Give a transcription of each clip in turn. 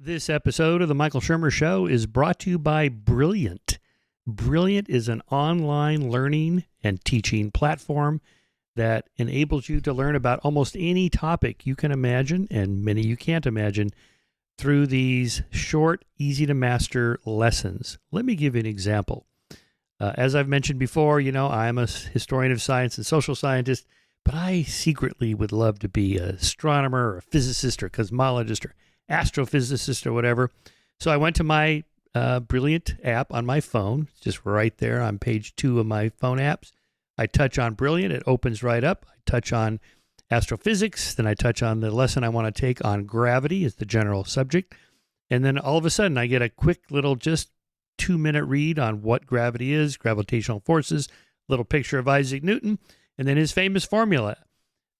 This episode of The Michael Shermer Show is brought to you by Brilliant. Brilliant is an online learning and teaching platform that enables you to learn about almost any topic you can imagine and many you can't imagine through these short, easy-to-master lessons. Let me give you an example. As I've mentioned before, I'm a historian of science and social scientist, but I secretly would love to be an astronomer or a physicist or cosmologist or astrophysicist or whatever. So I went to my Brilliant app on my phone, just right there on page 2 of my phone apps. I touch on Brilliant, it opens right up. I touch on astrophysics, then I touch on the lesson I want to take on gravity as the general subject. And then all of a sudden I get a quick little just 2-minute read on what gravity is, gravitational forces, little picture of Isaac Newton, and then his famous formula,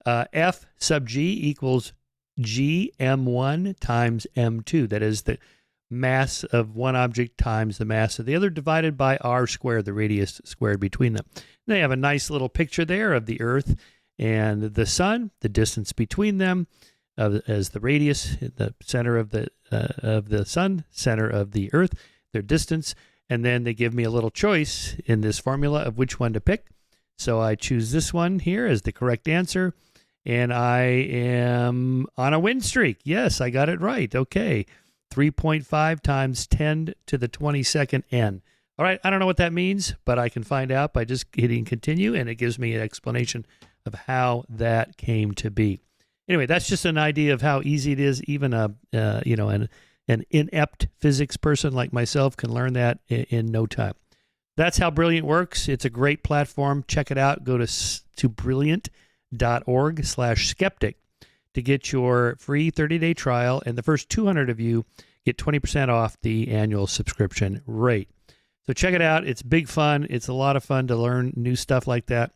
F sub G equals Gm1 times m2. That is the mass of one object times the mass of the other divided by r squared, the radius squared between them. And they have a nice little picture there of the Earth and the Sun, the distance between them as the radius, the center of the Sun, center of the Earth, their distance. And then they give me a little choice in this formula of which one to pick. So I choose this one here as the correct answer. And I am on a win streak. Yes, I got it right. Okay. 3.5 times 10 to the 22nd n. All right, I don't know what that means, but I can find out by just hitting continue, and it gives me an explanation of how that came to be. Anyway, that's just an idea of how easy it is. Even an inept physics person like myself can learn that in no time. That's how Brilliant works. It's a great platform. Check it out. Go to brilliant.org/skeptic to get your free 30-day trial, and the first 200 of you get 20% off the annual subscription rate. So check it out. It's big fun. It's a lot of fun to learn new stuff like that,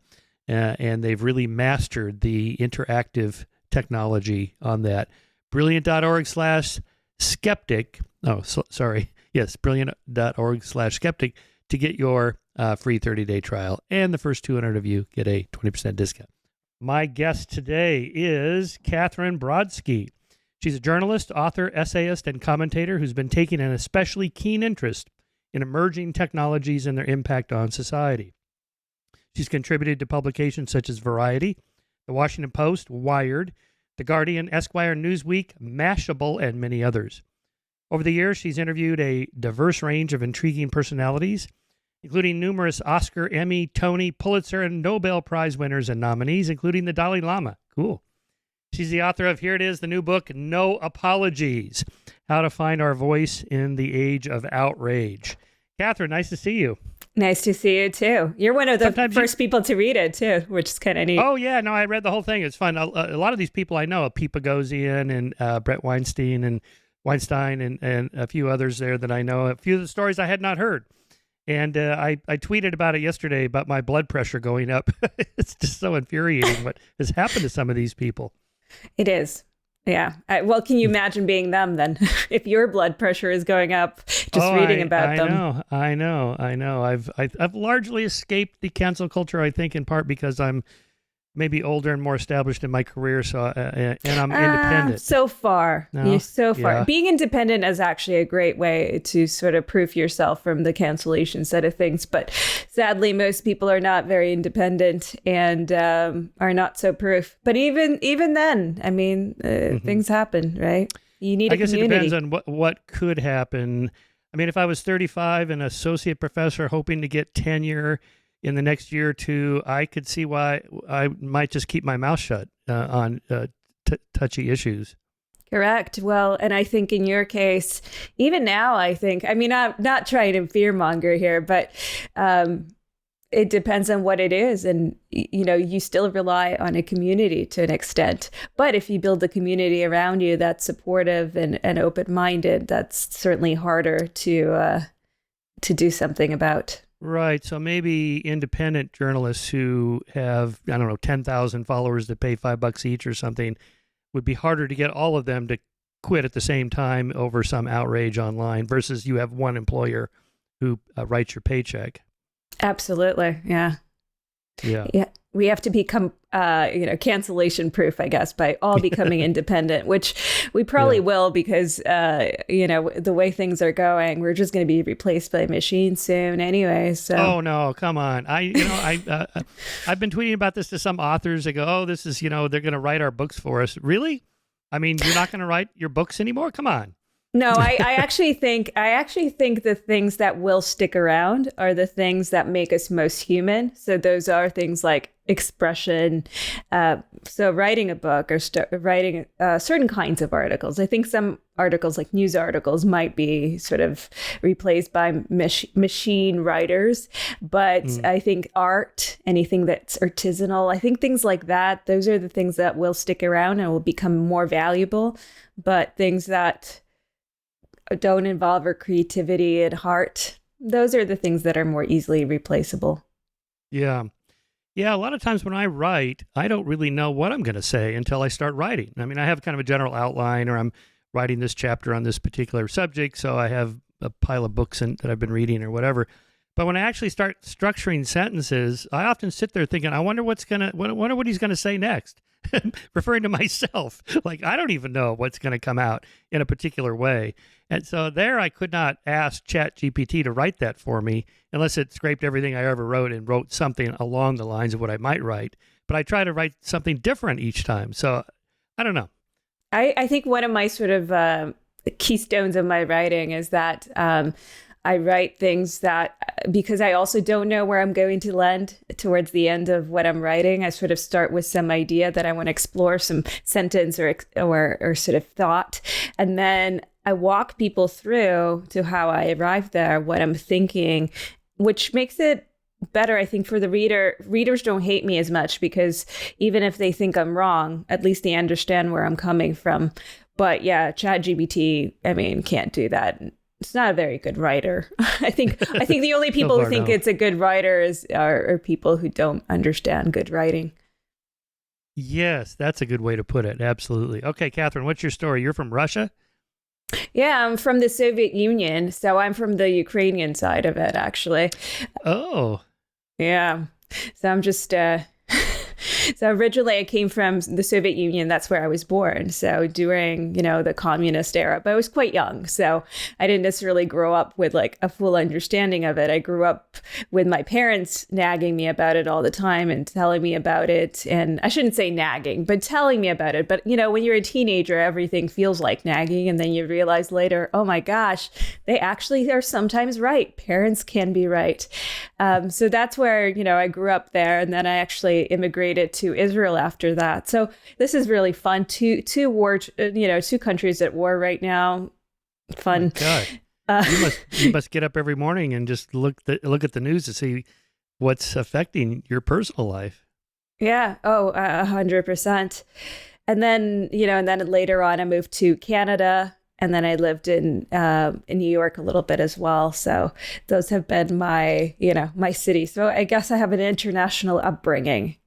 and they've really mastered the interactive technology on that. Brilliant.org/skeptic. Oh, sorry. Yes, brilliant.org/skeptic to get your free 30-day trial, and the first 200 of you get a 20% discount. My guest today is Katherine Brodsky. She's a journalist, author, essayist, and commentator who's been taking an especially keen interest in emerging technologies and their impact on society. She's contributed to publications such as Variety, The Washington Post, Wired, The Guardian, Esquire, Newsweek, Mashable, and many others. Over the years, she's interviewed a diverse range of intriguing personalities, including numerous Oscar, Emmy, Tony, Pulitzer, and Nobel Prize winners and nominees, including the Dalai Lama. Cool. She's the author of, here it is, the new book, No Apologies, How to Find Our Voice in the Age of Outrage. Katherine, nice to see you. Nice to see you, too. You're one of the first people to read it, too, which is kind of neat. Oh, yeah. No, I read the whole thing. It's fun. A lot of these people I know, Pete Boghossian and Brett Weinstein and a few others there that I know, a few of the stories I had not heard. And I tweeted about it yesterday about my blood pressure going up. It's just so infuriating what has happened to some of these people. It is. Yeah. Well, can you imagine being them then? If your blood pressure is going up, just reading about them. I know. I've largely escaped the cancel culture, I think, in part because I'm maybe older and more established in my career, so and I'm independent. So far. No? You're so far. Yeah. Being independent is actually a great way to sort of proof yourself from the cancellation side of things. But sadly, most people are not very independent and are not so proof. But even then, I mean, things happen, right? You need a community. I guess it depends on what could happen. I mean, if I was 35 and associate professor hoping to get tenure in the next year or two, I could see why I might just keep my mouth shut on touchy issues. Correct. Well, and I think in your case, even now, I'm not trying to fearmonger here, but it depends on what it is. And, you still rely on a community to an extent. But if you build a community around you that's supportive and open-minded, that's certainly harder to do something about. Right. So maybe independent journalists who have, 10,000 followers that pay $5 each or something would be harder to get all of them to quit at the same time over some outrage online versus you have one employer who writes your paycheck. Absolutely. Yeah. Yeah. we have to become, cancellation proof, I guess, by all becoming independent, which we probably will because, the way things are going, we're just going to be replaced by machines soon anyway. So. Oh no, come on! I've been tweeting about this to some authors. They go, "Oh, this is they're going to write our books for us." Really? I mean, you're not going to write your books anymore? Come on. No, I actually think the things that will stick around are the things that make us most human. So those are things like expression. So writing a book or writing certain kinds of articles. I think some articles like news articles might be sort of replaced by machine writers. But I think art, anything that's artisanal, I think things like that, those are the things that will stick around and will become more valuable. But things that don't involve our creativity and heart, those are the things that are more easily replaceable. Yeah. Yeah, a lot of times when I write, I don't really know what I'm going to say until I start writing. I mean, I have kind of a general outline, or I'm writing this chapter on this particular subject, so I have a pile of books that I've been reading or whatever. But when I actually start structuring sentences, I often sit there thinking, I wonder what he's going to say next. Referring to myself, like I don't even know what's going to come out in a particular way. And so there I could not ask ChatGPT to write that for me unless it scraped everything I ever wrote and wrote something along the lines of what I might write. But I try to write something different each time. So I don't know. I think one of my sort of keystones of my writing is that I write things that, because I also don't know where I'm going to land towards the end of what I'm writing, I sort of start with some idea that I want to explore, some sentence or sort of thought. And then I walk people through to how I arrived there, what I'm thinking, which makes it better, I think, for the reader. Readers don't hate me as much because even if they think I'm wrong, at least they understand where I'm coming from. But yeah, ChatGPT, I mean, can't do that. It's not a very good writer. I think the only people who think it's a good writer are people who don't understand good writing. Yes, that's a good way to put it. Absolutely. Okay, Katherine, what's your story? You're from Russia? Yeah, I'm from the Soviet Union, so I'm from the Ukrainian side of it, actually. Oh. Yeah. So I'm just so originally I came from the Soviet Union. That's where I was born. So during, the communist era, but I was quite young. So I didn't necessarily grow up with like a full understanding of it. I grew up with my parents nagging me about it all the time and telling me about it. And I shouldn't say nagging, but telling me about it. But, when you're a teenager, everything feels like nagging. And then you realize later, oh my gosh, they actually are sometimes right. Parents can be right. So that's where, I grew up there. And then I actually immigrated to Israel after that. So this is really fun. Two countries at war right now. Fun. Oh God. You must get up every morning and just look at the news to see what's affecting your personal life. Yeah. Oh, 100%. And then, and then later on I moved to Canada, and then I lived in New York a little bit as well. So those have been my cities. So I guess I have an international upbringing.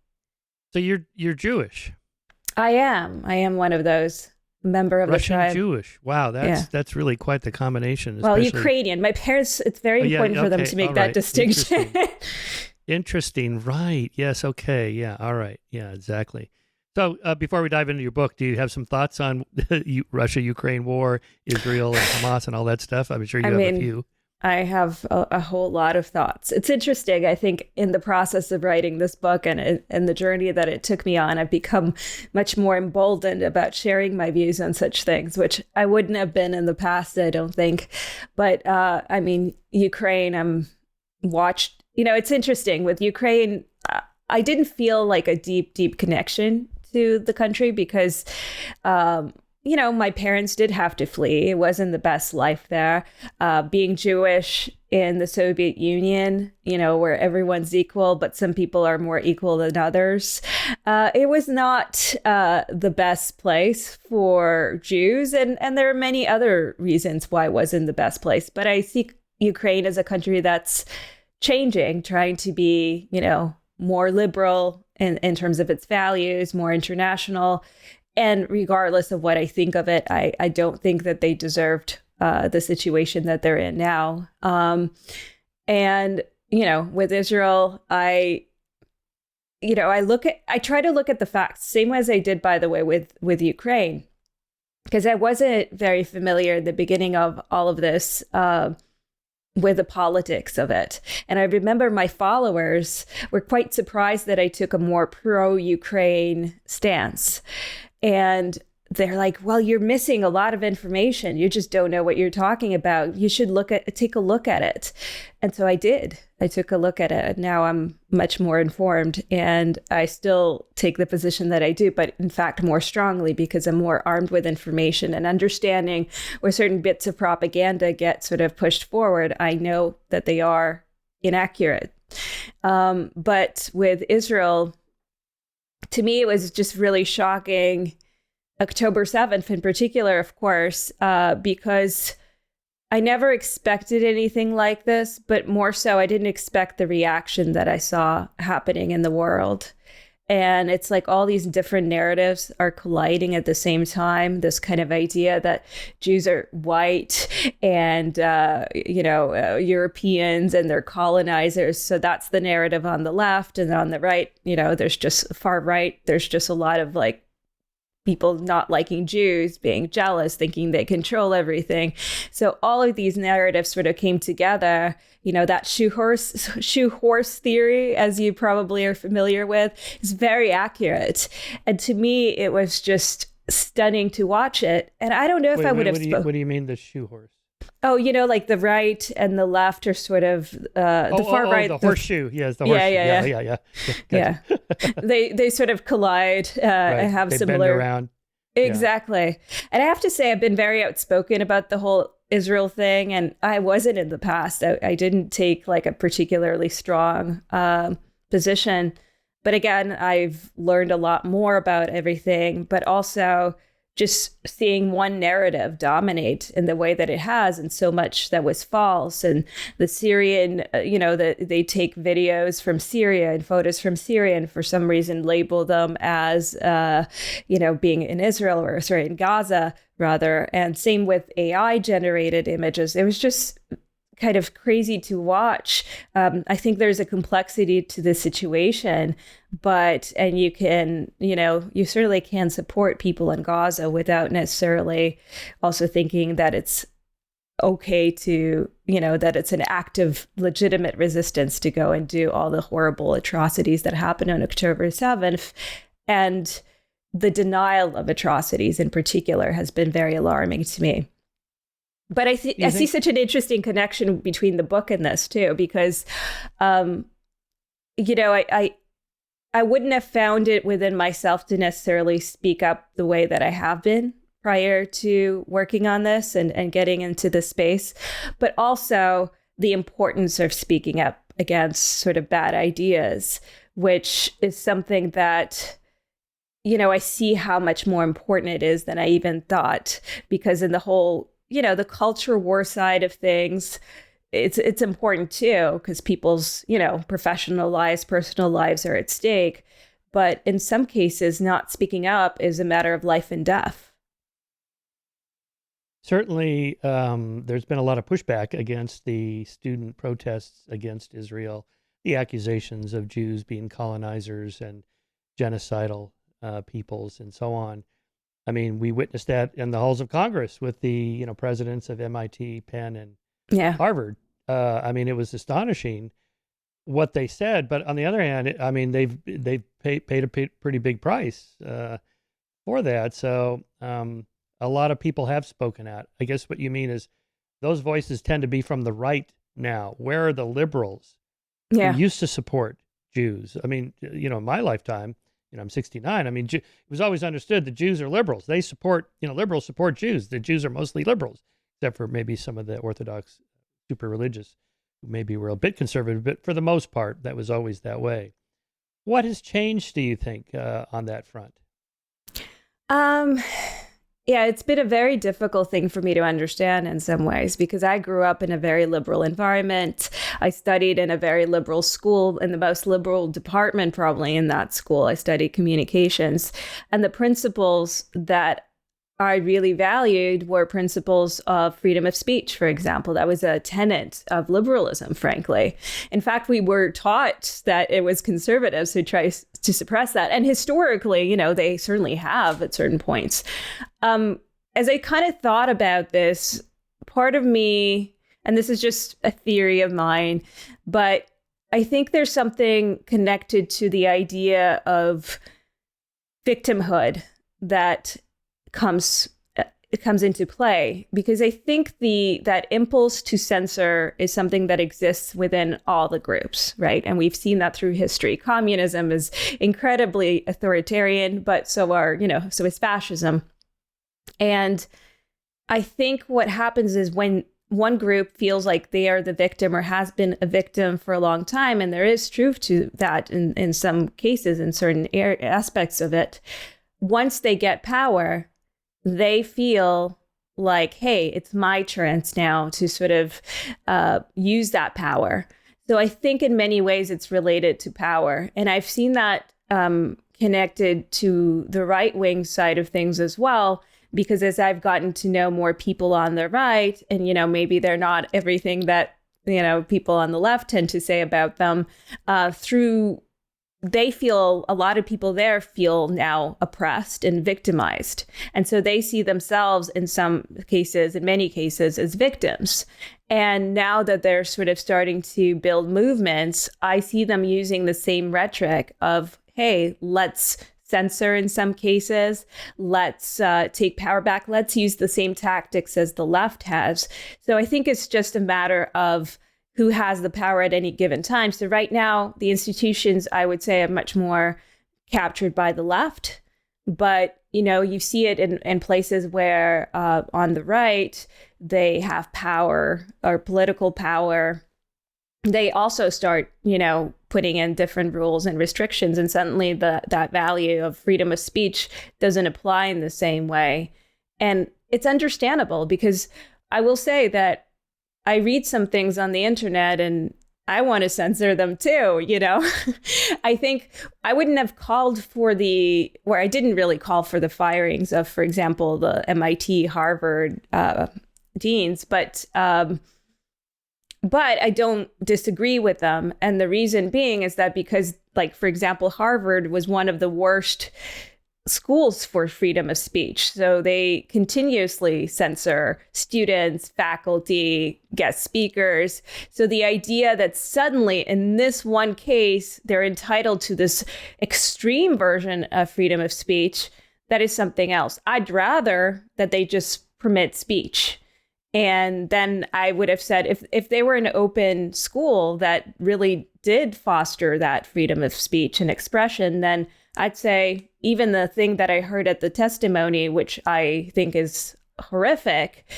So you're Jewish. I am one of those, member of Russian the tribe. Jewish. Wow, that's really quite the combination. Well, Ukrainian. My parents, it's very important for them to make that distinction. Interesting. Right. Yes. Okay. Yeah. All right. Yeah, exactly. So before we dive into your book, do you have some thoughts on Russia-Ukraine war, Israel and Hamas and all that stuff? I'm sure you have a few. I have a whole lot of thoughts. It's interesting. I think in the process of writing this book and the journey that it took me on, I've become much more emboldened about sharing my views on such things, which I wouldn't have been in the past, I don't think. But Ukraine, watched, it's interesting with Ukraine. I didn't feel like a deep connection to the country because, my parents did have to flee. It wasn't the best life there. Being Jewish in the Soviet Union, where everyone's equal, but some people are more equal than others. It was not the best place for Jews. And there are many other reasons why it wasn't the best place. But I see Ukraine as a country that's changing, trying to be, more liberal in terms of its values, more international. And regardless of what I think of it, I don't think that they deserved the situation that they're in now. And, with Israel, I try to look at the facts, same as I did, by the way, with Ukraine, because I wasn't very familiar in the beginning of all of this with the politics of it. And I remember my followers were quite surprised that I took a more pro-Ukraine stance. And they're like, well, you're missing a lot of information. You just don't know what you're talking about. You should take a look at it. And so I did. I took a look at it. Now I'm much more informed, and I still take the position that I do, but in fact, more strongly, because I'm more armed with information and understanding where certain bits of propaganda get sort of pushed forward. I know that they are inaccurate. But with Israel, to me, it was just really shocking. October 7th in particular, of course, because I never expected anything like this, but more so, I didn't expect the reaction that I saw happening in the world. And it's like all these different narratives are colliding at the same time. This kind of idea that Jews are white and, Europeans and they're colonizers. So that's the narrative on the left. And on the right, there's just far right. There's just a lot of like people not liking Jews, being jealous, thinking they control everything. So all of these narratives sort of came together. That shoe horse theory, as you probably are familiar with, is very accurate. And to me, it was just stunning to watch it. And I don't know if I would have spoken. What do you mean the shoe horse? Oh, like the right and the left are sort of the far right. The horseshoe. Yes, the horseshoe. Yeah. They sort of collide and have they similar. Bend around. Exactly. Yeah. And I have to say, I've been very outspoken about the whole Israel thing, and I wasn't in the past. I didn't take like a particularly strong position. But again, I've learned a lot more about everything, but also just seeing one narrative dominate in the way that it has, and so much that was false. And the Syrian, they take videos from Syria and photos from Syria, and for some reason label them as, being in Israel in Gaza rather. And same with AI generated images. It was just kind of crazy to watch. I think there's a complexity to the situation, and you can, you certainly can support people in Gaza without necessarily also thinking that it's okay to, that it's an active, legitimate resistance to go and do all the horrible atrocities that happened on October 7th. And the denial of atrocities in particular has been very alarming to me. But I see such an interesting connection between the book and this too, because, I wouldn't have found it within myself to necessarily speak up the way that I have been prior to working on this and getting into this space, but also the importance of speaking up against sort of bad ideas, which is something that, I see how much more important it is than I even thought, because in the whole the culture war side of things, it's important too, because people's, professional lives, personal lives are at stake. But in some cases, not speaking up is a matter of life and death. Certainly, there's been a lot of pushback against the student protests against Israel, the accusations of Jews being colonizers and genocidal peoples and so on. I mean, we witnessed that in the halls of Congress with the, presidents of MIT, Penn, and Harvard. It was astonishing what they said. But on the other hand, they've paid a pretty big price for that. So a lot of people have spoken out. I guess what you mean is those voices tend to be from the right now. Where are the liberals who used to support Jews? I mean, in my lifetime, I'm 69. It was always understood that Jews are liberals. They support, liberals support Jews. The Jews are mostly liberals, except for maybe some of the Orthodox super religious who maybe were a bit conservative, but for the most part, that was always that way. What has changed, do you think, on that front? Yeah, it's been a very difficult thing for me to understand in some ways, because I grew up in a very liberal environment. I studied in a very liberal school, in the most liberal department probably in that school. I studied communications, and the principles that I really valued were principles of freedom of speech, for example. That was a tenet of liberalism, frankly. In fact, we were taught that it was conservatives who try to suppress that. And historically, you know, they certainly have at certain points. As I kind of thought about this, part of me, and this is just a theory of mine, but I think there's something connected to the idea of victimhood that comes into play, because I think that impulse to censor is something that exists within all the groups, right? And we've seen that through history. Communism is incredibly authoritarian, but so is fascism. And I think what happens is when one group feels like they are the victim or has been a victim for a long time, and there is truth to that in some cases, in certain aspects of it, once they get power, they feel like, hey, it's my chance now to sort of use that power. So I think in many ways it's related to power. And I've seen that connected to the right-wing side of things as well, because as I've gotten to know more people on the right, and, you know, maybe they're not everything that, you know, people on the left tend to say about them, they feel, a lot of people there feel now oppressed and victimized. And so they see themselves in many cases, as victims. And now that they're sort of starting to build movements, I see them using the same rhetoric of, hey, let's censor in some cases, let's take power back, let's use the same tactics as the left has. So I think it's just a matter of who has the power at any given time. So right now, the institutions, I would say, are much more captured by the left. But, you know, you see it in places where on the right, they have power or political power. They also start, you know, putting in different rules and restrictions. And suddenly that value of freedom of speech doesn't apply in the same way. And it's understandable, because I will say that I read some things on the internet and I want to censor them too, you know. I think I wouldn't have called for I didn't really call for the firings of, for example, the MIT, Harvard deans, but I don't disagree with them. And the reason being is that because, like, for example, Harvard was one of the worst schools for freedom of speech. So they continuously censor students, faculty, guest speakers. So the idea that suddenly in this one case, they're entitled to this extreme version of freedom of speech, that is something else. I'd rather that they just permit speech. And then I would have said, if they were an open school that really did foster that freedom of speech and expression, then I'd say even the thing that I heard at the testimony, which I think is horrific,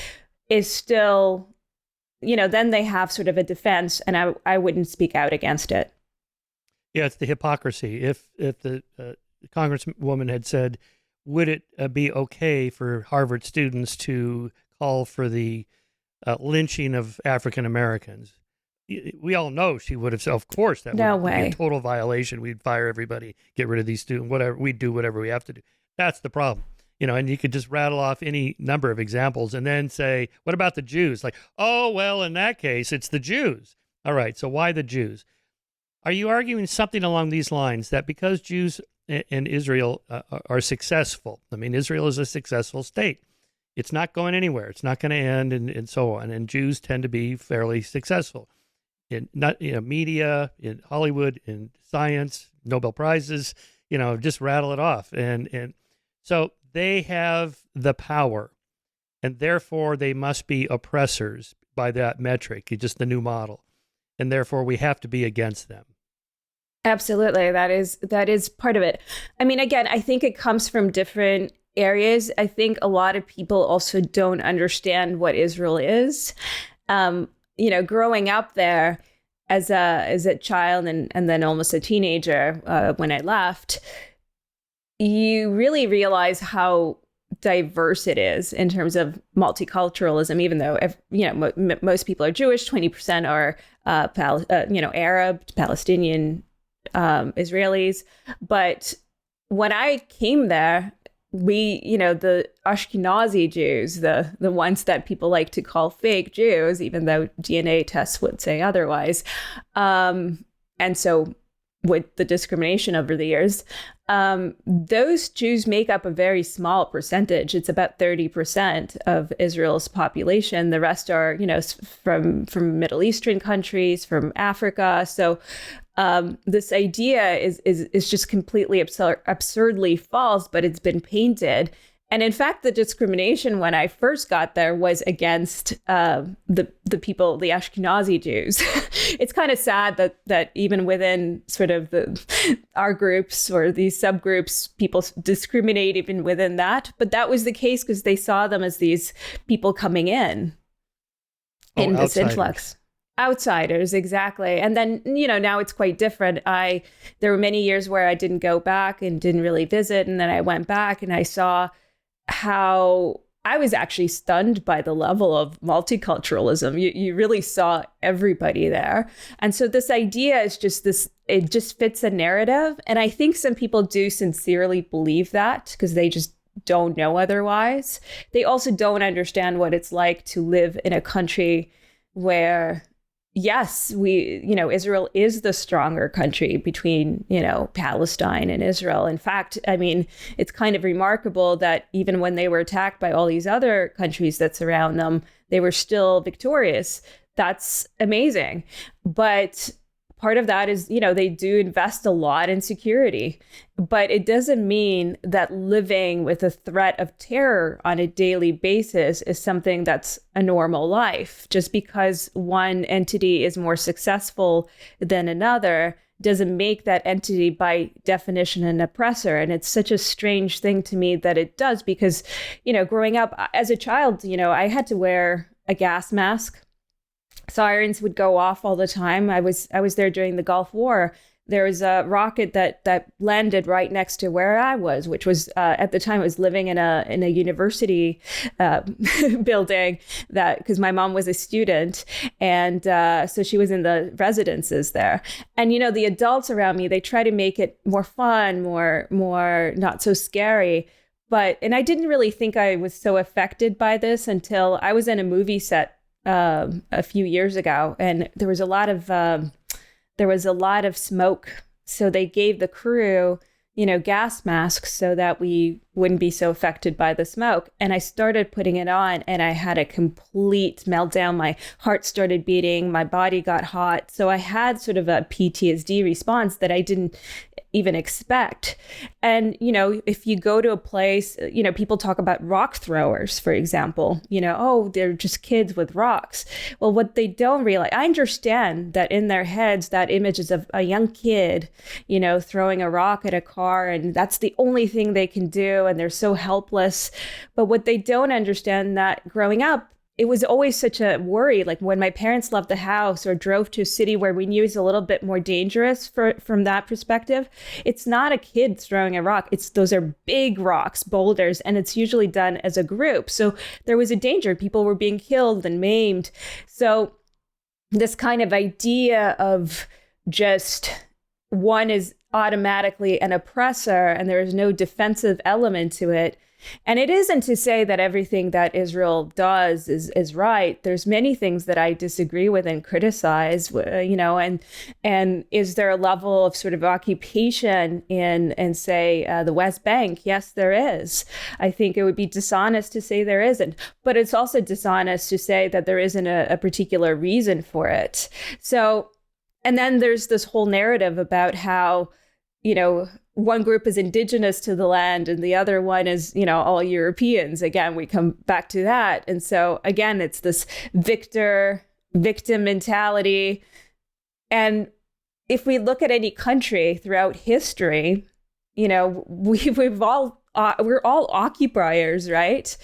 is still, you know, then they have sort of a defense, and I wouldn't speak out against it. Yeah, it's the hypocrisy. If the congresswoman had said, would it be okay for Harvard students to call for the lynching of African Americans? We all know she would have said, of course, that would be a total violation. We'd fire everybody, get rid of these students, whatever. We'd do whatever we have to do. That's the problem. You know, and you could just rattle off any number of examples and then say, what about the Jews? Like, oh, well, in that case, it's the Jews. All right, so why the Jews? Are you arguing something along these lines, that because Jews in Israel are successful, I mean, Israel is a successful state, it's not going anywhere, it's not going to end, and so on, and Jews tend to be fairly successful in media, in Hollywood, in science, Nobel Prizes, you know, just rattle it off. And so they have the power, and therefore they must be oppressors by that metric, just the new model. And therefore we have to be against them. Absolutely. That is part of it. I mean, again, I think it comes from different areas. I think a lot of people also don't understand what Israel is. You know, growing up there as a child and then almost a teenager when I left, you really realize how diverse it is in terms of multiculturalism, even though, most people are Jewish, 20% are, Arab, Palestinian, Israelis. But when I came there, the Ashkenazi Jews, the ones that people like to call fake Jews, even though DNA tests would say otherwise. And so with the discrimination over the years, those Jews make up a very small percentage. It's about 30% of Israel's population. The rest are, from Middle Eastern countries, from Africa. So this idea is just completely absurdly false, but it's been painted. And in fact, the discrimination when I first got there was against the people, the Ashkenazi Jews. It's kind of sad that even within sort of our groups or these subgroups, people discriminate even within that. But that was the case because they saw them as these people coming in this influx. Outsiders, exactly. And then, now it's quite different. There were many years where I didn't go back and didn't really visit. And then I went back and I saw how I was actually stunned by the level of multiculturalism. You really saw everybody there. And so this idea is just it just fits a narrative. And I think some people do sincerely believe that because they just don't know otherwise. They also don't understand what it's like to live in a country where, yes, Israel is the stronger country between, Palestine and Israel. In fact, I mean, it's kind of remarkable that even when they were attacked by all these other countries that surround them, they were still victorious. That's amazing. But part of that is, they do invest a lot in security, but it doesn't mean that living with a threat of terror on a daily basis is something that's a normal life. Just because one entity is more successful than another doesn't make that entity by definition an oppressor. And it's such a strange thing to me that it does, because, growing up as a child, I had to wear a gas mask. Sirens would go off all the time. I was there during the Gulf War. There was a rocket that landed right next to where I was, which was at the time I was living in a university building, that because my mom was a student, and so she was in the residences there. And the adults around me, they try to make it more fun, more not so scary. And I didn't really think I was so affected by this until I was in a movie set a few years ago, and there was a lot of smoke. So they gave the crew, gas masks so that we wouldn't be so affected by the smoke. And I started putting it on and I had a complete meltdown. My heart started beating, my body got hot. So I had sort of a PTSD response that I didn't even expect. And, if you go to a place, people talk about rock throwers, for example, oh, they're just kids with rocks. Well, what they don't realize, I understand that in their heads, that image is of a young kid, throwing a rock at a car, and that's the only thing they can do. And they're so helpless. But what they don't understand, that growing up, it was always such a worry. Like when my parents left the house or drove to a city where we knew is a little bit more dangerous from that perspective, it's not a kid throwing a rock. Those are big rocks, boulders, and it's usually done as a group. So there was a danger. People were being killed and maimed. So this kind of idea of just one is automatically an oppressor and there is no defensive element to it. And it isn't to say that everything that Israel does is right. There's many things that I disagree with and criticize, and is there a level of sort of occupation in say, the West Bank? Yes, there is. I think it would be dishonest to say there isn't, but it's also dishonest to say that there isn't a particular reason for it. So, and then there's this whole narrative about how, one group is indigenous to the land and the other one is, all Europeans. Again, we come back to that. And so again, it's this victim mentality. And if we look at any country throughout history, we're all occupiers, right?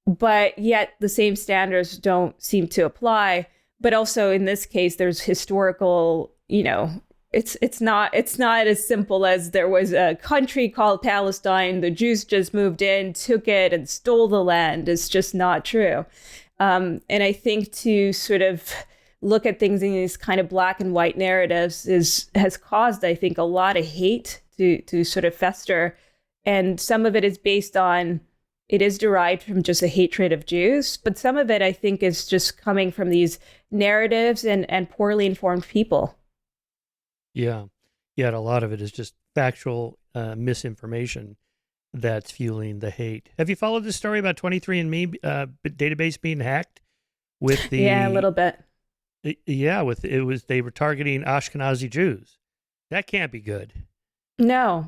But yet the same standards don't seem to apply. But also in this case, there's historical, it's not as simple as there was a country called Palestine. The Jews just moved in, took it, and stole the land. It's just not true. And I think to sort of look at things in these kind of black and white narratives has caused, I think, a lot of hate to sort of fester And some of it is based on, it is derived from just a hatred of Jews, but some of it I think is just coming from these narratives and poorly informed people. Yeah. Yeah, and a lot of it is just factual misinformation that's fueling the hate. Have you followed the story about 23andMe database being hacked with the Yeah, a little bit. Yeah, they were targeting Ashkenazi Jews. That can't be good. No,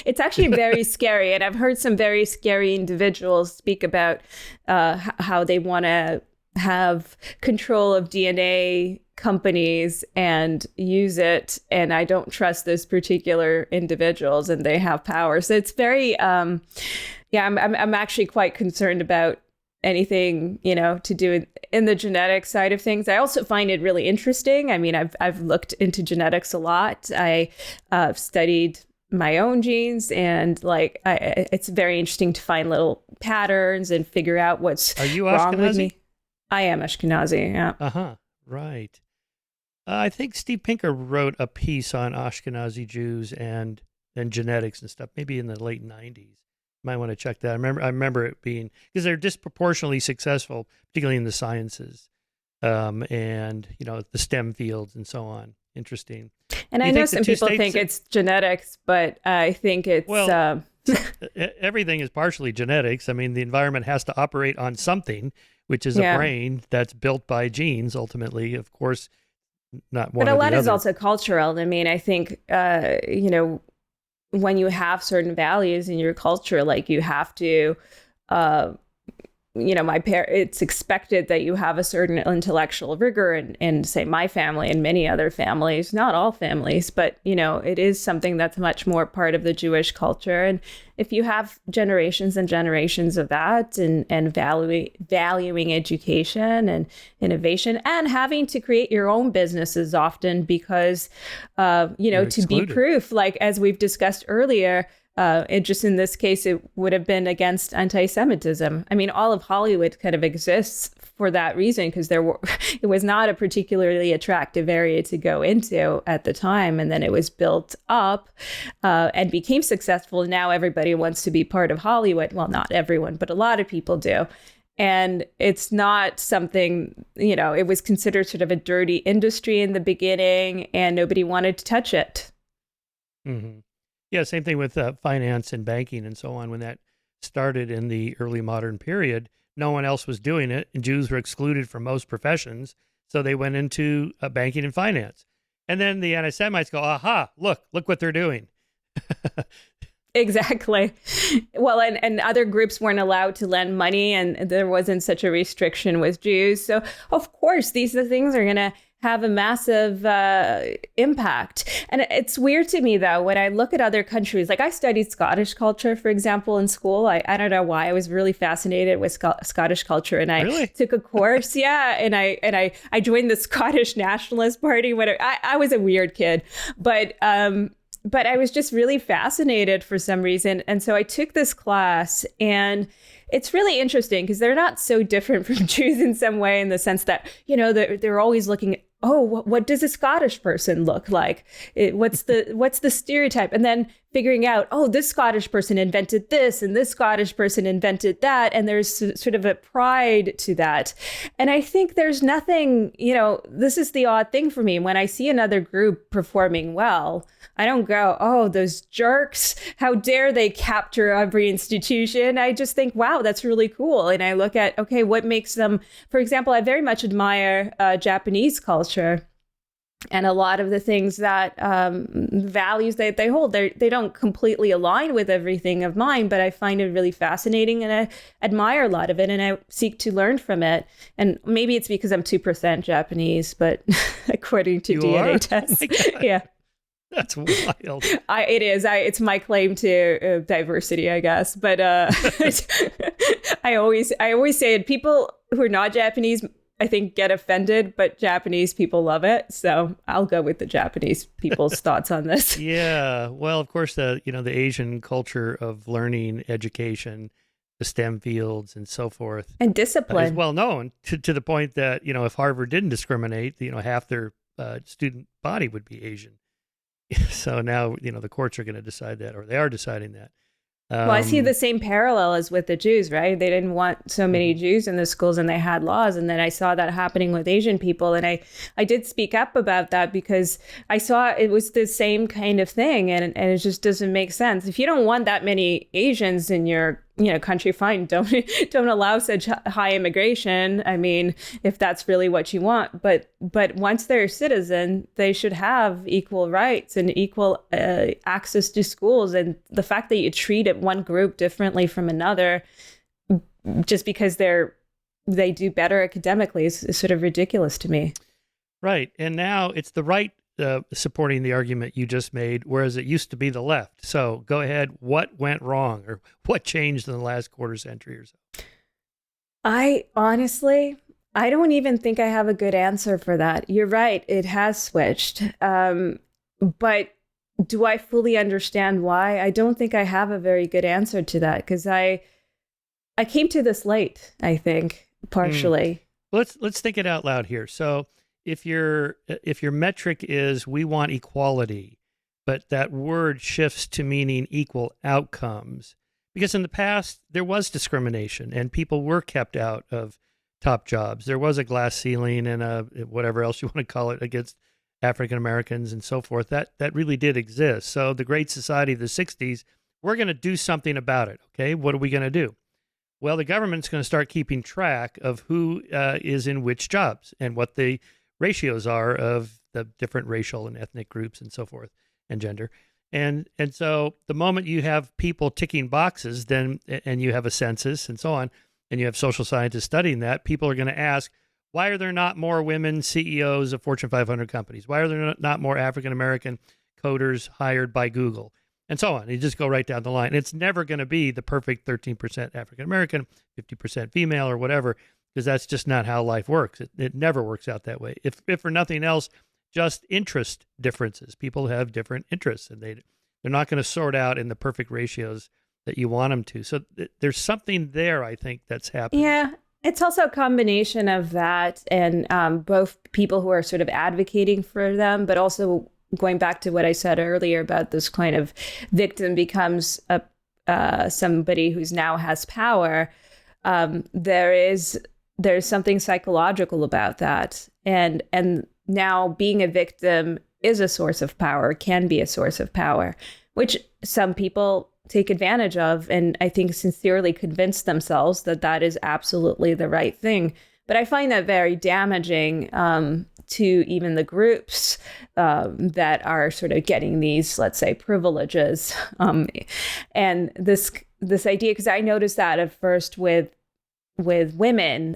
it's actually very scary. And I've heard some very scary individuals speak about how they want to have control of DNA companies and use it. And I don't trust those particular individuals, and they have power. So it's very, I'm actually quite concerned about anything, to do in the genetic side of things. I also find it really interesting. I mean, I've looked into genetics a lot. I studied my own genes, and it's very interesting to find little patterns and figure out what's wrong with me. I am Ashkenazi, yeah. Right. I think Steve Pinker wrote a piece on Ashkenazi Jews and genetics and stuff, maybe in the late 90s. Might want to check that. I remember it being, because they're disproportionately successful, particularly in the sciences, and the STEM fields and so on. Interesting. And I know some people think it's genetics, but I think it's everything is partially genetics. I mean, the environment has to operate on something, which is a brain that's built by genes. Ultimately, of course, not one. But a lot is also cultural. I mean, I think when you have certain values in your culture, like you have to, it's expected that you have a certain intellectual rigor in say my family and many other families, not all families, but it is something that's much more part of the Jewish culture. And if you have generations and generations of that and valuing education and innovation and having to create your own businesses often because, to be proof, like as we've discussed earlier, just in this case, it would have been against anti-Semitism. I mean, all of Hollywood kind of exists for that reason, because it was not a particularly attractive area to go into at the time. And then it was built up and became successful. And now everybody wants to be part of Hollywood. Well, not everyone, but a lot of people do. And it's not something, it was considered sort of a dirty industry in the beginning, and nobody wanted to touch it. Mm-hmm. Yeah, same thing with finance and banking and so on. When that started in the early modern period, no one else was doing it, and Jews were excluded from most professions, so they went into banking and finance. And then the anti-Semites go, aha, look what they're doing. Exactly. Well, and other groups weren't allowed to lend money, and there wasn't such a restriction with Jews. So, of course, these things are going to have a massive impact. And it's weird to me, though, when I look at other countries, like I studied Scottish culture, for example, in school. I don't know why. I was really fascinated with Scottish culture, and I took a course. Yeah. And I joined the Scottish Nationalist Party. I was a weird kid, but I was just really fascinated for some reason. And so I took this class, and it's really interesting because they're not so different from Jews in some way, in the sense that, they're always looking at, what does a Scottish person look like? What's the stereotype? And then figuring out, this Scottish person invented this, and this Scottish person invented that. And there's sort of a pride to that. And I think there's nothing, this is the odd thing for me. When I see another group performing well, I don't go, those jerks, how dare they capture every institution? I just think, wow, that's really cool. And I look at, okay, what makes them, for example, I very much admire Japanese culture. And a lot of the things that values that they hold, they don't completely align with everything of mine, but I find it really fascinating, and I admire a lot of it, and I seek to learn from it. And maybe it's because I'm 2% Japanese, but according to DNA tests, yeah. That's wild. It is. It's my claim to diversity, I guess. But I always say it. People who are not Japanese, I think, get offended, but Japanese people love it. So I'll go with the Japanese people's thoughts on this. Yeah. Well, of course, the Asian culture of learning, education, the STEM fields, and so forth, and discipline is well known to the point that if Harvard didn't discriminate, half their student body would be Asian. So now, the courts are going to decide that, or they are deciding that. Well, I see the same parallel as with the Jews, right? They didn't want so many Jews in the schools and they had laws. And then I saw that happening with Asian people. And I did speak up about that because I saw it was the same kind of thing. And it just doesn't make sense. If you don't want that many Asians in your country, fine, don't allow such high immigration. I mean, if that's really what you want, but once they're a citizen, they should have equal rights and equal access to schools. And the fact that you treat one group differently from another just because they do better academically is sort of ridiculous to me. Right, and now it's the right supporting the argument you just made, whereas it used to be the left. So go ahead. What went wrong or what changed in the last quarter century or so? I don't even think I have a good answer for that. You're right. It has switched. But do I fully understand why? I don't think I have a very good answer to that because I came to this late, I think, partially. Let's think it out loud here. So if your metric is we want equality, but that word shifts to meaning equal outcomes, because in the past there was discrimination and people were kept out of top jobs. There was a glass ceiling and a whatever else you want to call it against African Americans and so forth. That really did exist. So the Great Society of the 60s, we're going to do something about it. Okay, what are we going to do? Well, the government's going to start keeping track of who is in which jobs and what the ratios are of the different racial and ethnic groups and so forth and gender. And so the moment you have people ticking boxes, then and you have a census and so on, and you have social scientists studying that, people are going to ask, why are there not more women CEOs of Fortune 500 companies? Why are there not more African-American coders hired by Google? And so on. You just go right down the line. It's never going to be the perfect 13% African-American, 50% female or whatever, because that's just not how life works. It never works out that way. If for nothing else, just interest differences. People have different interests, and they're not going to sort out in the perfect ratios that you want them to. So there's something there, I think, that's happening. Yeah, it's also a combination of that and both people who are sort of advocating for them, but also going back to what I said earlier about this kind of victim becomes somebody who's now has power. There's something psychological about that. And now being a victim is a source of power, can be a source of power, which some people take advantage of. And I think sincerely convince themselves that that is absolutely the right thing. But I find that very damaging to even the groups that are sort of getting these, let's say, privileges. And this idea, because I noticed that at first with women,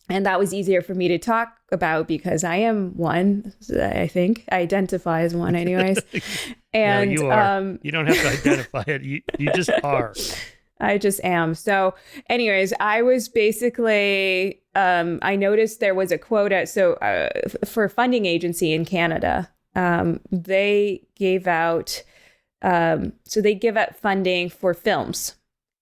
and that was easier for me to talk about because I am one, I think. I identify as one anyways. And no, you are. You don't have to identify it. You just are. I just am. So anyways, I was basically, I noticed there was a quota. So for a funding agency in Canada, they gave out, they give out funding for films.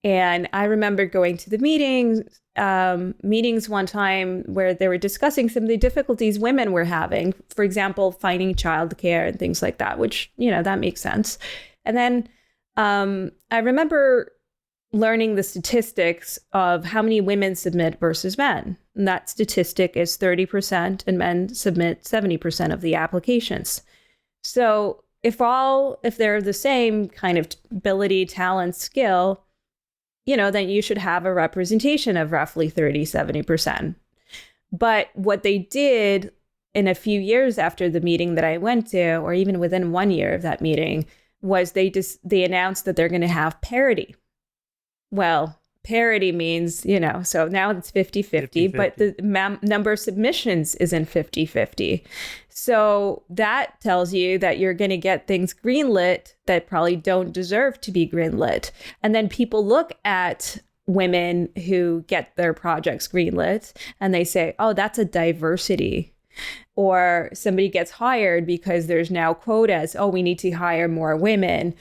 And I remember going to the meetings one time where they were discussing some of the difficulties women were having, for example, finding childcare and things like that, which, that makes sense. And then I remember learning the statistics of how many women submit versus men. And that statistic is 30% and men submit 70% of the applications. So if they're the same kind of ability, talent, skill, then you should have a representation of roughly 30-70%. But what they did in a few years after the meeting that I went to, or even within 1 year of that meeting, was they announced that they're going to have parity. Well, parity means, so now it's 50-50, but the number of submissions isn't 50-50. So that tells you that you're going to get things greenlit that probably don't deserve to be greenlit. And then people look at women who get their projects greenlit and they say, oh, that's a diversity. Or somebody gets hired because there's now quotas. Oh, we need to hire more women,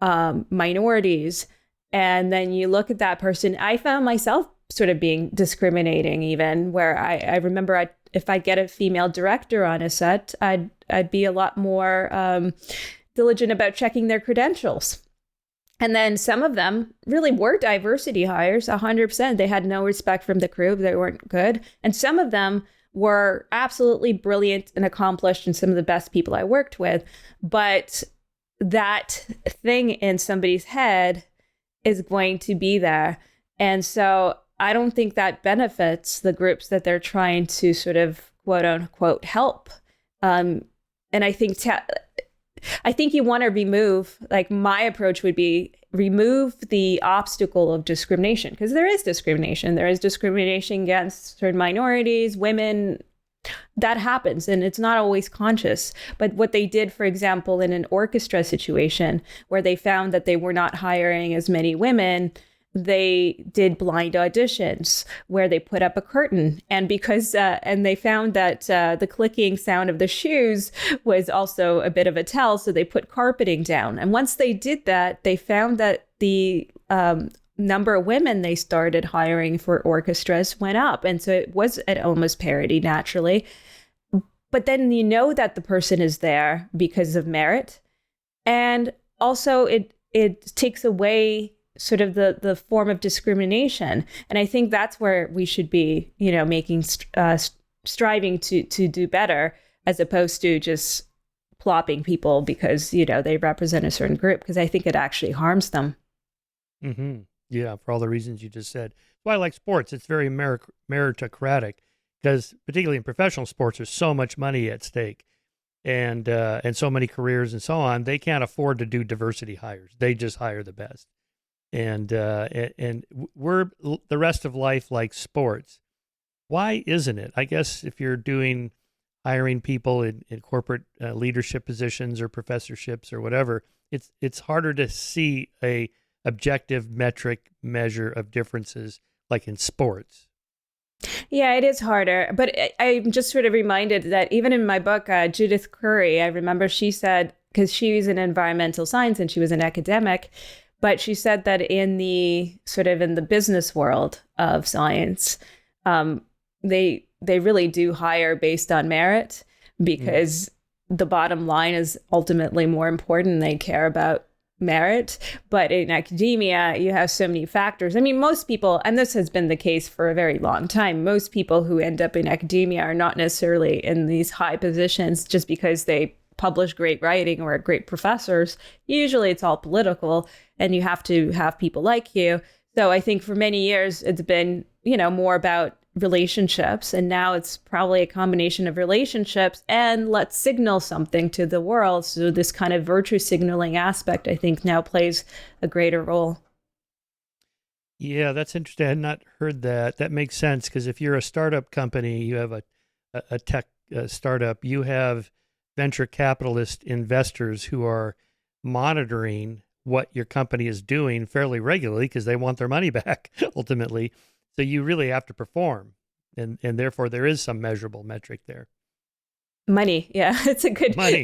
minorities. And then you look at that person. I found myself sort of being discriminating even, where I remember if I get a female director on a set, I'd be a lot more diligent about checking their credentials. And then some of them really were diversity hires, 100%. They had no respect from the crew. They weren't good. And some of them were absolutely brilliant and accomplished and some of the best people I worked with. But that thing in somebody's head is going to be there. And so I don't think that benefits the groups that they're trying to sort of quote unquote help. And I think you want to remove, like my approach would be remove the obstacle of discrimination, because there is discrimination. There is discrimination against certain minorities, women. That happens, and it's not always conscious. But what they did, for example, in an orchestra situation where they found that they were not hiring as many women, they did blind auditions where they put up a curtain. And because and they found that the clicking sound of the shoes was also a bit of a tell, so they put carpeting down. And once they did that, they found that the number of women they started hiring for orchestras went up. And so it was at almost parity naturally. But then you know that the person is there because of merit. And also it takes away sort of the form of discrimination. And I think that's where we should be, making striving to do better, as opposed to just plopping people because, they represent a certain group, because I think it actually harms them. Mm-hmm. Yeah, for all the reasons you just said. That's why I like sports. It's very meritocratic, because particularly in professional sports, there's so much money at stake and so many careers and so on. They can't afford to do diversity hires. They just hire the best. And we're the rest of life like sports. Why isn't it? I guess if you're hiring people in corporate leadership positions or professorships or whatever, it's harder to see a objective metric measure of differences like in sports. Yeah, it is harder. But I'm just sort of reminded that even in my book, Judith Curry, I remember she said, because she was in environmental science and she was an academic, but she said that in the business world of science, they really do hire based on merit, because the bottom line is ultimately more important. They care about merit. But in academia, you have so many factors. I mean, most people, and this has been the case for a very long time, most people who end up in academia are not necessarily in these high positions just because they publish great writing or are great professors. Usually it's all political, and you have to have people like you. So I think for many years it's been, more about relationships, and now it's probably a combination of relationships and let's signal something to the world. So this kind of virtue signaling aspect, I think, now plays a greater role. Yeah, that's interesting. I had not heard that. That makes sense, because if you're a startup company, you have a tech startup, you have venture capitalist investors who are monitoring what your company is doing fairly regularly because they want their money back ultimately. So you really have to perform, and therefore there is some measurable metric there. Money, yeah, it's a good way.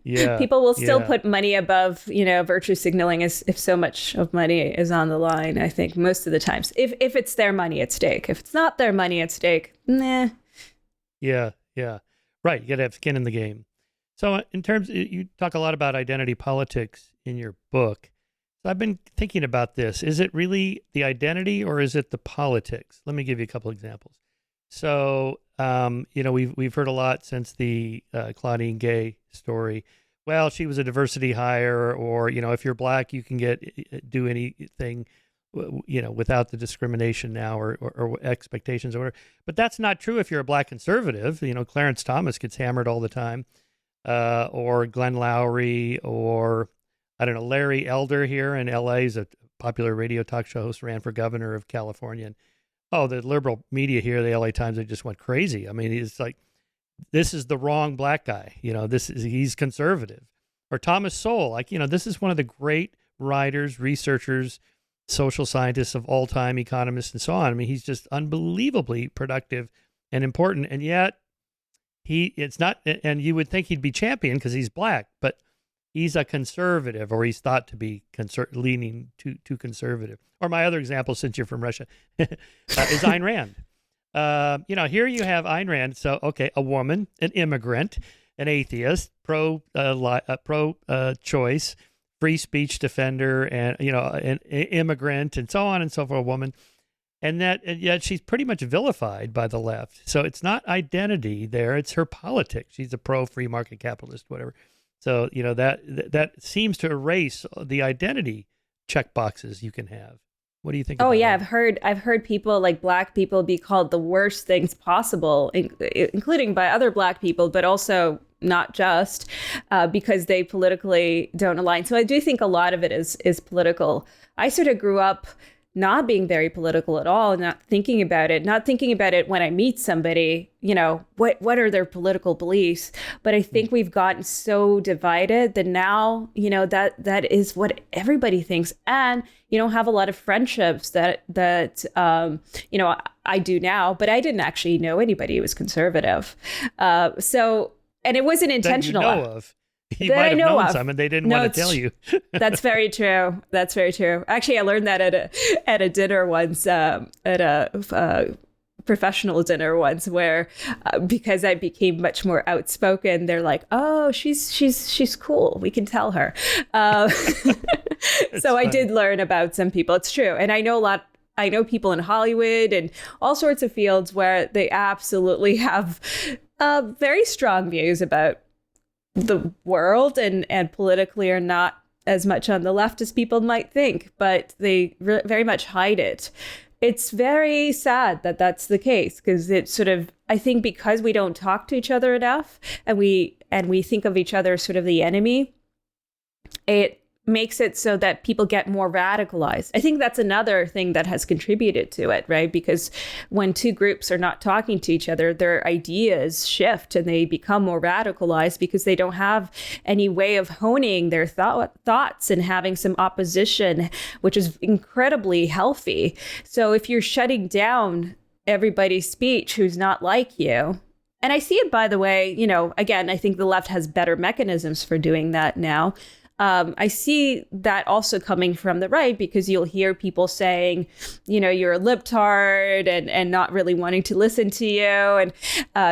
Yeah. People will still put money above, virtue signaling if so much of money is on the line. I think most of the times, if it's their money at stake. If it's not their money at stake, nah. Yeah. Right. You got to have skin in the game. So in terms, you talk a lot about identity politics in your book. So I've been thinking about this. Is it really the identity or is it the politics? Let me give you a couple examples. So, we've heard a lot since the Claudine Gay story. Well, she was a diversity hire, or, if you're black, you can do anything, without the discrimination now or expectations or whatever. But that's not true if you're a black conservative. Clarence Thomas gets hammered all the time, or Glenn Lowry, or I don't know, Larry Elder here in LA is a popular radio talk show host, ran for governor of California. And the liberal media here, the LA Times, they just went crazy. I mean, it's like, this is the wrong black guy. He's conservative. Or Thomas Sowell, this is one of the great writers, researchers, social scientists of all time, economists and so on. I mean, he's just unbelievably productive and important. And yet it's not, and you would think he'd be champion because he's black, but he's a conservative, or he's thought to be leaning too conservative. Or my other example, since you're from Russia, is Ayn Rand. Here you have Ayn Rand. So, okay, a woman, an immigrant, an atheist, pro-choice, free speech defender and, an immigrant and so on and so forth, a woman. And yet she's pretty much vilified by the left. So it's not identity there. It's her politics. She's a pro-free market capitalist, whatever. So, that seems to erase the identity check boxes you can have. What do you think? Oh, about yeah. that? I've heard people like Black people be called the worst things possible, including by other Black people, but also not just because they politically don't align. So I do think a lot of it is political. I sort of grew up not being very political at all, not thinking about it when I meet somebody, what are their political beliefs? But I think we've gotten so divided that now, that is what everybody thinks. And you don't have a lot of friendships that I do now, but I didn't actually know anybody who was conservative. And it wasn't intentional. That you know of. You might have known some and they didn't want to tell you. That's very true. That's very true. Actually, I learned that at a dinner once, at a professional dinner once, where because I became much more outspoken, they're like, "Oh, she's cool. We can tell her." So funny. I did learn about some people. It's true, and I know a lot. I know people in Hollywood and all sorts of fields where they absolutely have very strong views about the world and politically are not as much on the left as people might think, but they very much hide it. It's very sad that that's the case, because it's sort of, I think because we don't talk to each other enough and we think of each other as sort of the enemy, it makes it so that people get more radicalized. I think that's another thing that has contributed to it, right? Because when two groups are not talking to each other, their ideas shift and they become more radicalized because they don't have any way of honing their thoughts and having some opposition, which is incredibly healthy. So if you're shutting down everybody's speech who's not like you, and I see it, by the way, again, I think the left has better mechanisms for doing that now. I see that also coming from the right, because you'll hear people saying, you're a libtard and not really wanting to listen to you, and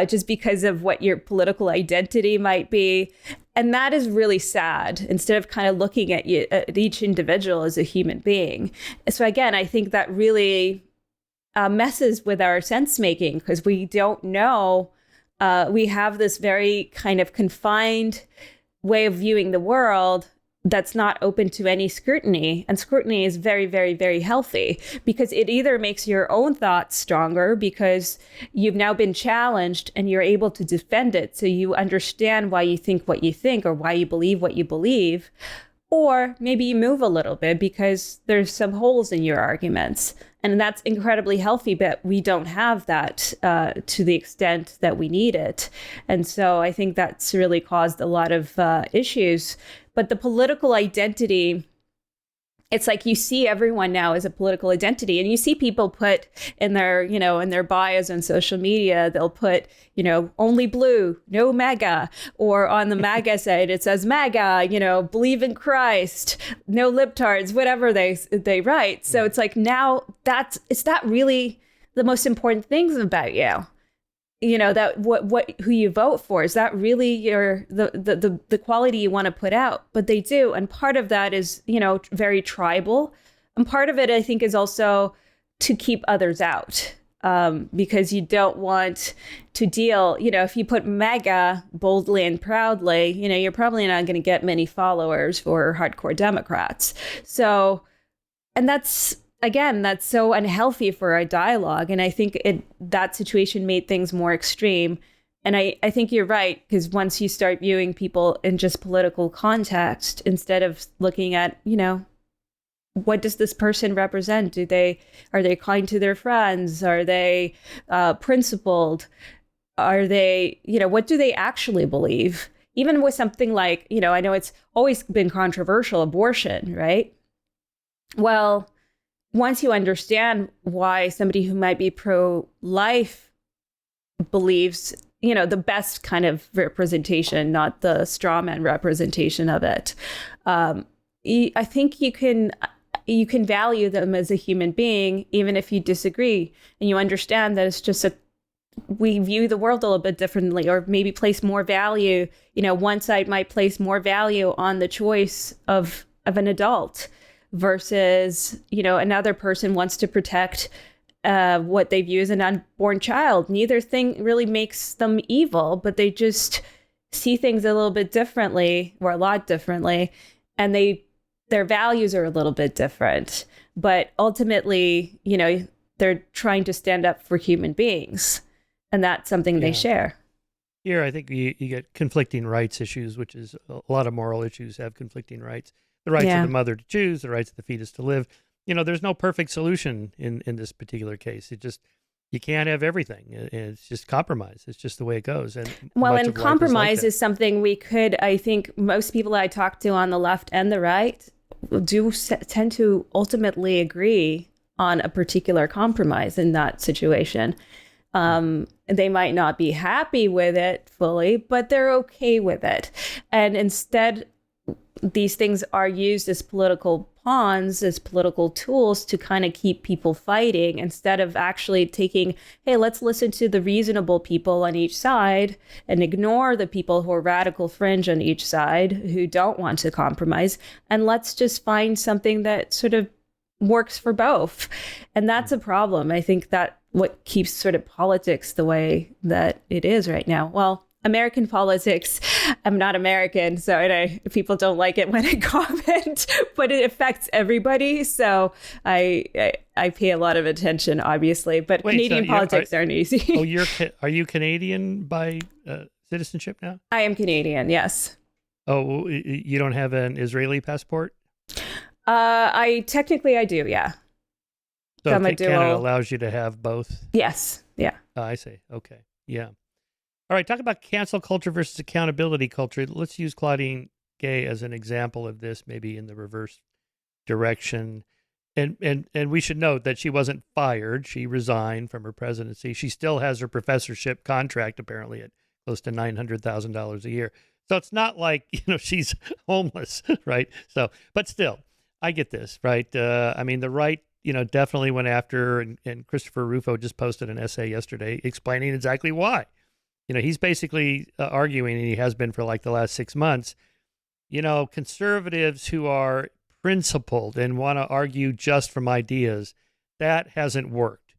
just because of what your political identity might be. And that is really sad, instead of kind of looking at each individual as a human being. So again, I think that really messes with our sense making, because we don't know. We have this very kind of confined way of viewing the world that's not open to any scrutiny. And scrutiny is very, very, very healthy, because it either makes your own thoughts stronger because you've now been challenged and you're able to defend it. So you understand why you think what you think or why you believe what you believe. Or maybe you move a little bit because there's some holes in your arguments. And that's incredibly healthy, but we don't have that to the extent that we need it. And so I think that's really caused a lot of issues. But the political identity, it's like you see everyone now as a political identity, and you see people put in their, in their bios on social media, they'll put, only blue, no MAGA, or on the MAGA side, it says MAGA, believe in Christ, no libtards, whatever they write. So it's like, now is that really the most important things about you? That who you vote for, is that really the quality you want to put out? But they do. And part of that is, very tribal. And part of it, I think, is also to keep others out, because you don't want to deal, if you put MAGA boldly and proudly, you're probably not going to get many followers for hardcore Democrats. So, and that's so unhealthy for our dialogue. And I think that situation made things more extreme. And I think you're right, because once you start viewing people in just political context, instead of looking at, what does this person represent? Are they kind to their friends? Are they principled? Are they, what do they actually believe? Even with something like, I know it's always been controversial, abortion, right? Well, once you understand why somebody who might be pro-life believes, the best kind of representation, not the straw man representation of it, I think you can value them as a human being, even if you disagree, and you understand that it's just we view the world a little bit differently, or maybe place more value. One side might place more value on the choice of an adult versus, another person wants to protect what they view as an unborn child. Neither thing really makes them evil, but they just see things a little bit differently, or a lot differently, and their values are a little bit different. But ultimately, they're trying to stand up for human beings, and that's something they share. Here, I think you get conflicting rights issues, which is a lot of moral issues have conflicting rights. The rights of the mother to choose, the rights of the fetus to live. There's no perfect solution in this particular case. You can't have everything. It's just compromise. It's just the way it goes. And compromise is something I think most people I talk to on the left and the right do tend to ultimately agree on a particular compromise in that situation. They might not be happy with it fully, but they're okay with it. And instead, these things are used as political pawns, as political tools to kind of keep people fighting, instead of actually taking, hey, let's listen to the reasonable people on each side and ignore the people who are radical fringe on each side who don't want to compromise. And let's just find something that sort of works for both. And that's a problem. I think that what keeps sort of politics the way that it is right now. Well, American politics, I'm not American, so people don't like it when I comment, but it affects everybody. So I pay a lot of attention, obviously, but Canadian politics aren't easy. Are you Canadian by citizenship now? I am Canadian, yes. Oh, you don't have an Israeli passport? I do, yeah. So Canada allows you to have both? Yes, yeah. Oh, I see. Okay, yeah. All right, talk about cancel culture versus accountability culture. Let's use Claudine Gay as an example of this, maybe in the reverse direction. And we should note that she wasn't fired. She resigned from her presidency. She still has her professorship contract, apparently at close to $900,000 a year. So it's not like, she's homeless, right? So, but still, I get this, right? I mean, the right, definitely went after, and Christopher Rufo just posted an essay yesterday explaining exactly why. He's basically arguing, and he has been for like the last 6 months, conservatives who are principled and want to argue just from ideas, that hasn't worked.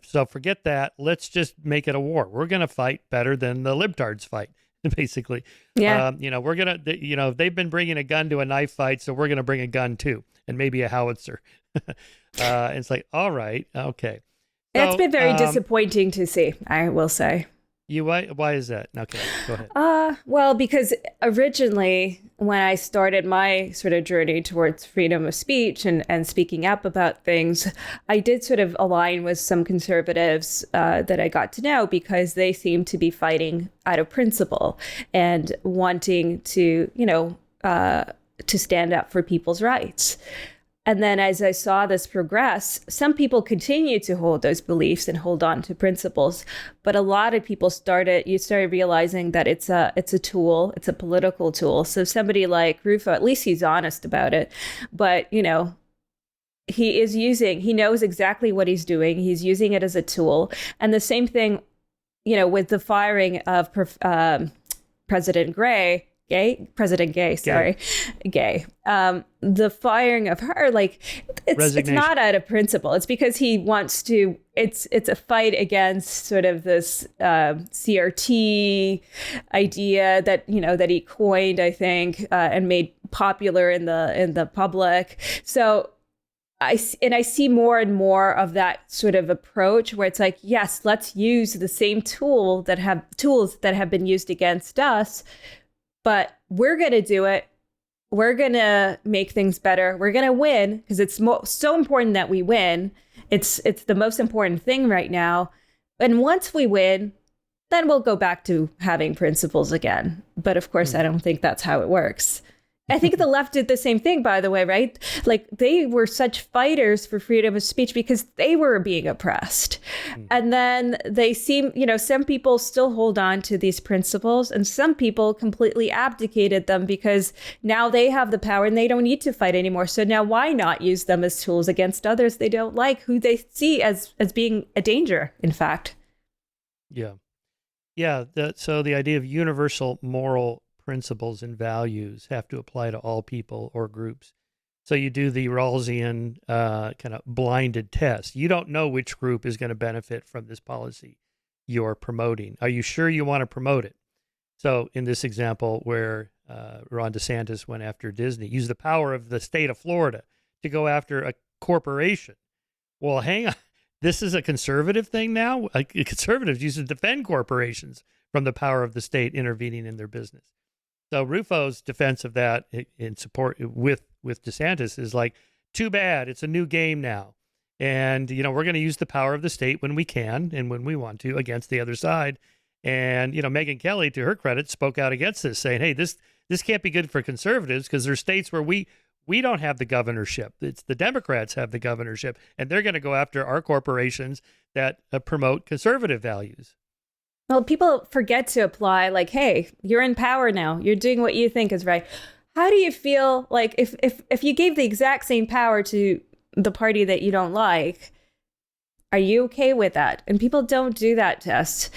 So forget that. Let's just make it a war. We're going to fight better than the libtards fight, basically. Yeah. We're going to, they've been bringing a gun to a knife fight, so we're going to bring a gun too, and maybe a howitzer. It's like, all right, okay. It's been very disappointing to see, I will say. Why is that? Okay, go ahead. Well, because originally when I started my sort of journey towards freedom of speech and speaking up about things, I did sort of align with some conservatives that I got to know, because they seemed to be fighting out of principle and wanting to, to stand up for people's rights. And then as I saw this progress, some people continue to hold those beliefs and hold on to principles. But a lot of people started realizing that it's a tool, it's a political tool. So somebody like Rufo, at least he's honest about it. But, he knows exactly what he's doing. He's using it as a tool. And the same thing, with the firing of President Gay. The firing of her, it's not out of principle. It's because he wants to. It's a fight against sort of this CRT idea that that he coined, I think, and made popular in the public. So I see more and more of that sort of approach where it's like, yes, let's use the same tools that have been used against us. But we're going to do it. We're going to make things better. We're going to win, because it's so important that we win. It's the most important thing right now. And once we win, then we'll go back to having principles again. But of course, I don't think that's how it works. I think the left did the same thing, by the way, right? They were such fighters for freedom of speech because they were being oppressed. And then they seem, some people still hold on to these principles, and some people completely abdicated them because now they have the power and they don't need to fight anymore. So now why not use them as tools against others they don't like, who they see as being a danger, in fact? Yeah. Yeah. So the idea of universal moral principles and values have to apply to all people or groups. So you do the Rawlsian kind of blinded test. You don't know which group is going to benefit from this policy you're promoting. Are you sure you want to promote it? So in this example where Ron DeSantis went after Disney, used the power of the state of Florida to go after a corporation. Well, hang on. This is a conservative thing now? Conservatives used to defend corporations from the power of the state intervening in their business. So Rufo's defense of that in support with DeSantis is like, too bad. It's a new game now. And, we're going to use the power of the state when we can and when we want to against the other side. And, Megyn Kelly, to her credit, spoke out against this, saying, hey, this can't be good for conservatives because there's states where we don't have the governorship. It's the Democrats have the governorship, and they're going to go after our corporations that promote conservative values. Well, people forget to apply like, hey, you're in power now. You're doing what you think is right. How do you feel like if you gave the exact same power to the party that you don't like, are you okay with that? And people don't do that test.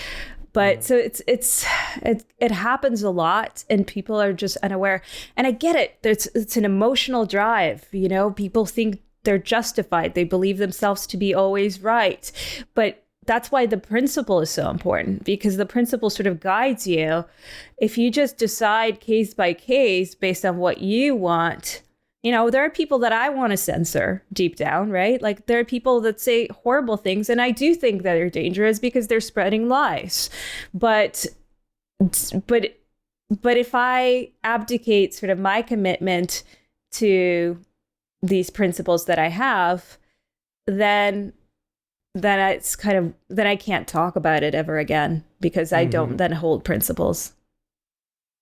But so it happens a lot and people are just unaware. And I get it. It's an emotional drive. People think they're justified. They believe themselves to be always right. But that's why the principle is so important, because the principle sort of guides you. If you just decide case by case based on what you want, there are people that I want to censor deep down, right? Like there are people that say horrible things, and I do think that they're dangerous because they're spreading lies. But if I abdicate sort of my commitment to these principles that I have, then it's kind of, then I can't talk about it ever again because I don't then hold principles.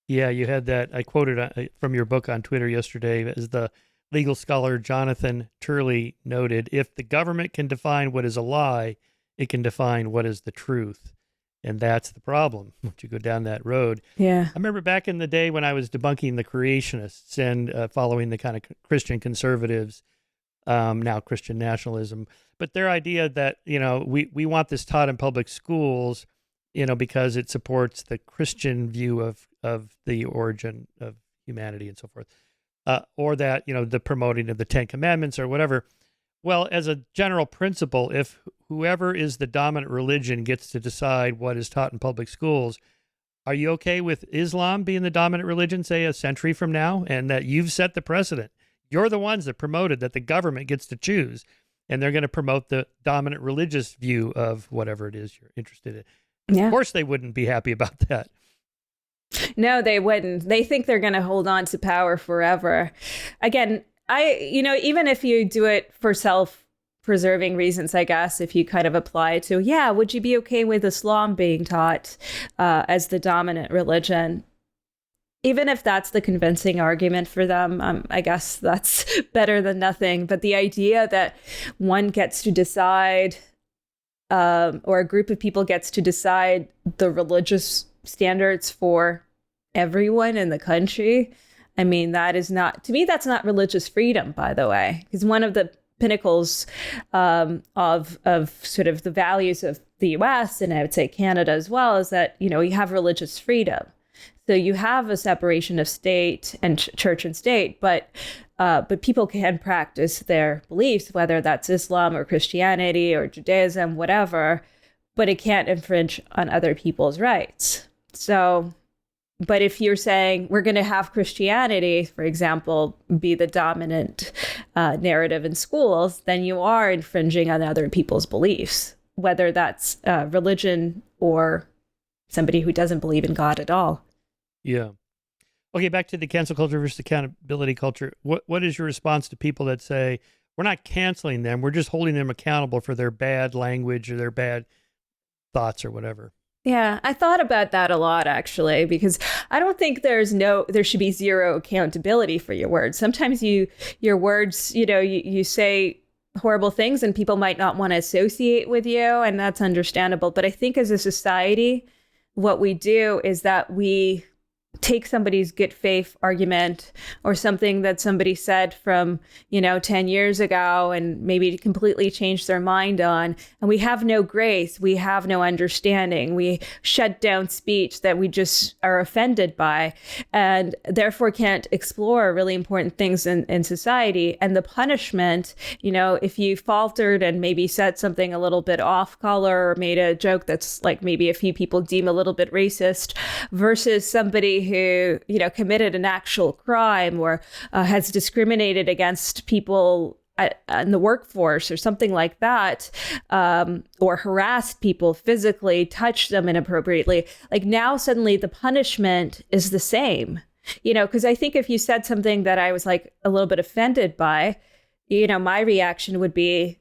Yeah, you had that. I quoted from your book on Twitter yesterday, as the legal scholar Jonathan Turley noted, if the government can define what is a lie, it can define what is the truth. And that's the problem once you go down that road. Yeah. I remember back in the day when I was debunking the creationists and following the kind of Christian conservatives, now Christian nationalism, but their idea that, we want this taught in public schools, because it supports the Christian view of the origin of humanity and so forth, or that, the promoting of the Ten Commandments or whatever. Well, as a general principle, if whoever is the dominant religion gets to decide what is taught in public schools, are you okay with Islam being the dominant religion, say, a century from now, and that you've set the precedent? You're the ones that promoted that the government gets to choose, and they're going to promote the dominant religious view of whatever it is you're interested in. Yeah. Of course, they wouldn't be happy about that. No, they wouldn't. They think they're going to hold on to power forever. Again, even if you do it for self-preserving reasons, I guess, if you kind of apply to, would you be okay with Islam being taught as the dominant religion? Even if that's the convincing argument for them, I guess that's better than nothing. But the idea that one gets to decide, or a group of people gets to decide the religious standards for everyone in the country, I mean, that is not, to me, that's not religious freedom, by the way, because one of the pinnacles of sort of the values of the US, and I would say Canada as well, is that, you have religious freedom. So you have a separation of state and church and state, but people can practice their beliefs, whether that's Islam or Christianity or Judaism, whatever, but it can't infringe on other people's rights. So, but if you're saying we're going to have Christianity, for example, be the dominant narrative in schools, then you are infringing on other people's beliefs, whether that's religion or somebody who doesn't believe in God at all. Yeah. Okay, back to the cancel culture versus accountability culture. What is your response to people that say, we're not canceling them, we're just holding them accountable for their bad language or their bad thoughts or whatever? Yeah, I thought about that a lot, actually, because I don't think there should be zero accountability for your words. Sometimes your words, you say horrible things and people might not want to associate with you, and that's understandable. But I think as a society, what we do is that we take somebody's good faith argument or something that somebody said from, 10 years ago and maybe completely change their mind on. And we have no grace. We have no understanding. We shut down speech that we just are offended by and therefore can't explore really important things in society. And the punishment, if you faltered and maybe said something a little bit off color or made a joke that's like maybe a few people deem a little bit racist versus somebody who, committed an actual crime or has discriminated against people in the workforce or something like that, or harassed people physically, touched them inappropriately. Like now suddenly the punishment is the same, because I think if you said something that I was like a little bit offended by, my reaction would be,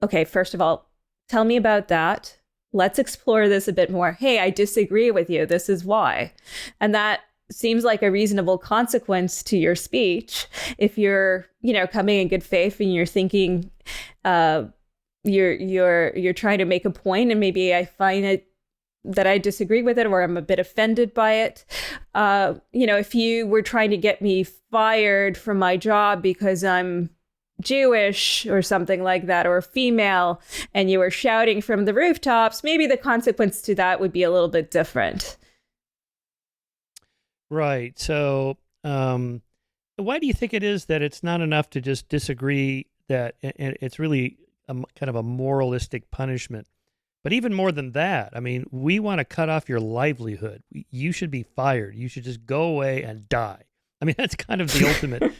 okay, first of all, tell me about that. Let's explore this a bit more. Hey, I disagree with you. This is why. And that seems like a reasonable consequence to your speech. If you're, coming in good faith and you're thinking, you're trying to make a point and maybe I find it that I disagree with it or I'm a bit offended by it. If you were trying to get me fired from my job because I'm Jewish or something like that, or female, and you were shouting from the rooftops, maybe the consequence to that would be a little bit different. Right. So why do you think it is that it's not enough to just disagree, that it's really kind of a moralistic punishment? But even more than that, I mean, we want to cut off your livelihood. You should be fired. You should just go away and die. I mean, that's kind of the ultimate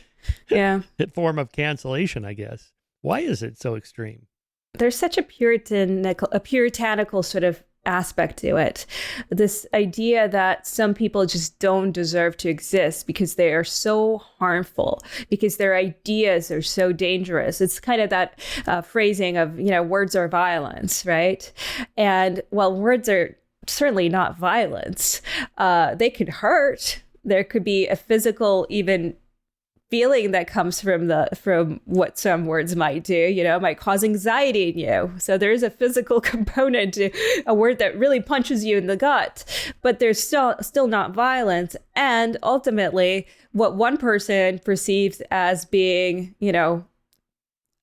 form of cancellation, I guess. Why is it so extreme? There's such a puritanical sort of aspect to it. This idea that some people just don't deserve to exist because they are so harmful, because their ideas are so dangerous. It's kind of that phrasing of, words are violence, right? And while words are certainly not violence, they could hurt. There could be a physical, even feeling that comes from what some words might do, might cause anxiety in you. So there's a physical component to a word that really punches you in the gut, but there's still not violence. And ultimately, what one person perceives as being,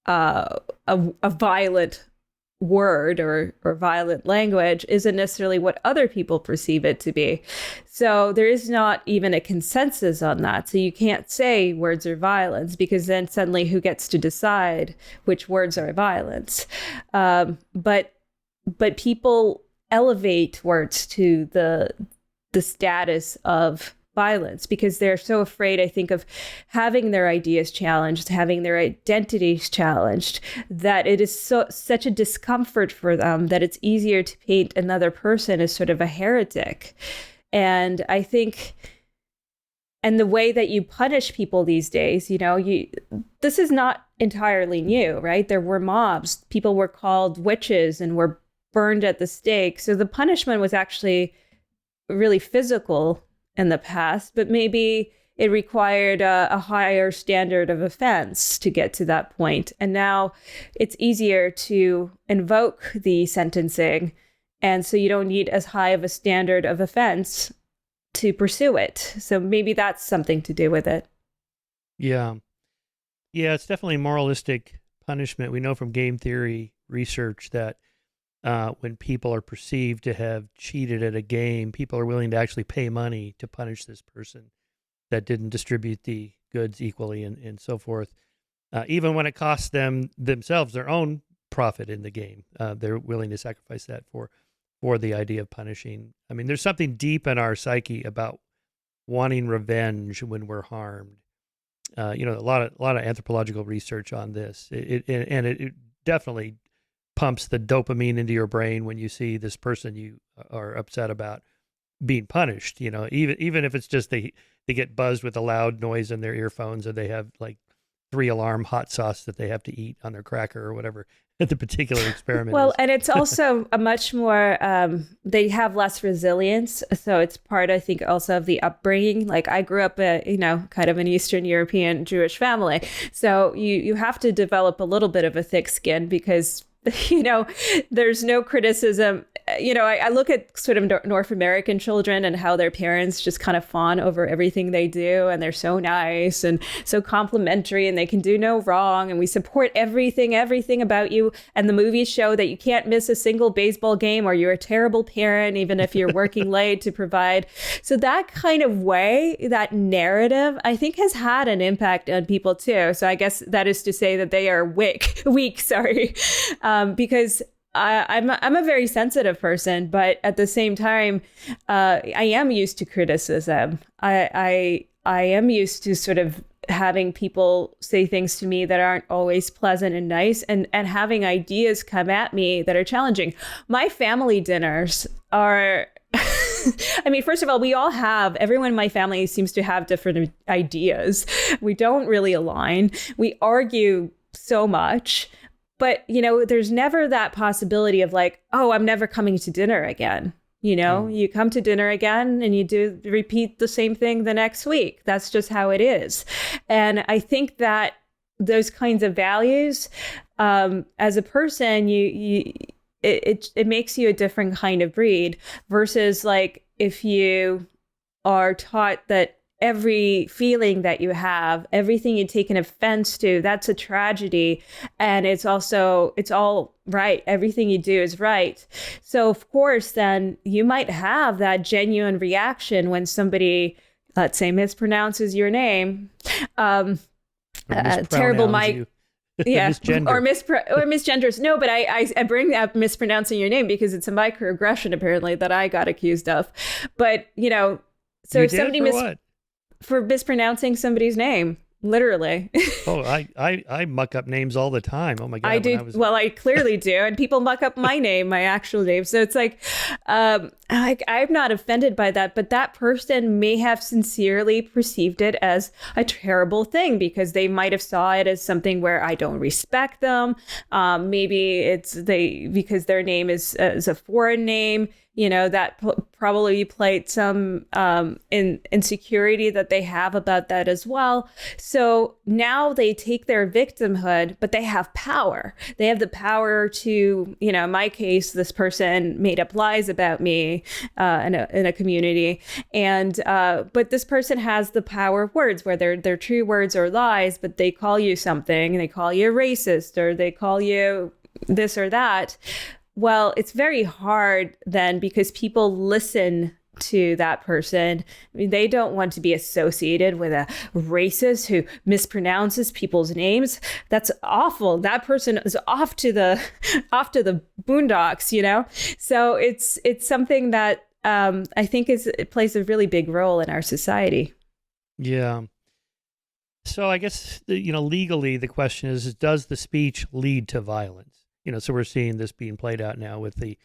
a violent word or violent language isn't necessarily what other people perceive it to be. So there is not even a consensus on that. So you can't say words are violence, because then suddenly who gets to decide which words are violence? But people elevate words to the status of violence because they're so afraid, I think, of having their ideas challenged, having their identities challenged, that it is such a discomfort for them that it's easier to paint another person as sort of a heretic. And I think, and the way that you punish people these days, this is not entirely new, right? There were mobs. People were called witches and were burned at the stake. So the punishment was actually really physical in the past, but maybe it required a higher standard of offense to get to that point. And now it's easier to invoke the sentencing. And so you don't need as high of a standard of offense to pursue it. So maybe that's something to do with it. Yeah. Yeah, it's definitely moralistic punishment. We know from game theory research that when people are perceived to have cheated at a game, people are willing to actually pay money to punish this person that didn't distribute the goods equally and so forth. Even when it costs them themselves their own profit in the game, they're willing to sacrifice that for the idea of punishing. I mean, there's something deep in our psyche about wanting revenge when we're harmed. A lot of anthropological research on this. It definitely pumps the dopamine into your brain when you see this person you are upset about being punished. Even if it's just they get buzzed with a loud noise in their earphones, or they have like 3-alarm hot sauce that they have to eat on their cracker or whatever the particular experiment well, is. And it's also a much more, they have less resilience. So it's part, I think, also of the upbringing. Like I grew up, kind of an Eastern European Jewish family. So you have to develop a little bit of a thick skin because there's no criticism I look at sort of North American children and how their parents just kind of fawn over everything they do. And they're so nice and so complimentary and they can do no wrong. And we support everything about you. And the movies show that you can't miss a single baseball game or you're a terrible parent, even if you're working late to provide. So that kind of way, that narrative, I think has had an impact on people too. So I guess that is to say that they are weak, because I'm a very sensitive person, but at the same time, I am used to criticism. I am used to sort of having people say things to me that aren't always pleasant and nice, and having ideas come at me that are challenging. My family dinners are. I mean, first of all, everyone in my family seems to have different ideas. We don't really align. We argue so much. But, there's never that possibility of like, oh, I'm never coming to dinner again. You come to dinner again and you do repeat the same thing the next week. That's just how it is. And I think that those kinds of values, as a person, it makes you a different kind of breed versus like if you are taught that every feeling that you have, everything you take an offense to, that's a tragedy. And it's all right. Everything you do is right. So of course, then you might have that genuine reaction when somebody, let's say, mispronounces your name. Terrible Mike. Yeah, or misgenders. No, but I bring up mispronouncing your name because it's a microaggression apparently that I got accused of. But so if somebody for mispronouncing somebody's name, literally. Oh, I muck up names all the time. Oh my God. I do. Well, I clearly do. And people muck up my name, my actual name. So it's like, I'm not offended by that, but that person may have sincerely perceived it as a terrible thing because they might have saw it as something where I don't respect them. Maybe because their name is a foreign name. That probably played some insecurity that they have about that as well. So now they take their victimhood, but they have power. They have the power to, in my case, this person made up lies about me in a community. And but this person has the power of words, whether they're true words or lies, but they call you something, they call you a racist, or they call you this or that. Well, it's very hard then because people listen to that person. I mean, they don't want to be associated with a racist who mispronounces people's names. That's awful. That person is off to the boondocks, So it's something that I think it plays a really big role in our society. Yeah. So I guess legally the question is, does the speech lead to violence? So we're seeing this being played out now with the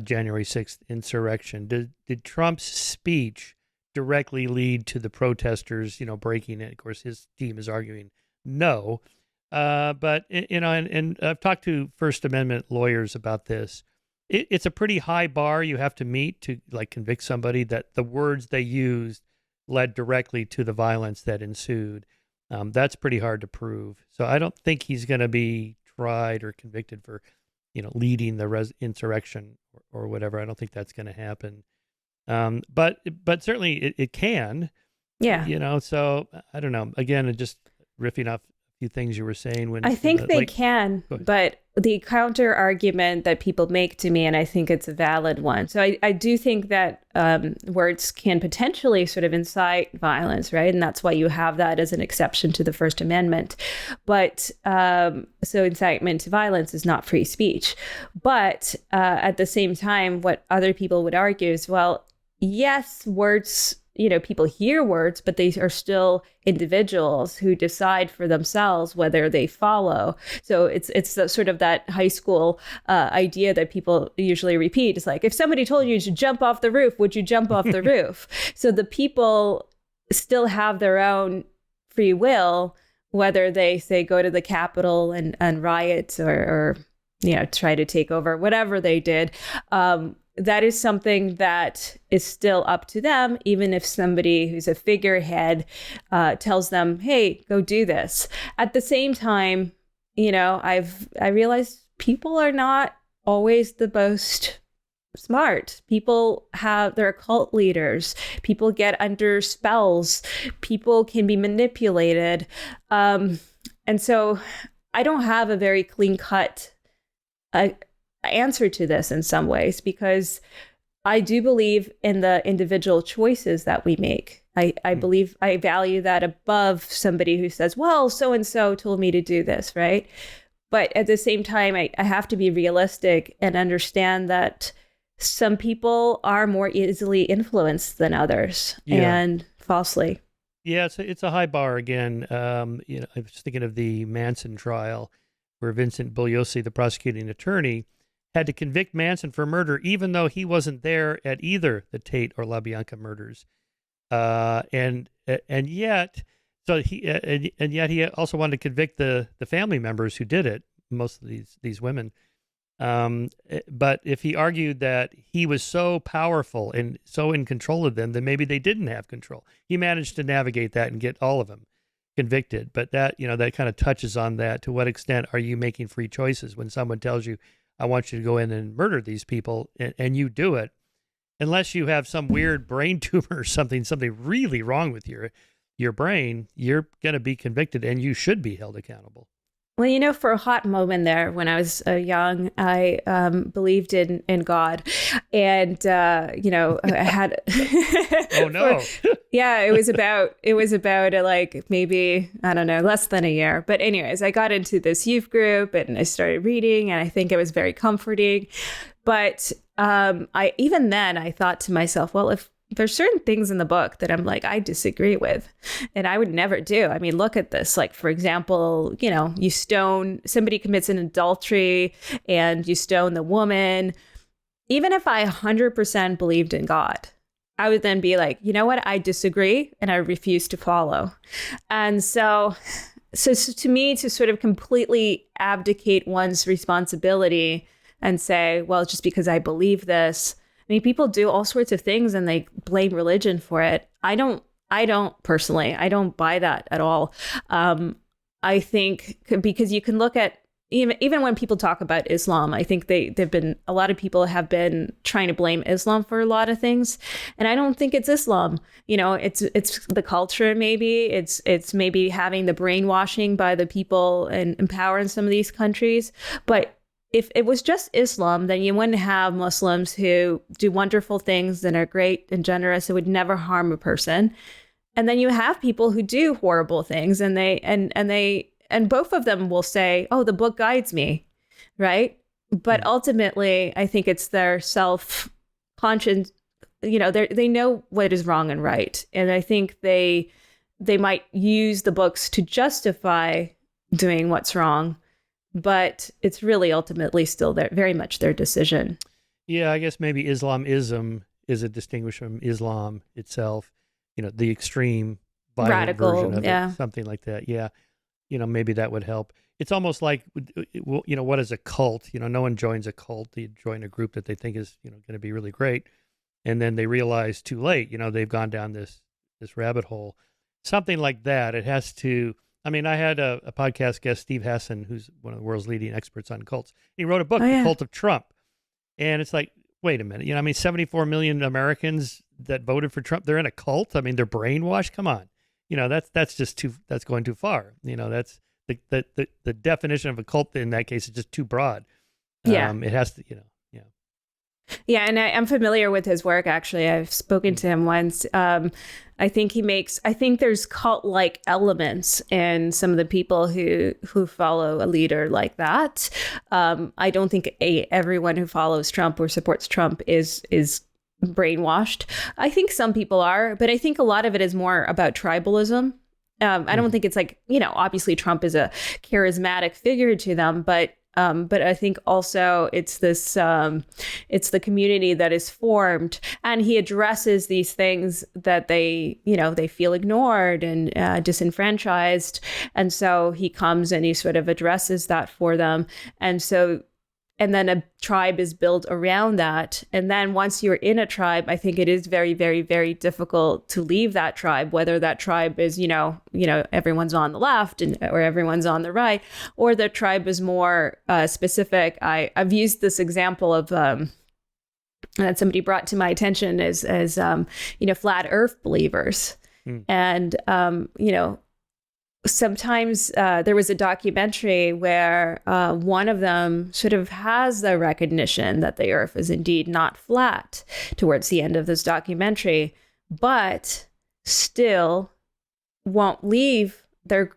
January 6th insurrection. Did Trump's speech directly lead to the protesters, breaking it? Of course, his team is arguing no. But, and I've talked to First Amendment lawyers about this. It's a pretty high bar you have to meet to convict somebody that the words they used led directly to the violence that ensued. That's pretty hard to prove. So I don't think he's going to be tried or convicted for, leading the insurrection or whatever. I don't think that's going to happen. But certainly it can. Yeah. So I don't know. Again, just riffing off a few things you were saying when I think they can, but the counter argument that people make to me, and I think it's a valid one. So I do think that words can potentially sort of incite violence, right? And that's why you have that as an exception to the First Amendment. But so incitement to violence is not free speech. But at the same time, what other people would argue is, well, yes, words, people hear words, but they are still individuals who decide for themselves whether they follow. So it's sort of that high school idea that people usually repeat. It's like, if somebody told you to jump off the roof, would you jump off the roof? So the people still have their own free will, whether they say go to the Capitol and riot or try to take over, whatever they did. That is something that is still up to them, even if somebody who's a figurehead tells them, hey, go do this. At the same time, I realize people are not always the most smart. People have their cult leaders. People get under spells. People can be manipulated. And so I don't have a very clean cut answer to this in some ways, because I do believe in the individual choices that we make. I believe I value that above somebody who says, well, so-and-so told me to do this, right? But at the same time, I have to be realistic and understand that some people are more easily influenced than others, and falsely. Yeah, it's a high bar again. I was thinking of the Manson trial, where Vincent Bugliosi, the prosecuting attorney, had to convict Manson for murder, even though he wasn't there at either the Tate or LaBianca murders. And yet he also wanted to convict the family members who did it, most of these women. But if he argued that he was so powerful and so in control of them, then maybe they didn't have control. He managed to navigate that and get all of them convicted. But that kind of touches on that. To what extent are you making free choices when someone tells you, I want you to go in and murder these people, and you do it? Unless you have some weird brain tumor or something really wrong with your brain, you're going to be convicted, and you should be held accountable. Well, for a hot moment there when I was young, I believed in God, and I had. Oh no! Yeah, it was about like maybe, I don't know, less than a year. But anyways, I got into this youth group and I started reading, and I think it was very comforting. But even then I thought to myself, well, if there's certain things in the book that I'm like, I disagree with, and I would never do. I mean, look at this. Like, for example, you stone, somebody commits an adultery and you stone the woman. Even if I 100% believed in God, I would then be like, you know what? I disagree and I refuse to follow. And so to me, to sort of completely abdicate one's responsibility and say, well, just because I believe this. I mean, people do all sorts of things and they blame religion for it. I don't personally, I don't buy that at all. I think because you can look at, even when people talk about Islam, I think a lot of people have been trying to blame Islam for a lot of things. And I don't think it's Islam. It's the culture, maybe. It's maybe having the brainwashing by the people in power in some of these countries. But if it was just Islam, then you wouldn't have Muslims who do wonderful things and are great and generous and would never harm a person. And then you have people who do horrible things, and both of them will say, oh, the book guides me, right? But ultimately, I think it's their self-conscious, they know what is wrong and right. And I think they might use the books to justify doing what's wrong, but it's really ultimately still very much their decision. Yeah, I guess maybe Islamism is a distinguished from Islam itself, the extreme violent radical version of it, something like that. Yeah. Maybe that would help. It's almost like, what is a cult? No one joins a cult. They join a group that they think is, going to be really great. And then they realize too late, they've gone down this rabbit hole. Something like that. It has to, I had a podcast guest, Steve Hassan, who's one of the world's leading experts on cults. He wrote a book, The Cult of Trump. And it's like, wait a minute. 74 million Americans that voted for Trump, they're in a cult. They're brainwashed. Come on. That's going too far. That's the definition of a cult in that case is just too broad. Yeah. It has to, Yeah, and I'm familiar with his work, actually. I've spoken to him once. I think there's cult-like elements in some of the people who follow a leader like that. I don't think everyone who follows Trump or supports Trump is brainwashed. I think some people are, but I think a lot of it is more about tribalism. I don't think it's like, obviously Trump is a charismatic figure to them, but I think also it's this, it's the community that is formed, and he addresses these things that they feel ignored and disenfranchised. And so he comes and he sort of addresses that for them. And then a tribe is built around that. And then once you're in a tribe, I think it is very, very, very difficult to leave that tribe, whether that tribe is, everyone's on the left or everyone's on the right, or the tribe is more specific. I've used this example of that somebody brought to my attention as flat Earth believers. And sometimes there was a documentary where one of them sort of has the recognition that the Earth is indeed not flat towards the end of this documentary, but still won't leave their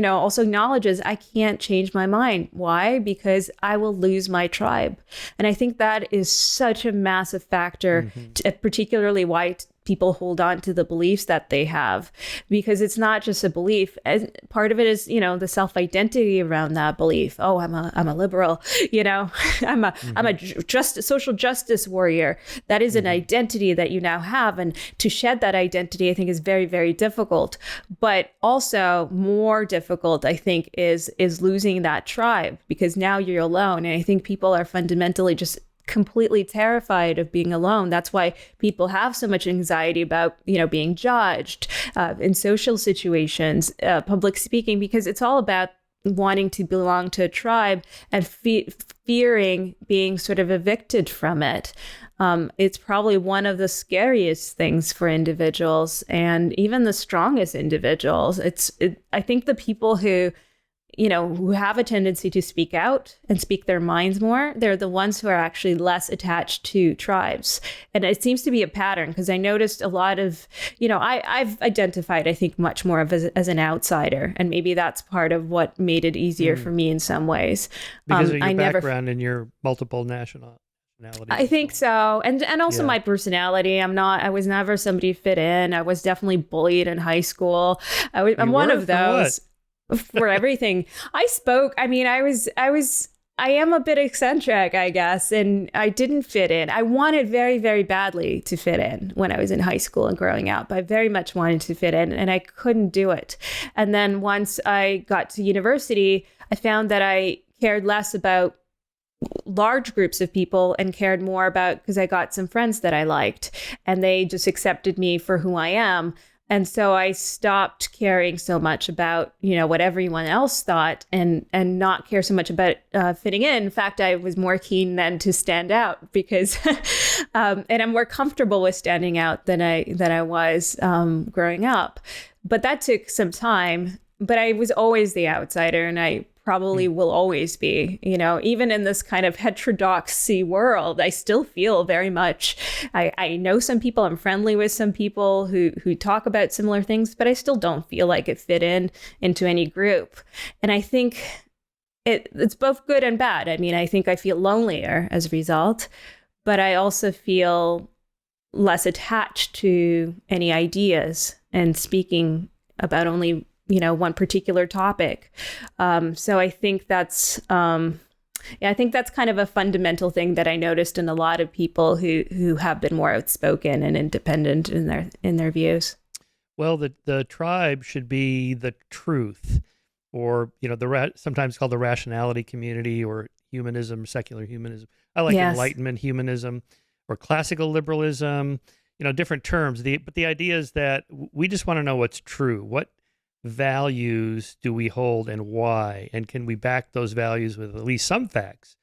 also acknowledges, I can't change my mind. Why? Because I will lose my tribe. And I think that is such a massive factor, particularly why people hold on to the beliefs that they have, because it's not just a belief. As part of it is, the self-identity around that belief. Oh, I'm a liberal, I'm a social justice warrior. That is an identity that you now have. And to shed that identity, I think, is very, very difficult. But also more difficult, I think, is losing that tribe, because now you're alone. And I think people are fundamentally just completely terrified of being alone. That's why people have so much anxiety about, being judged in social situations, public speaking, because it's all about wanting to belong to a tribe and fearing being sort of evicted from it. It's probably one of the scariest things for individuals, and even the strongest individuals. I think the people who have a tendency to speak out and speak their minds more, they're the ones who are actually less attached to tribes. And it seems to be a pattern, because I noticed a lot of, I've identified, I think, much more as an outsider. And maybe that's part of what made it easier for me in some ways. Because of your background and your multiple nationalities. I think so. And also my personality. I was never somebody fit in. I was definitely bullied in high school. I'm one of those. For everything. I am a bit eccentric, I guess, and I didn't fit in. I wanted very, very badly to fit in when I was in high school and growing up. I very much wanted to fit in, and I couldn't do it. And then once I got to university, I found that I cared less about large groups of people and cared more about, because I got some friends that I liked, and they just accepted me for who I am. And so I stopped caring so much about, what everyone else thought, and not care so much about fitting in. In fact, I was more keen then to stand out, because and I'm more comfortable with standing out than I was growing up. But that took some time. But I was always the outsider, and I probably will always be, even in this kind of heterodoxy world. I still feel very much, I know some people, I'm friendly with some people who talk about similar things, but I still don't feel like it fit into any group. And I think it's both good and bad. I mean, I think I feel lonelier as a result, but I also feel less attached to any ideas and speaking about only one particular topic. So I think that's, I think that's kind of a fundamental thing that I noticed in a lot of people who have been more outspoken and independent in their views. Well, the tribe should be the truth, or sometimes called the rationality community, or humanism, secular humanism. I like Enlightenment humanism, or classical liberalism. Different terms. But the idea is that we just want to know what's true. What values do we hold, and why? And can we back those values with at least some facts?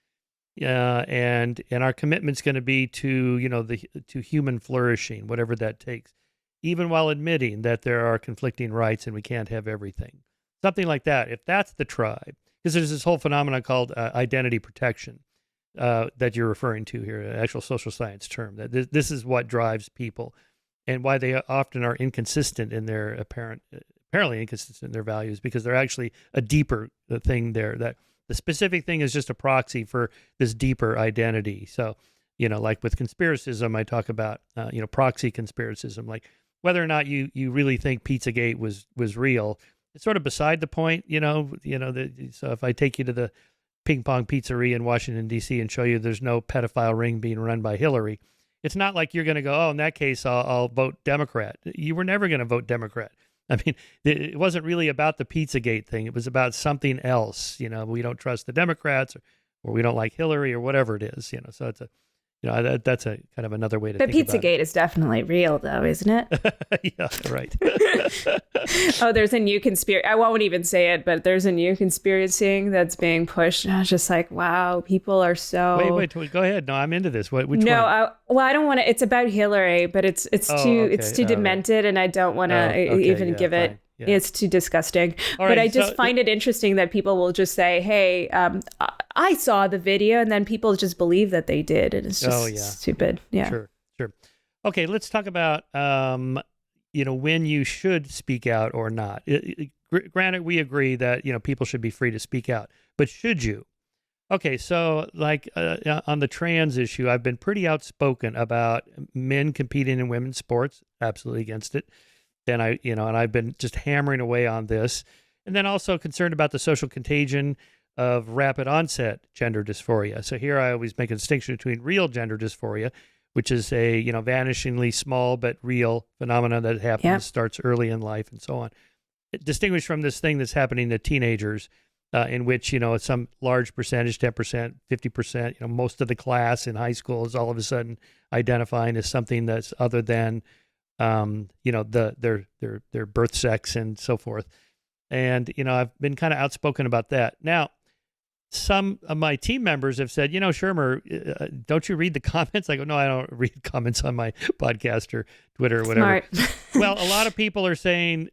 And our commitment's going to be to to human flourishing, whatever that takes, even while admitting that there are conflicting rights and we can't have everything. Something like that. If that's the tribe, because there's this whole phenomenon called identity protection that you're referring to here, an actual social science term. That this is what drives people, and why they often are inconsistent in their apparently inconsistent in their values, because they're actually a deeper thing there. That the specific thing is just a proxy for this deeper identity. So, like with conspiracism, I talk about, proxy conspiracism, like whether or not you really think Pizzagate was real. It's sort of beside the point, so if I take you to the Ping Pong Pizzeria in Washington, D.C. and show you there's no pedophile ring being run by Hillary, it's not like you're going to go, oh, in that case, I'll vote Democrat. You were never going to vote Democrat. I mean, it wasn't really about the Pizzagate thing. It was about something else. We don't trust the Democrats, or we don't like Hillary, or whatever it is. So that's a kind of another way to But think about Pizzagate is definitely real, though, isn't it? Yeah, right. Oh, there's a new conspiracy. I won't even say it, but there's a new conspiracy that's being pushed. And I was just like, wow, people are so. Wait, go ahead. No, I'm into this. Which one? I don't want to. It's about Hillary, but it's too demented, and I don't want to even give it. Yeah. It's too disgusting. But I just find it interesting that people will just say, hey, I saw the video, and then people just believe that they did. And it's just stupid. Yeah. Sure. Okay, let's talk about, when you should speak out or not. Granted, we agree that, people should be free to speak out. But should you? Okay, so like on the trans issue, I've been pretty outspoken about men competing in women's sports. Absolutely against it. And I've been just hammering away on this. And then also concerned about the social contagion of rapid onset gender dysphoria. So here I always make a distinction between real gender dysphoria, which is a, vanishingly small but real phenomenon that happens, starts early in life and so on. Distinguished from this thing that's happening to teenagers, in which, some large percentage, 10%, 50%, most of the class in high school is all of a sudden identifying as something that's other than their birth sex and so forth. And, I've been kind of outspoken about that. Now, some of my team members have said, Shermer, don't you read the comments? I go, no, I don't read comments on my podcast or Twitter or whatever. Well, a lot of people are saying,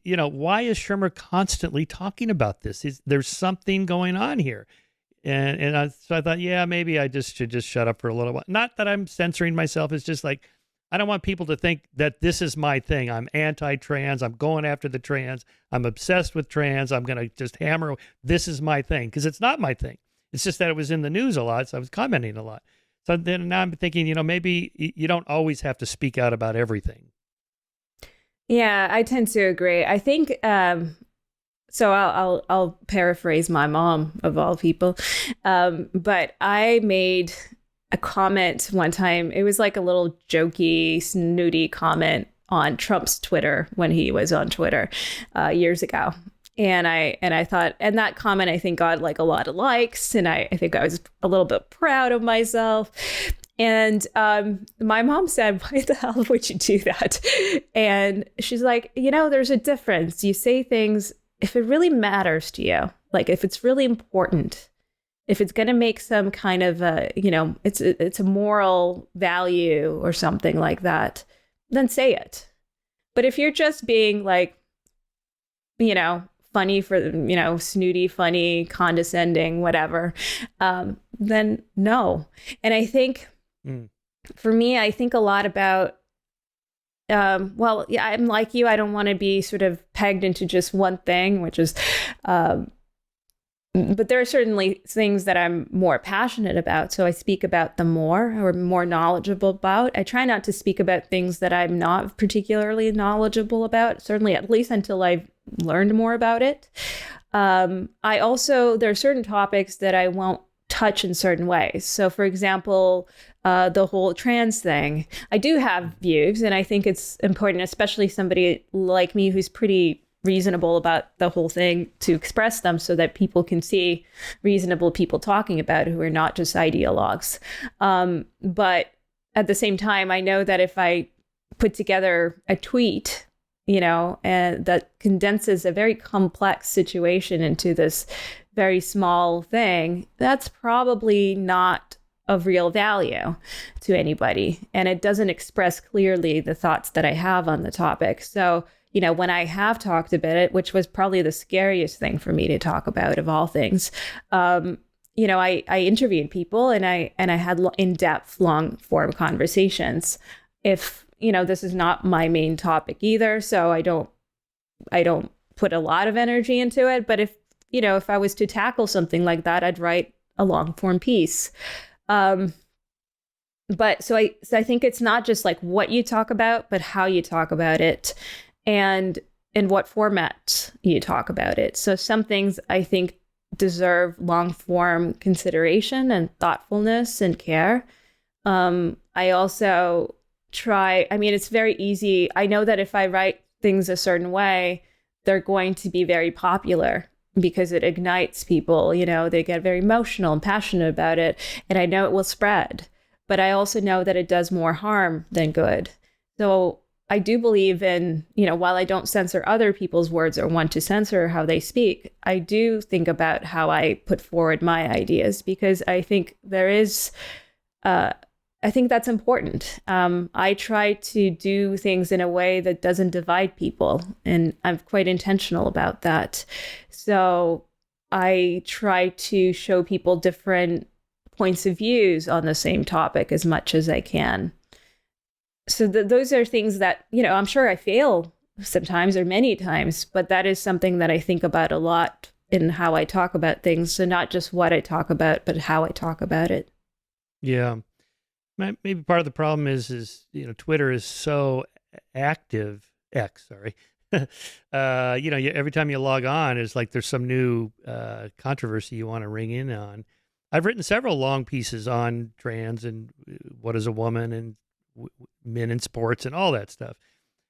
why is Shermer constantly talking about this? There's something going on here. So I thought, maybe I should just shut up for a little while. Not that I'm censoring myself. It's just like, I don't want people to think that this is my thing. I'm anti-trans. I'm going after the trans. I'm obsessed with trans. I'm going to just hammer. This is my thing, because it's not my thing. It's just that it was in the news a lot, so I was commenting a lot. So then now I'm thinking, maybe you don't always have to speak out about everything. Yeah, I tend to agree. I think so. I'll paraphrase my mom of all people, but I made a comment one time. It was like a little jokey, snooty comment on Trump's Twitter when he was on Twitter years ago. And I thought, and that comment, I think, got like a lot of likes. And I think I was a little bit proud of myself. And my mom said, why the hell would you do that? And she's like, there's a difference. You say things if it really matters to you, like if it's really important. If it's going to make some kind of it's a moral value or something like that, then say it. But if you're just being like, funny for, snooty, funny, condescending, whatever, then no. And I think for me, I think a lot about, I'm like you. I don't want to be sort of pegged into just one thing, which is, but there are certainly things that I'm more passionate about. So I speak about them more or more knowledgeable about. I try not to speak about things that I'm not particularly knowledgeable about, certainly at least until I've learned more about it. There are certain topics that I won't touch in certain ways. So for example, the whole trans thing, I do have views, and I think it's important, especially somebody like me who's pretty reasonable about the whole thing, to express them so that people can see reasonable people talking about it who are not just ideologues. But at the same time, I know that if I put together a tweet, and that condenses a very complex situation into this very small thing, that's probably not of real value to anybody. And it doesn't express clearly the thoughts that I have on the topic. So when I have talked about it, which was probably the scariest thing for me to talk about of all things, I interviewed people and I had in-depth, long-form conversations. If this is not my main topic either, so I don't put a lot of energy into it. But if I was to tackle something like that, I'd write a long-form piece. But so I think it's not just like what you talk about, but how you talk about it. And in what format you talk about it. So some things I think deserve long form consideration and thoughtfulness and care. I also it's very easy. I know that if I write things a certain way, they're going to be very popular because it ignites people. They get very emotional and passionate about it. And I know it will spread. but I also know that it does more harm than good. So I do believe in, while I don't censor other people's words or want to censor how they speak, I do think about how I put forward my ideas, because I think I think that's important. I try to do things in a way that doesn't divide people, and I'm quite intentional about that. So I try to show people different points of views on the same topic as much as I can. So those are things that, I'm sure I fail sometimes or many times, but that is something that I think about a lot in how I talk about things. So not just what I talk about, but how I talk about it. Yeah. Maybe part of the problem is Twitter is so active. X, sorry. Every time you log on, it's like there's some new controversy you want to ring in on. I've written several long pieces on trans and what is a woman and men in sports and all that stuff.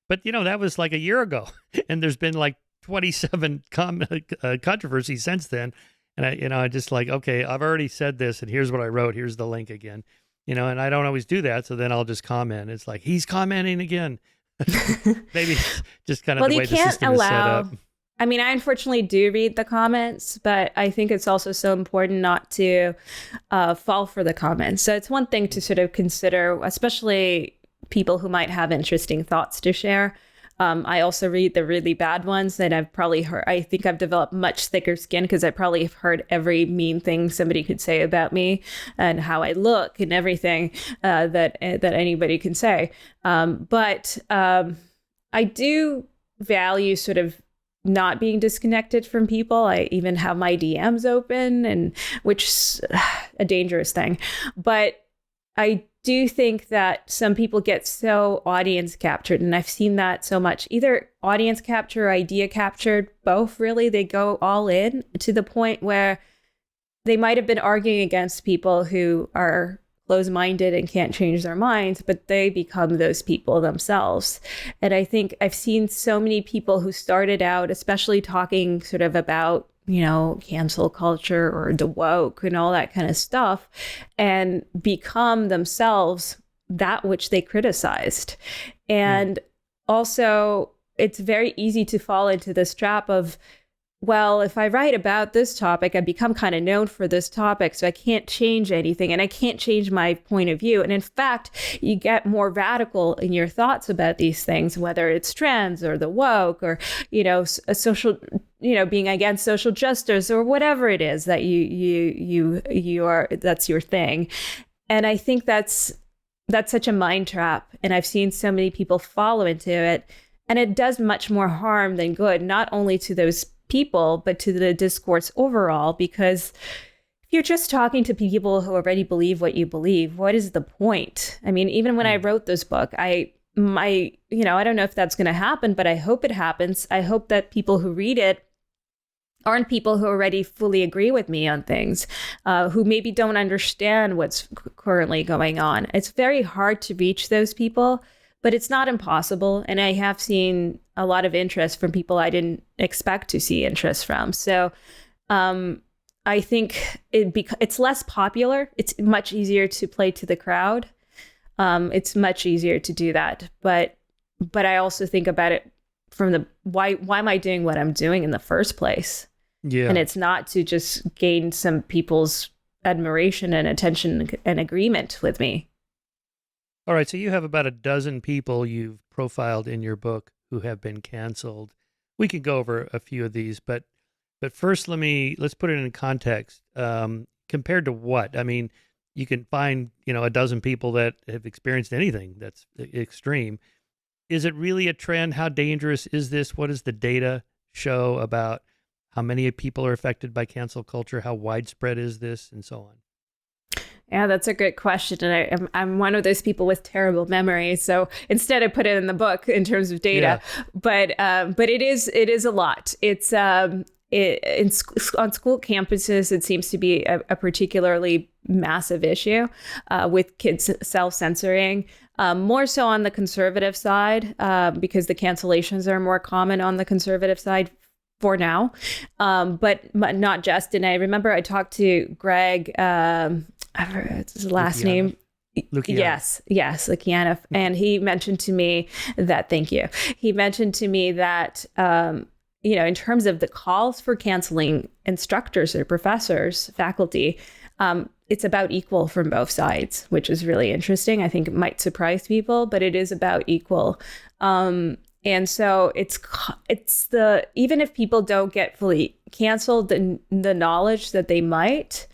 But, that was like a year ago. And there's been like 27 controversies since then. And I just like, okay, I've already said this and here's what I wrote. Here's the link again. And I don't always do that. So then I'll just comment. It's like, he's commenting again. Maybe just kind of the way the system is set up. I mean, I unfortunately do read the comments, but I think it's also so important not to fall for the comments. So it's one thing to sort of consider, especially people who might have interesting thoughts to share. I also read the really bad ones that I've probably heard. I think I've developed much thicker skin because I probably have heard every mean thing somebody could say about me and how I look and everything that anybody can say. But I do value sort of not being disconnected from people. I even have my DMs open, and which is a dangerous thing. But I do think that some people get so audience captured, and I've seen that so much, either audience capture or idea captured, both really. They go all in to the point where they might have been arguing against people who are closed-minded and can't change their minds, but they become those people themselves. And I think I've seen so many people who started out, especially talking sort of about, cancel culture or the woke and all that kind of stuff, and become themselves that which they criticized. And also, it's very easy to fall into this trap of, well, if I write about this topic, I become kind of known for this topic, so I can't change anything and I can't change my point of view. And in fact, you get more radical in your thoughts about these things, whether it's trans or the woke or, a social, being against social justice or whatever it is that you are, that's your thing. And I think that's such a mind trap. And I've seen so many people follow into it, and it does much more harm than good, not only to those people, but to the discourse overall, because if you're just talking to people who already believe what you believe, what is the point? I mean, even when I wrote this book, I don't know if that's going to happen, but I hope it happens. I hope that people who read it aren't people who already fully agree with me on things, who maybe don't understand what's currently going on. It's very hard to reach those people, but it's not impossible. And I have seen a lot of interest from people I didn't expect to see interest from. So I think it's less popular. It's much easier to play to the crowd. It's much easier to do that. But I also think about it from the why am I doing what I'm doing in the first place? Yeah. And it's not to just gain some people's admiration and attention and agreement with me. All right, so you have about a dozen people you've profiled in your book who have been canceled. We can go over a few of these, but first let's put it in context. Compared to what? I mean, you can find, a dozen people that have experienced anything that's extreme. Is it really a trend? How dangerous is this? What does the data show about how many people are affected by cancel culture? How widespread is this, and so on? Yeah, that's a good question. And I'm one of those people with terrible memory. So instead I put it in the book in terms of data, but it is a lot. It's on school campuses, it seems to be a particularly massive issue with kids self-censoring, more so on the conservative side, because the cancellations are more common on the conservative side for now, but not just. And I remember I talked to Greg, his last name. Yes, Lukianov. And he mentioned to me that, thank you. He mentioned to me that, in terms of the calls for canceling instructors or professors, faculty, it's about equal from both sides, which is really interesting. I think it might surprise people, but it is about equal. And so even if people don't get fully canceled, the knowledge that they might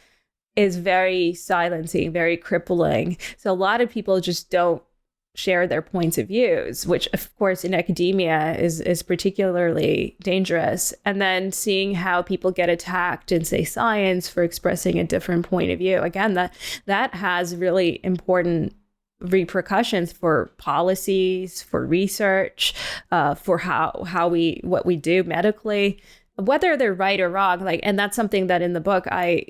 is very silencing, very crippling. So a lot of people just don't share their points of views, which of course in academia is particularly dangerous. And then seeing how people get attacked in, say, science for expressing a different point of view. Again, that has really important repercussions for policies, for research, for what we do medically, whether they're right or wrong. And that's something that in the book I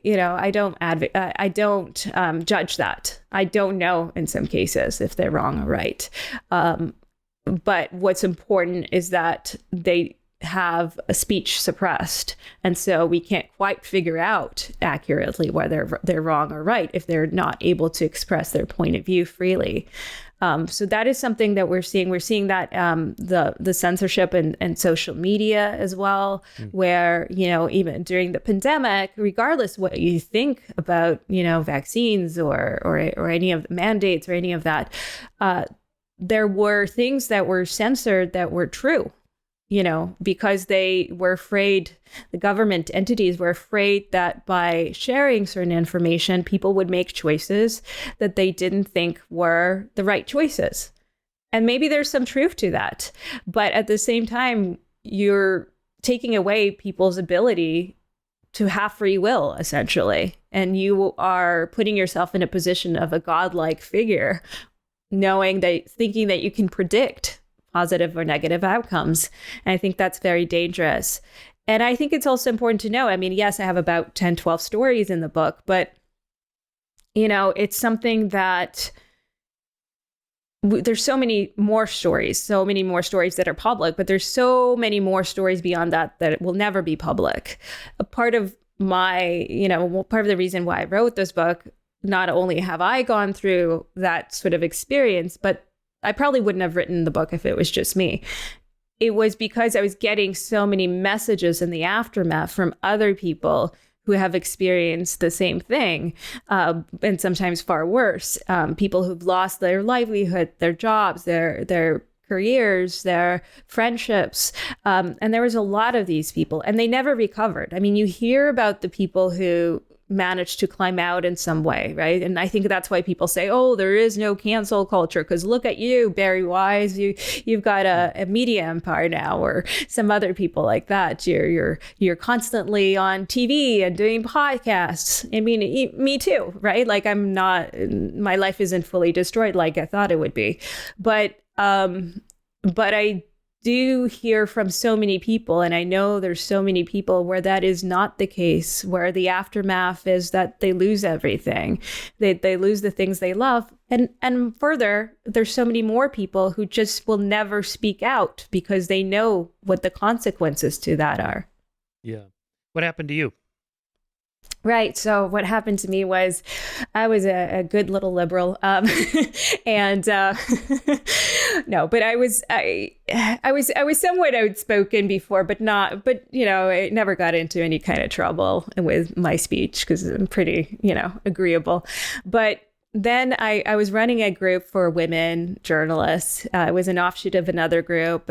don't judge that. I don't know in some cases if they're wrong or right. But what's important is that they have a speech suppressed. And so we can't quite figure out accurately whether they're wrong or right if they're not able to express their point of view freely. So that is something that we're seeing. We're seeing that the censorship and social media as well, where, even during the pandemic, regardless what you think about, vaccines or any of the mandates or any of that, there were things that were censored that were true. Because they were afraid, the government entities were afraid that by sharing certain information, people would make choices that they didn't think were the right choices. And maybe there's some truth to that. But at the same time, you're taking away people's ability to have free will, essentially. And you are putting yourself in a position of a godlike figure, thinking that you can predict positive or negative outcomes. And I think that's very dangerous. And I think it's also important to know, yes, I have about 10, 12 stories in the book, but, it's something that there's so many more stories that are public, but there's so many more stories beyond that will never be public. A part of part of the reason why I wrote this book, not only have I gone through that sort of experience, but I probably wouldn't have written the book if it was just me. It was because I was getting so many messages in the aftermath from other people who have experienced the same thing, and sometimes far worse. People who've lost their livelihood, their jobs, their careers, their friendships. And there was a lot of these people, and they never recovered. You hear about the people who managed to climb out in some way, right? And I think that's why people say, oh, there is no cancel culture, because look at you, Barry Wise, you've got a media empire now, or some other people like that. You're constantly on TV and doing podcasts. Me too, right? My life isn't fully destroyed like I thought it would be, but I do hear from so many people, and I know there's so many people where that is not the case, where the aftermath is that they lose everything. They lose the things they love. And further, there's so many more people who just will never speak out because they know what the consequences to that are. Yeah. What happened to you? Right. So what happened to me was I was a good little liberal. And no, but I was somewhat outspoken before, but I never got into any kind of trouble with my speech because I'm pretty, agreeable. But then I was running a group for women journalists. It was an offshoot of another group.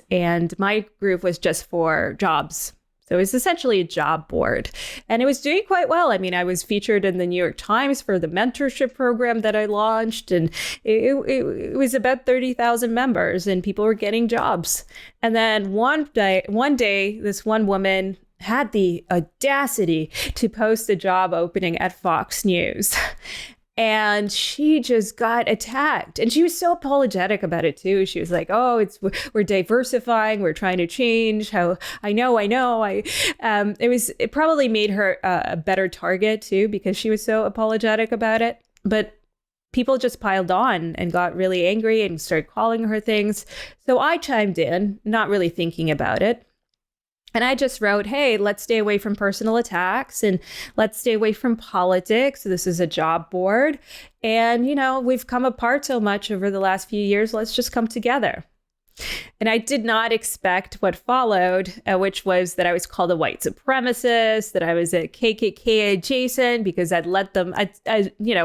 And my group was just for jobs. So it was essentially a job board, and it was doing quite well. I was featured in the New York Times for the mentorship program that I launched, and it was about 30,000 members, and people were getting jobs. And then one day, this one woman had the audacity to post a job opening at Fox News. And she just got attacked. And she was so apologetic about it, too. She was like, oh, we're diversifying. We're trying to change. I know. It probably made her a better target, too, because she was so apologetic about it. But people just piled on and got really angry and started calling her things. So I chimed in, not really thinking about it. And I just wrote, hey, let's stay away from personal attacks and let's stay away from politics. This is a job board. And, we've come apart so much over the last few years. Let's just come together. And I did not expect what followed, which was that I was called a white supremacist, that I was a KKK adjacent because I'd let them,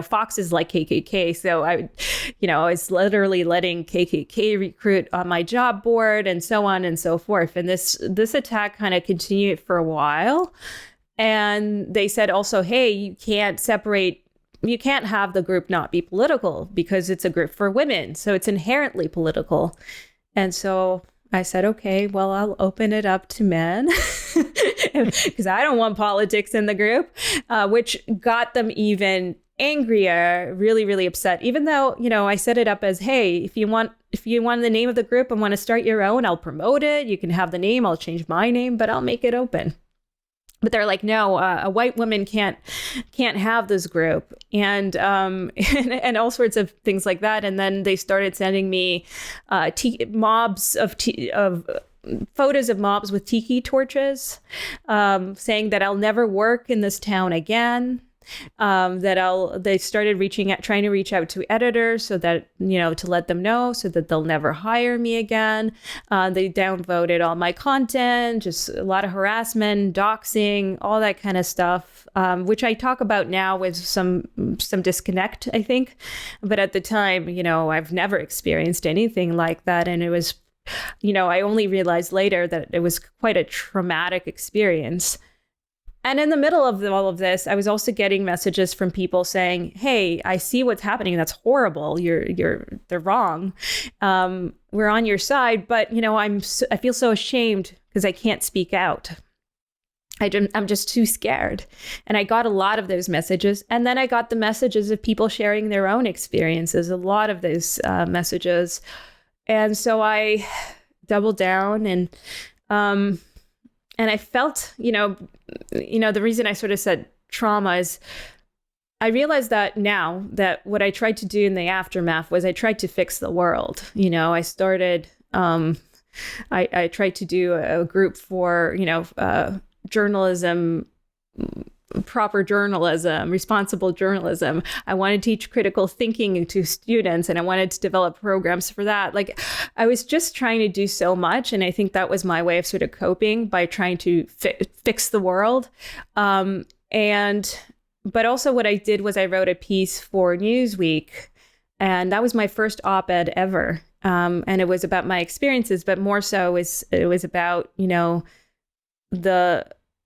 Fox is like KKK. So I was literally letting KKK recruit on my job board and so on and so forth. And this attack kind of continued for a while. And they said also, hey, you can't have the group not be political because it's a group for women. So it's inherently political. And so I said, okay, well, I'll open it up to men because I don't want politics in the group, which got them even angrier, really, really upset, even though, I set it up as, hey, if you want the name of the group and want to start your own, I'll promote it. You can have the name. I'll change my name, but I'll make it open. But they're like, no, a white woman can't have this group, and all sorts of things like that. And then they started sending me mobs of photos of mobs with tiki torches, saying that I'll never work in this town again. They started trying to reach out to editors so that, to let them know so that they'll never hire me again. They downvoted all my content, just a lot of harassment, doxing, all that kind of stuff, which I talk about now with some disconnect, I think. But at the time, I've never experienced anything like that. And it was, I only realized later that it was quite a traumatic experience. And in the middle of all of this, I was also getting messages from people saying, hey, I see what's happening. That's horrible. They're wrong. We're on your side. But, I feel so ashamed because I can't speak out. I'm just too scared. And I got a lot of those messages. And then I got the messages of people sharing their own experiences, a lot of those messages. And so I doubled down and I felt, the reason I sort of said trauma is I realized that now that what I tried to do in the aftermath was I tried to fix the world. I started, I tried to do a group for, journalism, proper journalism, responsible journalism. I wanted to teach critical thinking to students, and I wanted to develop programs for that. Like, I was just trying to do so much. And I think that was my way of sort of coping by trying to fix the world. But also what I did was I wrote a piece for Newsweek, and that was my first op-ed ever. And it was about my experiences, but more so it was about,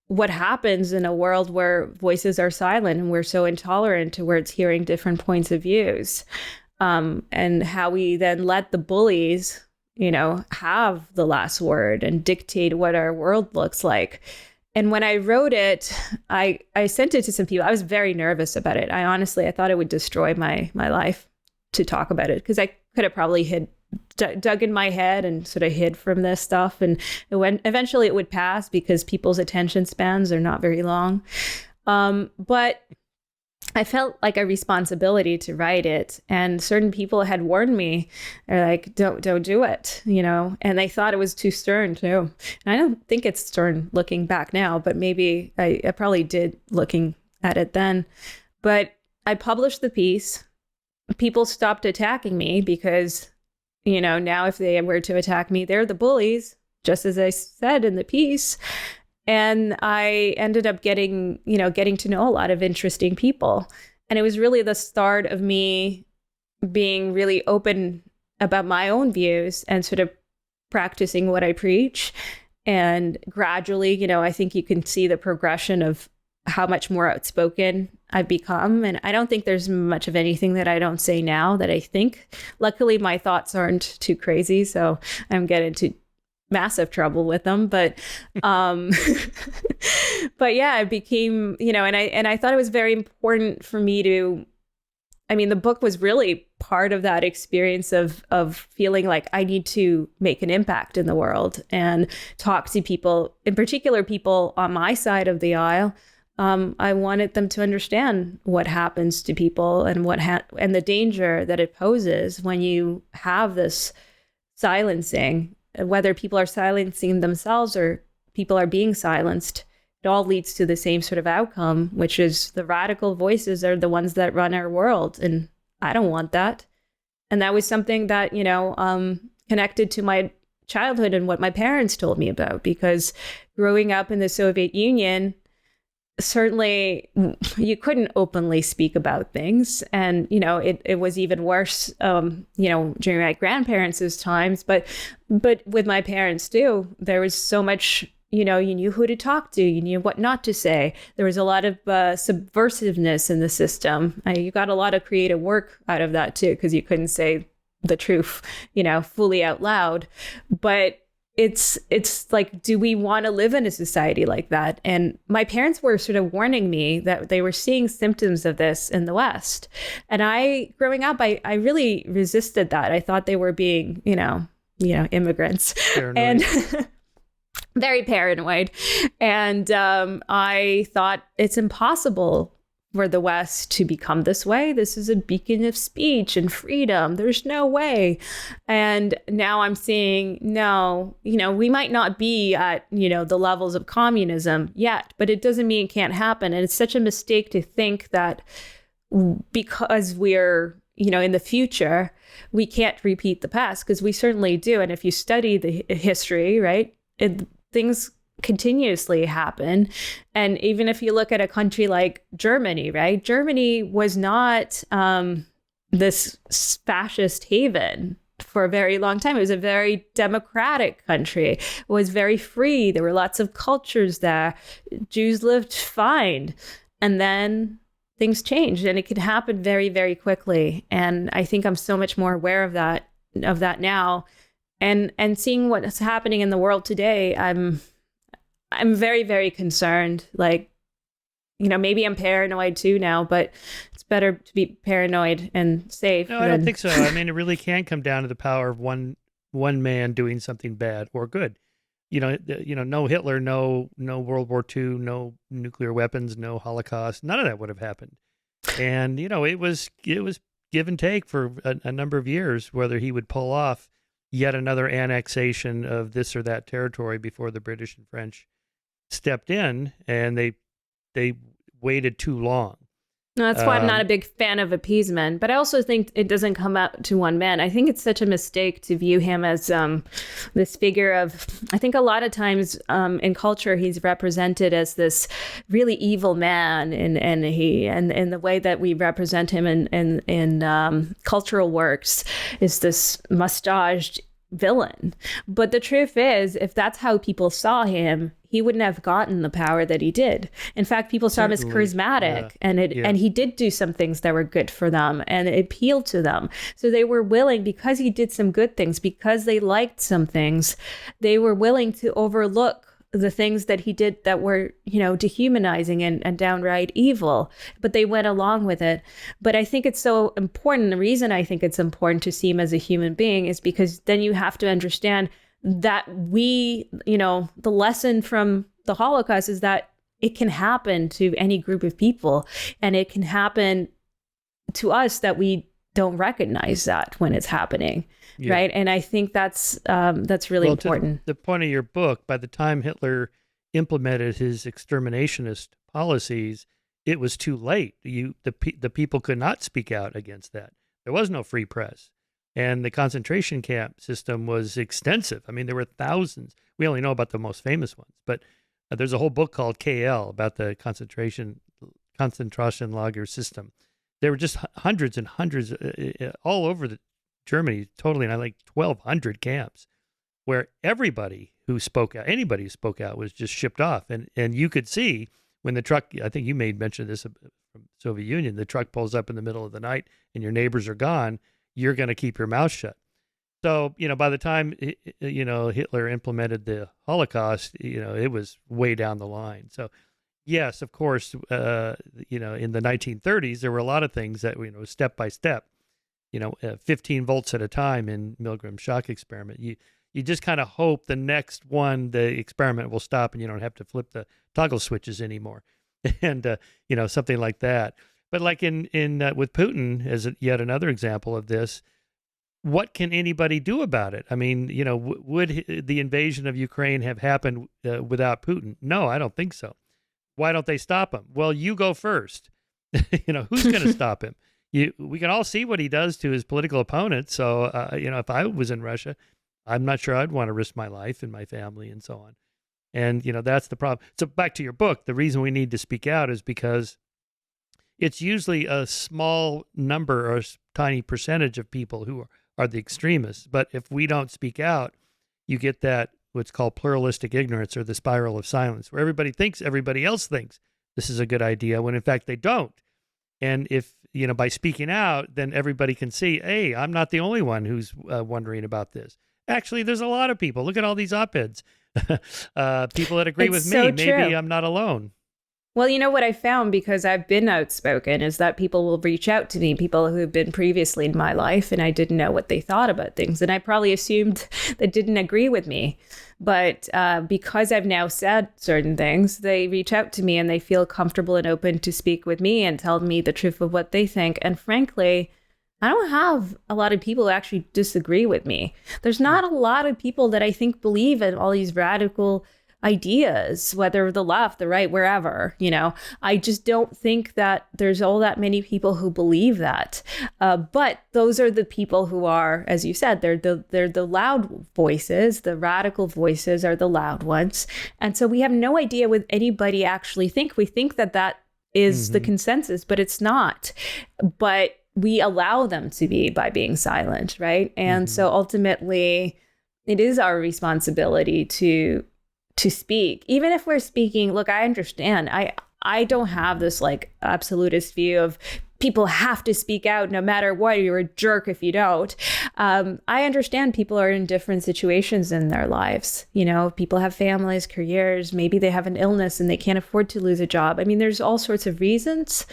what happens in a world where voices are silent and we're so intolerant towards hearing different points of views, and how we then let the bullies, have the last word and dictate what our world looks like. And when I wrote it, I sent it to some people. I was very nervous about it. I thought it would destroy my life to talk about it, because I could have probably dug in my head and sort of hid from this stuff, and eventually it would pass because people's attention spans are not very long. But I felt like a responsibility to write it, and certain people had warned me. They're like, don't do it, and they thought it was too stern too. And I don't think it's stern looking back now, but maybe I probably did looking at it then. But I published the piece. People stopped attacking me because now if they were to attack me, they're the bullies, just as I said in the piece. And I ended up getting to know a lot of interesting people. And it was really the start of me being really open about my own views and sort of practicing what I preach. And gradually, I think you can see the progression of how much more outspoken I've become. And I don't think there's much of anything that I don't say now that I think. Luckily, my thoughts aren't too crazy, so I don't get into massive trouble with them. But but yeah, it became, and I thought it was very important for me to, the book was really part of that experience of feeling like I need to make an impact in the world and talk to people, in particular people on my side of the aisle. I wanted them to understand what happens to people and and the danger that it poses when you have this silencing, whether people are silencing themselves or people are being silenced, it all leads to the same sort of outcome, which is the radical voices are the ones that run our world. And I don't want that. And that was something that, connected to my childhood and what my parents told me about, because growing up in the Soviet Union, certainly you couldn't openly speak about things. And, it was even worse, during my grandparents' times. But with my parents too, there was so much, you knew who to talk to, you knew what not to say. There was a lot of subversiveness in the system. You got a lot of creative work out of that too, because you couldn't say the truth, fully out loud. But it's like, do we want to live in a society like that? And my parents were sort of warning me that they were seeing symptoms of this in the West. And growing up, I really resisted that. I thought they were being, immigrants. Paranoid. And very paranoid. And I thought it's impossible for the West to become this way. This is a beacon of speech and freedom. There's no way. And now I'm seeing, no, we might not be at, the levels of communism yet, but it doesn't mean it can't happen. And it's such a mistake to think that because we're, in the future, we can't repeat the past, because we certainly do. And if you study the history, right, things continuously happen. And even if you look at a country like Germany, right? Germany was not this fascist haven for a very long time. It was a very democratic country. It was very free. There were lots of cultures there. Jews lived fine. And then things changed, and it could happen very, very quickly. And I think I'm so much more aware of that now. And seeing what's happening in the world today, I'm very, very concerned. Like, maybe I'm paranoid too now, but it's better to be paranoid and safe. No, I don't think so. I mean, it really can come down to the power of one man doing something bad or good. No Hitler, no World War II, no nuclear weapons, no Holocaust. None of that would have happened. And it was give and take for a number of years whether he would pull off yet another annexation of this or that territory before the British and French stepped in, and they waited too long. No, that's why I'm not a big fan of appeasement. But I also think it doesn't come out to one man. I think it's such a mistake to view him as this figure of, I think a lot of times in culture, he's represented as this really evil man. And the way that we represent him in cultural works is this mustached villain. But the truth is, if that's how people saw him, he wouldn't have gotten the power that he did. In fact, people saw him as charismatic, and he did do some things that were good for them, and it appealed to them. So they were willing, because he did some good things, because they liked some things, they were willing to overlook the things that he did that were, dehumanizing and downright evil, but they went along with it. But I think it's so important. The reason I think it's important to see him as a human being is because then you have to understand that the lesson from the Holocaust is that it can happen to any group of people, and it can happen to us that we don't recognize that when it's happening. Yeah. Right. And I think that's really important. To the point of your book, by the time Hitler implemented his exterminationist policies, it was too late. The people could not speak out against that. There was no free press. And the concentration camp system was extensive. I mean, there were thousands. We only know about the most famous ones, but there's a whole book called KL about the concentration lager system. There were just hundreds and hundreds all over Germany, totally, and like 1,200 camps where anybody who spoke out was just shipped off. And you could see when the truck, I think you made mention of this from Soviet Union, the truck pulls up in the middle of the night and your neighbors are gone, you're going to keep your mouth shut. So, by the time, Hitler implemented the Holocaust, it was way down the line. So, yes, of course, in the 1930s, there were a lot of things that, step by step, 15 volts at a time in Milgram's shock experiment. You just kind of hope the next one, the experiment will stop and you don't have to flip the toggle switches anymore. And, something like that. But like in with Putin as yet another example of this, what can anybody do about it? I mean, would the invasion of Ukraine have happened without Putin? No, I don't think so. Why don't they stop him? Well, you go first. Who's going to stop him? We can all see what he does to his political opponents. So, if I was in Russia, I'm not sure I'd want to risk my life and my family and so on. And, that's the problem. So back to your book, the reason we need to speak out is because it's usually a small number or a tiny percentage of people who are the extremists. But if we don't speak out, you get that what's called pluralistic ignorance, or the spiral of silence, where everybody thinks everybody else thinks this is a good idea when in fact they don't. And if, by speaking out, then everybody can see, hey, I'm not the only one who's wondering about this. Actually, there's a lot of people. Look at all these op-eds. People that agree with me. Maybe I'm not alone. Well, what I found, because I've been outspoken, is that people will reach out to me, people who have been previously in my life, and I didn't know what they thought about things. And I probably assumed they didn't agree with me. But because I've now said certain things, they reach out to me and they feel comfortable and open to speak with me and tell me the truth of what they think. And frankly, I don't have a lot of people who actually disagree with me. There's not a lot of people that I think believe in all these radical ideas, whether the left, the right, wherever, I just don't think that there's all that many people who believe that. But those are the people who are, as you said, they're the loud voices. The radical voices are the loud ones. And so we have no idea what anybody actually think. We think that is the consensus, but it's not. But we allow them to be by being silent, right? And so ultimately, it is our responsibility to speak, even if we're speaking. Look, I understand. I don't have this absolutist view of people have to speak out no matter what. You're a jerk if you don't. I understand people are in different situations in their lives. People have families, careers. Maybe they have an illness and they can't afford to lose a job. I mean, there's all sorts of reasons.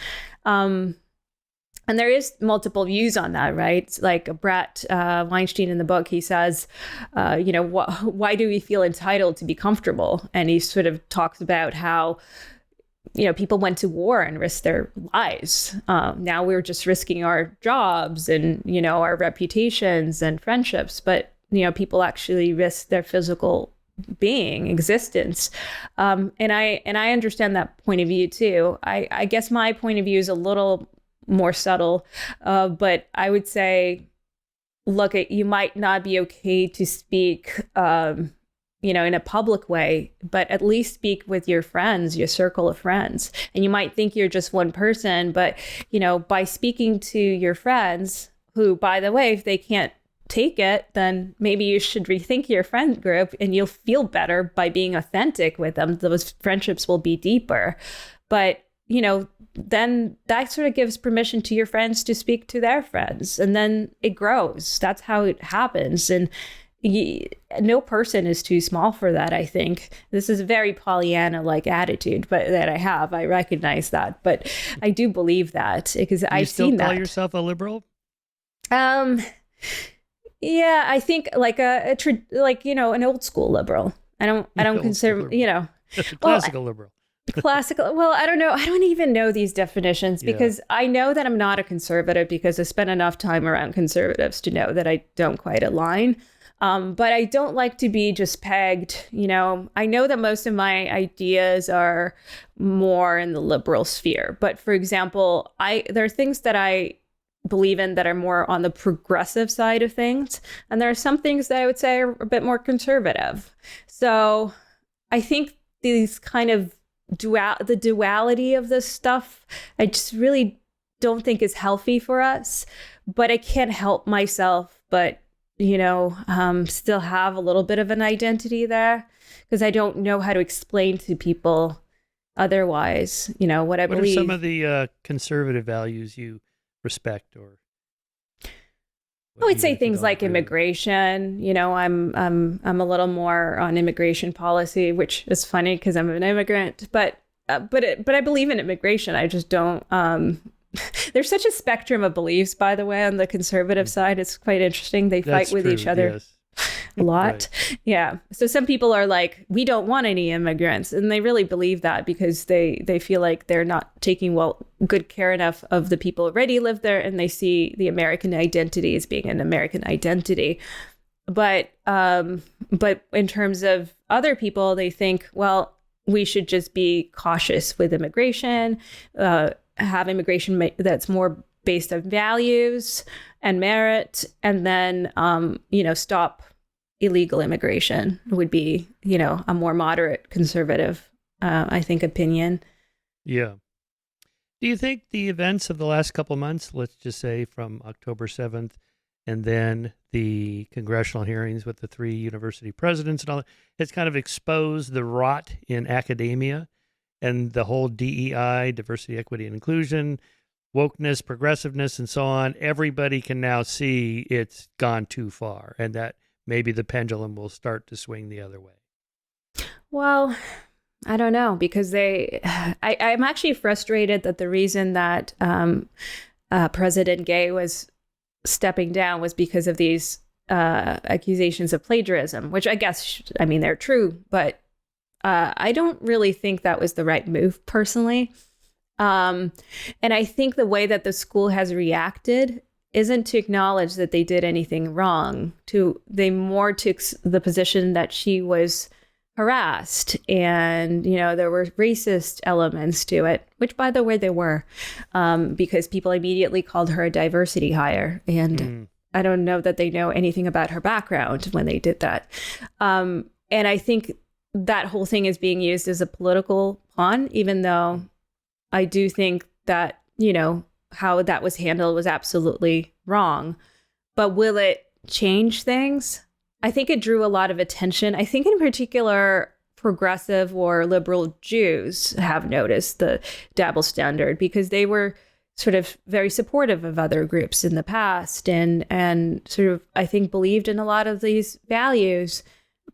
And there is multiple views on that, right? It's like Brett Weinstein in the book, he says, why do we feel entitled to be comfortable? And he sort of talks about how, people went to war and risked their lives. Now we're just risking our jobs and, our reputations and friendships. But, people actually risk their physical being, existence. And I understand that point of view, too. I guess my point of view is a little more subtle, but I would say, look, you might not be okay to speak, in a public way, but at least speak with your friends, your circle of friends. And you might think you're just one person, but, by speaking to your friends, who, by the way, if they can't take it, then maybe you should rethink your friend group, and you'll feel better by being authentic with them. Those friendships will be deeper. But then that sort of gives permission to your friends to speak to their friends, and then it grows. That's how it happens. And no person is too small for that, I think. This is a very Pollyanna-like attitude, but that I have. I recognize that. But I do believe that, because I've seen that. You still call yourself a liberal? Yeah, I think an old school liberal. I don't consider, Classical liberal. Classical. Well, I don't know. I don't even know these definitions, because I know that I'm not a conservative, because I spent enough time around conservatives to know that I don't quite align. But I don't like to be just pegged. I know that most of my ideas are more in the liberal sphere. But for example, there are things that I believe in that are more on the progressive side of things. And there are some things that I would say are a bit more conservative. So I think these kind of the duality of this stuff, I just really don't think is healthy for us. But I can't help myself but, still have a little bit of an identity there, because I don't know how to explain to people otherwise, what I believe. What are some of the conservative values you respect, or I would say things like immigration. I'm a little more on immigration policy, which is funny because I'm an immigrant. But I believe in immigration. I just don't. There's such a spectrum of beliefs, by the way, on the conservative side. It's quite interesting. They fight with each other. a lot. Right. Yeah. So some people are like, we don't want any immigrants. And they really believe that because they feel like they're not taking good care enough of the people who already live there. And they see the American identity as being an American identity. But in terms of other people, they think, well, we should just be cautious with immigration, have immigration that's more based on values and merit, and then, stop illegal immigration would be, a more moderate conservative, I think, opinion. Yeah. Do you think the events of the last couple of months, let's just say from October 7th, and then the congressional hearings with the 3 university presidents and all that, has kind of exposed the rot in academia and the whole DEI, diversity, equity, and inclusion, wokeness, progressiveness, and so on? Everybody can now see it's gone too far and that maybe the pendulum will start to swing the other way. Well, I don't know, because I'm actually frustrated that the reason that President Gay was stepping down was because of these accusations of plagiarism, which I guess, they're true, but I don't really think that was the right move personally. And I think the way that the school has reacted isn't to acknowledge that they did anything wrong. They more took the position that she was harassed and, there were racist elements to it, which, by the way, there were, because people immediately called her a diversity hire. And I don't know that they know anything about her background when they did that. And I think that whole thing is being used as a political pawn, even though I do think that, how that was handled was absolutely wrong. But will it change things? I think it drew a lot of attention. I think in particular, progressive or liberal Jews have noticed the double standard because they were sort of very supportive of other groups in the past and sort of, I think, believed in a lot of these values.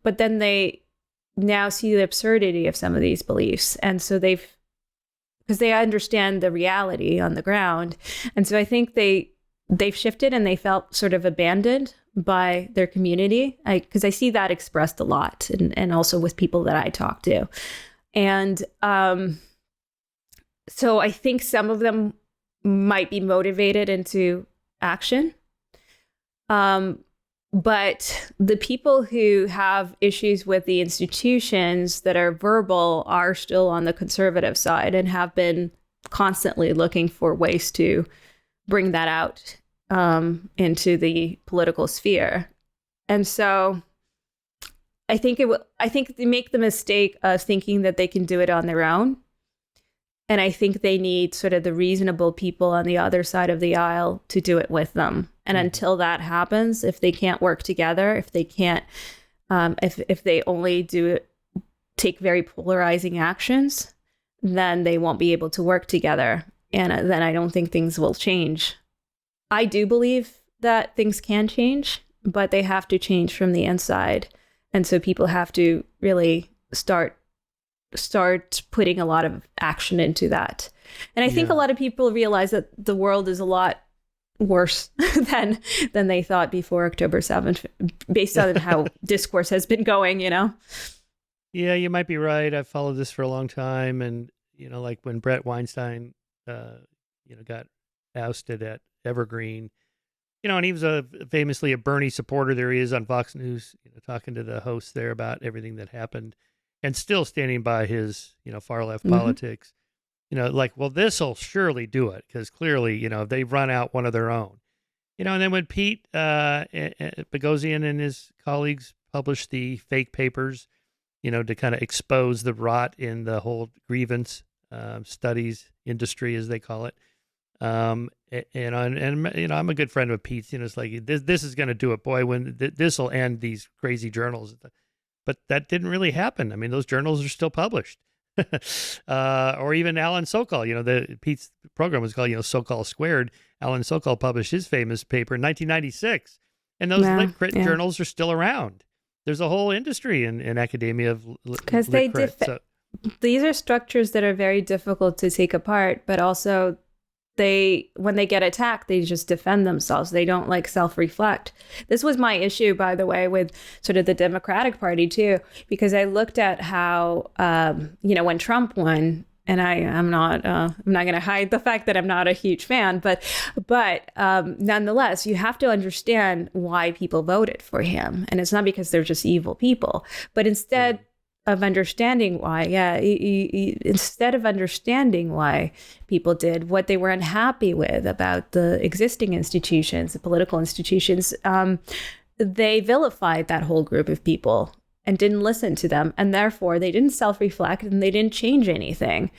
But then they now see the absurdity of some of these beliefs. And so because they understand the reality on the ground. And so I think they've shifted and they felt sort of abandoned by their community, because I see that expressed a lot and also with people that I talk to. And so I think some of them might be motivated into action. But the people who have issues with the institutions that are verbal are still on the conservative side and have been constantly looking for ways to bring that out into the political sphere. And so I think they make the mistake of thinking that they can do it on their own. And I think they need sort of the reasonable people on the other side of the aisle to do it with them. And until that happens, if they can't work together, if they can't, if they only take very polarizing actions, then they won't be able to work together. And then I don't think things will change. I do believe that things can change, but they have to change from the inside. And so people have to really start putting a lot of action into that. And I think a lot of people realize that the world is a lot worse than they thought before October 7th, based on how discourse has been going, Yeah, you might be right. I've followed this for a long time. And, like when Brett Weinstein, got ousted at Evergreen, and he was famously a Bernie supporter. There he is on Fox News, talking to the host there about everything that happened and still standing by his, far left politics. Well, this will surely do it because clearly, they've run out one of their own. And then when Pete Boghossian and his colleagues published the fake papers, to kind of expose the rot in the whole grievance studies industry, as they call it. I'm a good friend of Pete's. It's like this is going to do it, boy. When this will end these crazy journals, but that didn't really happen. I mean, those journals are still published. Or even Alan Sokal, Pete's program was called, Sokal Squared. Alan Sokal published his famous paper in 1996, and those lit crit journals are still around. There's a whole industry in academia of because these are structures that are very difficult to take apart, but also when they get attacked, they just defend themselves. They don't like self-reflect. This was my issue, by the way, with sort of the Democratic Party too, because I looked at how, when Trump won, and I'm not going to hide the fact that I'm not a huge fan, but nonetheless, you have to understand why people voted for him. And it's not because they're just evil people, but instead of understanding why, instead of understanding why people did what they were unhappy with about the existing institutions, the political institutions, they vilified that whole group of people and didn't listen to them. And therefore, they didn't self-reflect and they didn't change anything.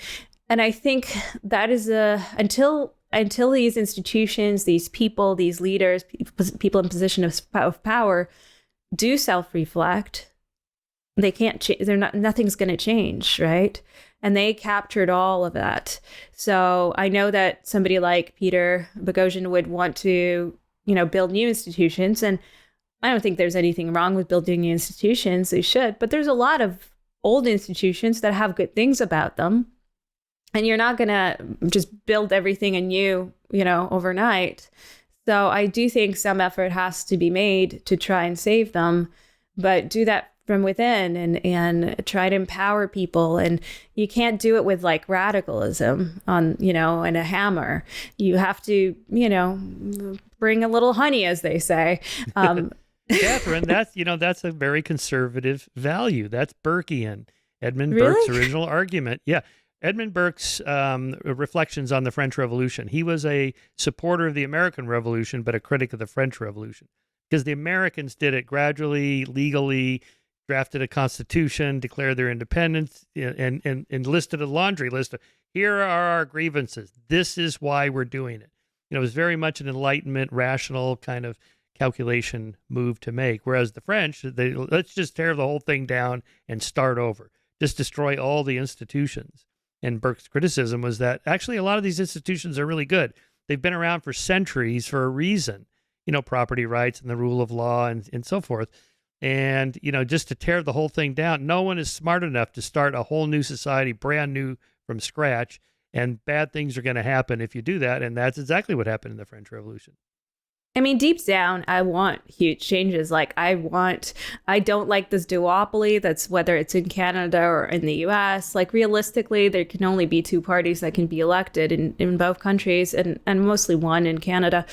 And I think that is until these institutions, these people, these leaders, people in position of power do self-reflect, they can't change. Nothing's going to change, right? And they captured all of that. So I know that somebody like Peter Boghossian would want to, build new institutions. And I don't think there's anything wrong with building new institutions. They should. But there's a lot of old institutions that have good things about them. And you're not going to just build everything anew, overnight. So I do think some effort has to be made to try and save them, but do that from within and try to empower people. And you can't do it with like radicalism and a hammer. You have to, bring a little honey, as they say. Katherine, that's a very conservative value. That's Burkean. Edmund Really? Burke's original argument. Yeah. Edmund Burke's reflections on the French Revolution. He was a supporter of the American Revolution, but a critic of the French Revolution because the Americans did it gradually, legally, drafted a constitution, declared their independence, and listed a laundry list of, here are our grievances. This is why we're doing it. It was very much an Enlightenment, rational kind of calculation move to make. Whereas the French, let's just tear the whole thing down and start over. Just destroy all the institutions. And Burke's criticism was that actually a lot of these institutions are really good. They've been around for centuries for a reason, property rights and the rule of law and so forth. And, just to tear the whole thing down, no one is smart enough to start a whole new society, brand new from scratch. And bad things are going to happen if you do that. And that's exactly what happened in the French Revolution. I mean, deep down, I want huge changes. Like I don't like this duopoly. That's whether it's in Canada or in the US. Like realistically, there can only be two parties that can be elected in both countries and mostly one in Canada.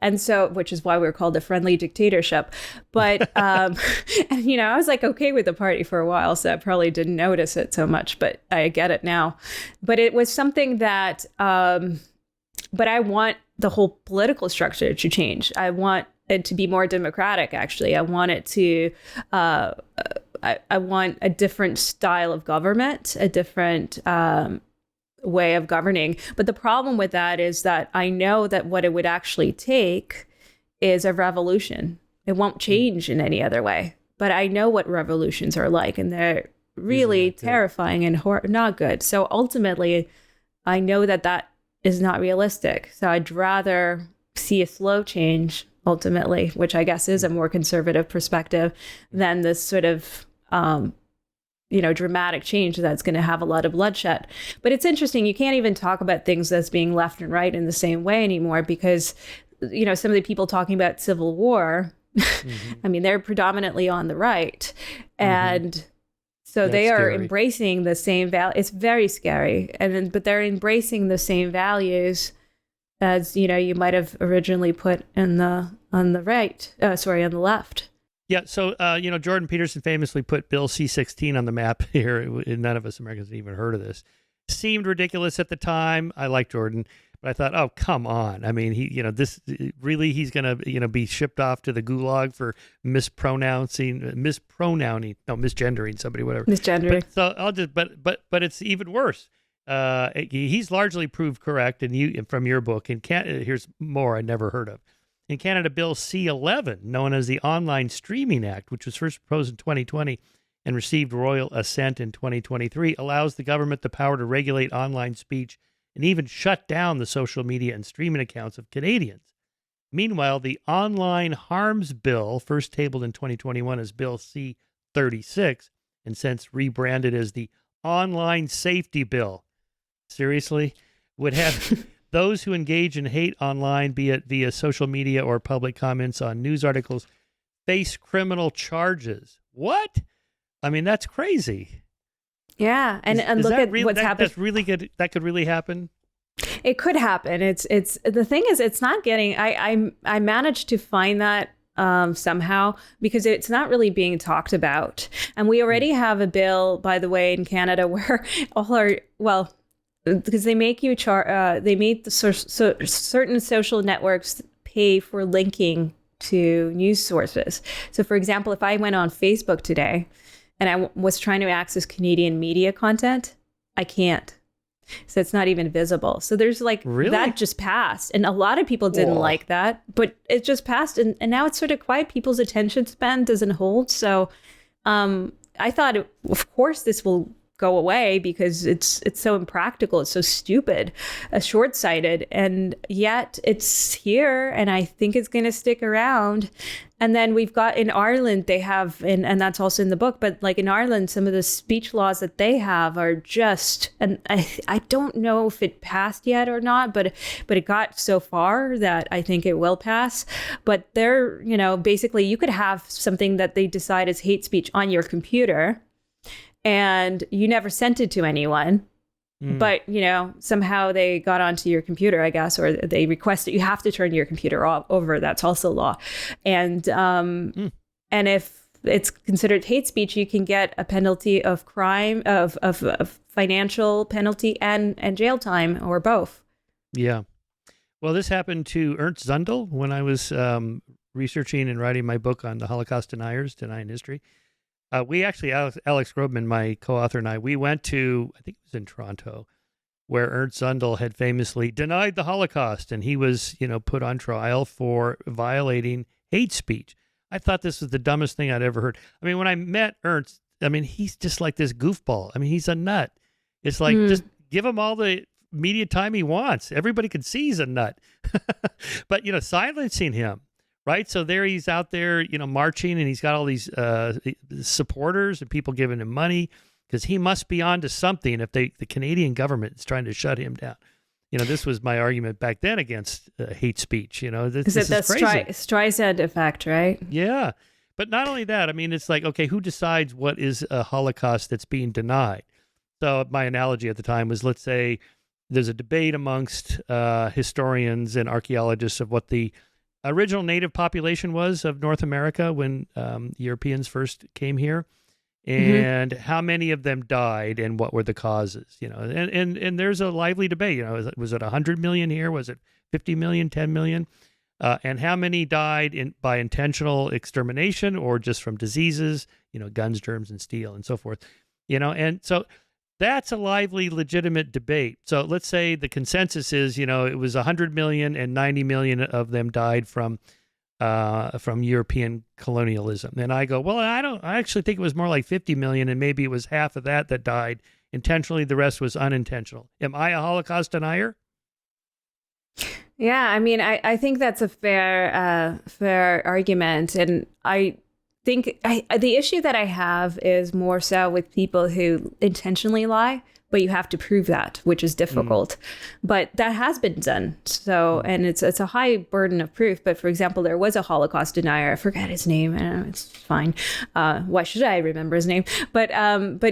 And so, which is why we're called a friendly dictatorship. But, and, I was like, okay with the party for a while, so I probably didn't notice it so much, but I get it now. But it was something that, but I want the whole political structure to change. I want it to be more democratic, actually. I want it to, I want a different style of government, a different way of governing. But the problem with that is that I know that what it would actually take is a revolution. It won't change in any other way. But I know what revolutions are like, and they're really terrifying and not good. So ultimately, I know that is not realistic. So I'd rather see a slow change ultimately, which I guess is a more conservative perspective than this sort of, dramatic change that's going to have a lot of bloodshed. But it's interesting. You can't even talk about things as being left and right in the same way anymore because, some of the people talking about civil war, I mean, they're predominantly on the right. And so they are embracing the same value. It's very scary, but they're embracing the same values as you might have originally put on the left. Yeah. So Jordan Peterson famously put Bill C-16 on the map here. None of us Americans had even heard of this. Seemed ridiculous at the time. I like Jordan, but I thought, oh, come on. I mean, he's going to, be shipped off to the gulag for misgendering somebody, whatever. Misgendering. But it's even worse. He's largely proved correct, and from your book, here's more I never heard of. In Canada, Bill C-11, known as the Online Streaming Act, which was first proposed in 2020 and received royal assent in 2023, allows the government the power to regulate online speech and even shut down the social media and streaming accounts of Canadians. Meanwhile, the Online Harms Bill, first tabled in 2021 as Bill C-36, and since rebranded as the Online Safety Bill, seriously, would have those who engage in hate online, be it via social media or public comments on news articles, face criminal charges. What? I mean, that's crazy. Yeah, and look at what's happened. That's really good. That could really happen. It could happen. It's the thing is, it's not getting. I managed to find that somehow, because it's not really being talked about. And we already have a bill, by the way, in Canada where because they make you they made certain social networks pay for linking to news sources. So, for example, if I went on Facebook today and I was trying to access Canadian media content, I can't. So it's not even visible. So there's that just passed. And a lot of people didn't like that, but it just passed. And now it's sort of quiet. People's attention span doesn't hold. So I thought, of course, this will go away because it's so impractical. It's so stupid, short-sighted. And yet it's here. And I think it's going to stick around. And then we've got in Ireland, they have, and that's also in the book, but like in Ireland, some of the speech laws that they have are just, and I don't know if it passed yet or not, but it got so far that I think it will pass. But they're, basically you could have something that they decide is hate speech on your computer and you never sent it to anyone. But, somehow they got onto your computer, I guess, or they requested you have to turn your computer over. That's also law. And and if it's considered hate speech, you can get a penalty of crime, of financial penalty and jail time, or both. Yeah. Well, this happened to Ernst Zundel when I was researching and writing my book on the Holocaust deniers, denying history. We actually, Alex Grobman, my co-author, and I, we went to, I think it was in Toronto, where Ernst Zundel had famously denied the Holocaust, and he was, put on trial for violating hate speech. I thought this was the dumbest thing I'd ever heard. I mean, when I met Ernst, he's just like this goofball. He's a nut. It's like, just give him all the media time he wants. Everybody can see he's a nut. But, silencing him. Right. So there he's out there, marching, and he's got all these supporters and people giving him money because he must be on to something if the Canadian government is trying to shut him down. This was my argument back then against hate speech. This is crazy. Streisand effect, right? Yeah. But not only that, it's like, okay, who decides what is a Holocaust that's being denied? So my analogy at the time was, let's say there's a debate amongst historians and archaeologists of what the original native population was of North America when Europeans first came here, and how many of them died and what were the causes, and there's a lively debate, was it 100 million here? Was it 50 million, 10 million? And how many died by intentional extermination or just from diseases, guns, germs, and steel and so forth, and so that's a lively, legitimate debate. So let's say the consensus is, it was 100 million and 90 million of them died from European colonialism. And I go, well, I actually think it was more like 50 million, and maybe it was half of that died intentionally. The rest was unintentional. Am I a Holocaust denier? Yeah, I think that's a fair argument, and I think the issue that I have is more so with people who intentionally lie, but you have to prove that, which is difficult. But that has been done. So, and it's a high burden of proof. But for example, there was a Holocaust denier. I forget his name. It's fine. Why should I remember his name? But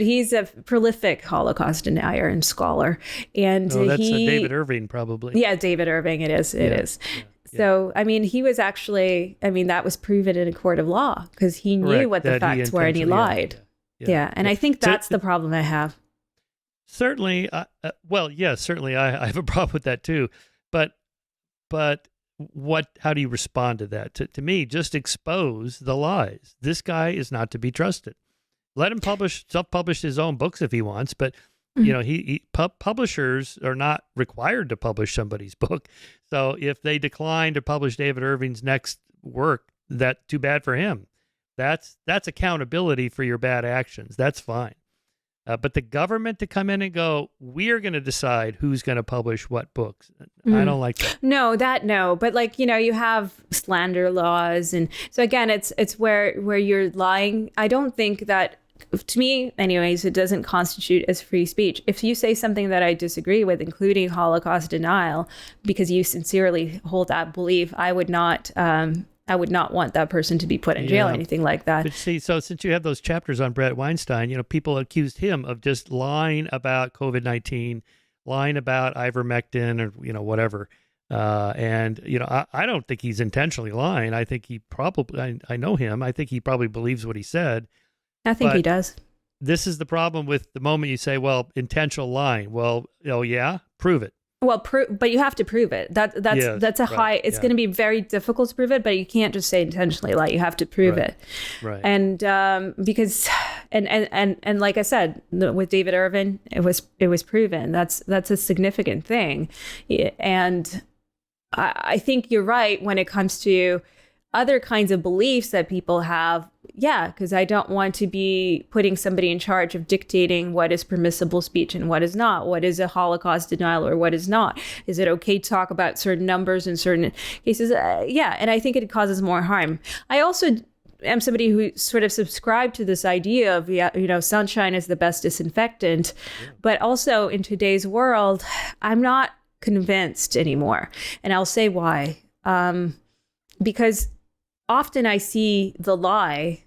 he's a prolific Holocaust denier and scholar. And that's David Irving, probably. Yeah, David Irving. It is. It is. Yeah. So, he was actually, that was proven in a court of law because he knew what the facts were and he lied. Yeah. And I think that's the problem I have. Certainly. Certainly I have a problem with that too. But how do you respond to that? To me, just expose the lies. This guy is not to be trusted. Let him self-publish his own books if he wants, but publishers are not required to publish somebody's book. So if they decline to publish David Irving's next work, that's too bad for him. That's accountability for your bad actions. That's fine. But the government to come in and go, we're going to decide who's going to publish what books. I don't like that. No. But you have slander laws. And so again, it's where you're lying. I don't think that to me, anyways, it doesn't constitute as free speech. If you say something that I disagree with, including Holocaust denial, because you sincerely hold that belief, I would not want that person to be put in jail or anything like that. But see, so since you have those chapters on Brett Weinstein, people accused him of just lying about COVID-19, lying about ivermectin, or whatever. I don't think he's intentionally lying. I think he probably, I know him. I think he probably believes what he said. I think he does. This is the problem with the moment you say, well, intentional lying. Well, prove it. Well, but you have to prove it. That's a high. It's going to be very difficult to prove it, but you can't just say intentionally lie. You have to prove it. Right. And because and like I said with David Irvin, it was proven. That's a significant thing, and I think you're right when it comes to other kinds of beliefs that people have. Yeah, because I don't want to be putting somebody in charge of dictating what is permissible speech and what is not. What is a Holocaust denial or what is not? Is it okay to talk about certain numbers in certain cases? Yeah, and I think it causes more harm. I also am somebody who sort of subscribed to this idea of, sunshine is the best disinfectant. Yeah. But also in today's world, I'm not convinced anymore. And I'll say why. Because often I see the lie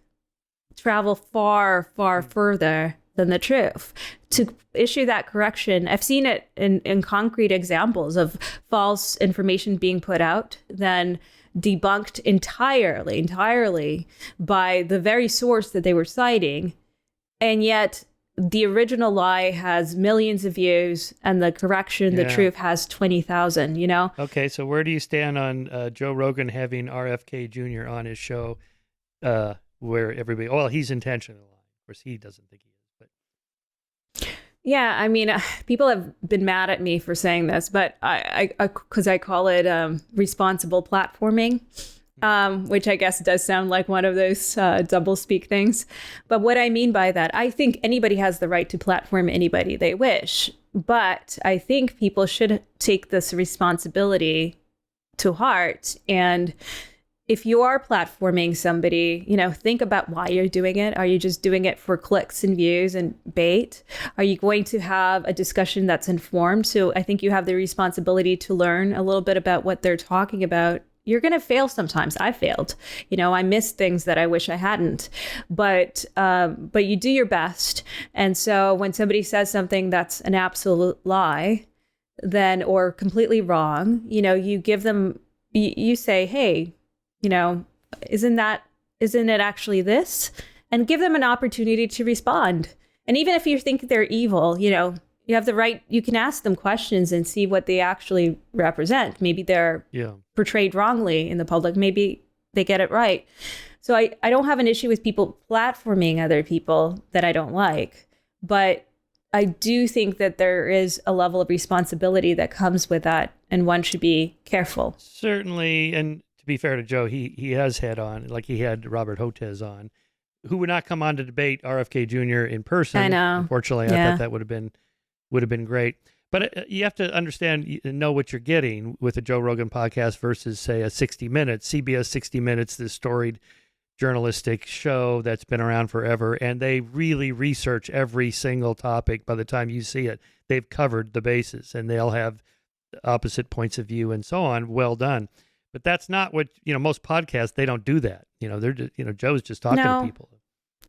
travel far, far further than the truth. To issue that correction, I've seen it in concrete examples of false information being put out, then debunked entirely by the very source that they were citing. And yet the original lie has millions of views and the correction, the truth has 20,000, Okay, so where do you stand on Joe Rogan having RFK Jr. on his show where everybody, he's intentionally lying. Of course, he doesn't think he is. But yeah, I mean, people have been mad at me for saying this, but because I call it responsible platforming. Which I guess does sound like one of those doublespeak things. But what I mean by that, I think anybody has the right to platform anybody they wish. But I think people should take this responsibility to heart. And if you are platforming somebody, think about why you're doing it. Are you just doing it for clicks and views and bait? Are you going to have a discussion that's informed? So I think you have the responsibility to learn a little bit about what they're talking about. You're going to fail sometimes. I failed. I missed things that I wish I hadn't. But you do your best. And so when somebody says something that's an absolute lie, then or completely wrong, you give them, you say, hey, isn't it actually this? And give them an opportunity to respond. And even if you think they're evil, you have the right, you can ask them questions and see what they actually represent. Maybe they're portrayed wrongly in the public. Maybe they get it right. So I don't have an issue with people platforming other people that I don't like. But I do think that there is a level of responsibility that comes with that. And one should be careful. Certainly. And to be fair to Joe, he has had on, like he had Robert Hotez on, who would not come on to debate RFK Jr. in person. I know. Unfortunately, I thought that would have been great. But you have to understand and know what you're getting with a Joe Rogan podcast versus, say, a 60 Minutes, CBS 60 Minutes, this storied journalistic show that's been around forever. And they really research every single topic. By the time you see it, they've covered the bases and they'll have opposite points of view and so on. Well done. But that's not what, most podcasts, they don't do that. They're just, Joe's just talking to people.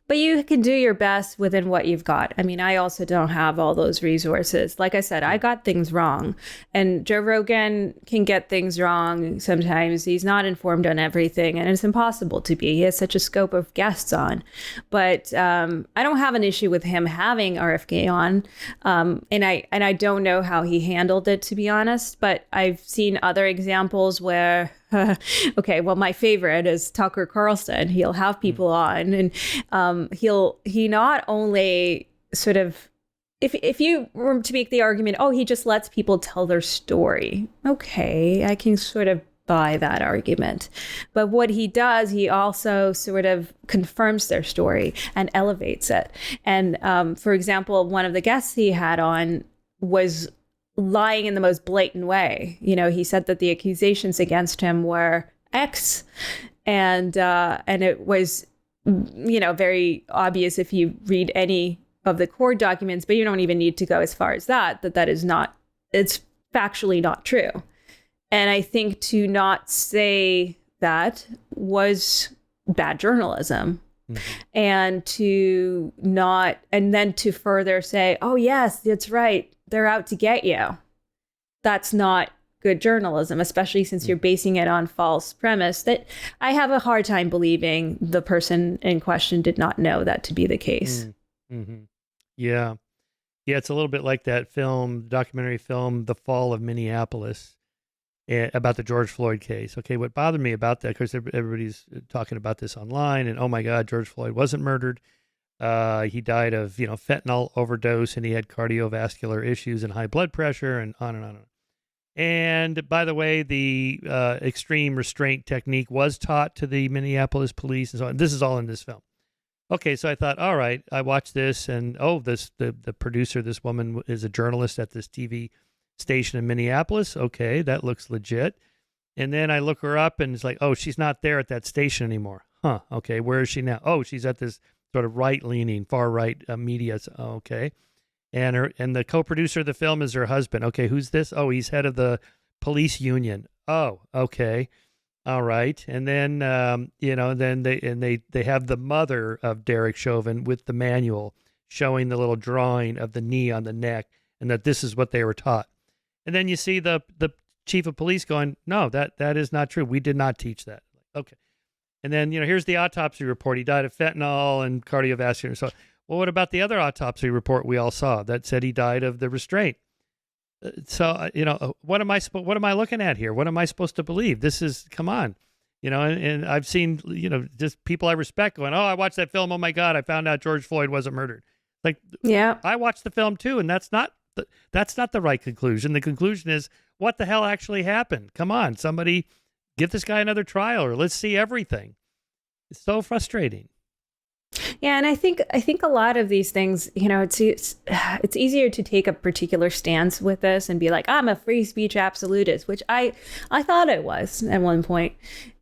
But you can do your best within what you've got. I mean, I also don't have all those resources. Like I said, I got things wrong. And Joe Rogan can get things wrong sometimes. He's not informed on everything, and it's impossible to be. He has such a scope of guests on. But I don't have an issue with him having RFK on. And I don't know how he handled it, to be honest. But I've seen other examples where okay, well, my favorite is Tucker Carlson. He'll have people on, and he not only sort of, if you were to make the argument, he just lets people tell their story. Okay, I can sort of buy that argument. But what he does, he also sort of confirms their story and elevates it. And for example, one of the guests he had on was lying in the most blatant way. He said that the accusations against him were X, and it was very obvious if you read any of the court documents, but you don't even need to go as far as that is not, it's factually not true. And I think to not say that was bad journalism. And to not, and then to further say, oh, yes, that's right, they're out to get you. That's not good journalism, especially since you're basing it on false premise that I have a hard time believing the person in question did not know that to be the case. Yeah. Yeah, it's a little bit like that documentary film, The Fall of Minneapolis, about the George Floyd case. Okay, what bothered me about that, because everybody's talking about this online, and oh my God, George Floyd wasn't murdered. He died of fentanyl overdose, and he had cardiovascular issues and high blood pressure, and on and on and on. And by the way, the extreme restraint technique was taught to the Minneapolis police, and so on. This is all in this film. Okay, so I thought, all right, I watched this, and the producer, this woman is a journalist at this TV station in Minneapolis. Okay, that looks legit. And then I look her up, and it's like, oh, she's not there at that station anymore. Huh? Okay, where is she now? Oh, she's at this sort of right-leaning, far-right media. Okay, and the co-producer of the film is her husband. Okay, who's this? Oh, he's head of the police union. Oh, okay. All right, and then then they have the mother of Derek Chauvin with the manual showing the little drawing of the knee on the neck, and that this is what they were taught. And then you see the chief of police going, no, that is not true. We did not teach that. Okay, and then here's the autopsy report. He died of fentanyl and cardiovascular. So, well, what about the other autopsy report we all saw that said he died of the restraint? So, what am I looking at here? What am I supposed to believe? This is, come on, and I've seen, just people I respect going, oh, I watched that film. Oh my God, I found out George Floyd wasn't murdered. Like, yeah, I watched the film too. And that's not the right conclusion. The conclusion is, what the hell actually happened? Come on, somebody give this guy another trial, or let's see everything. It's so frustrating. Yeah, and I think a lot of these things, it's easier to take a particular stance with this and be like, I'm a free speech absolutist, which I thought I was at one point,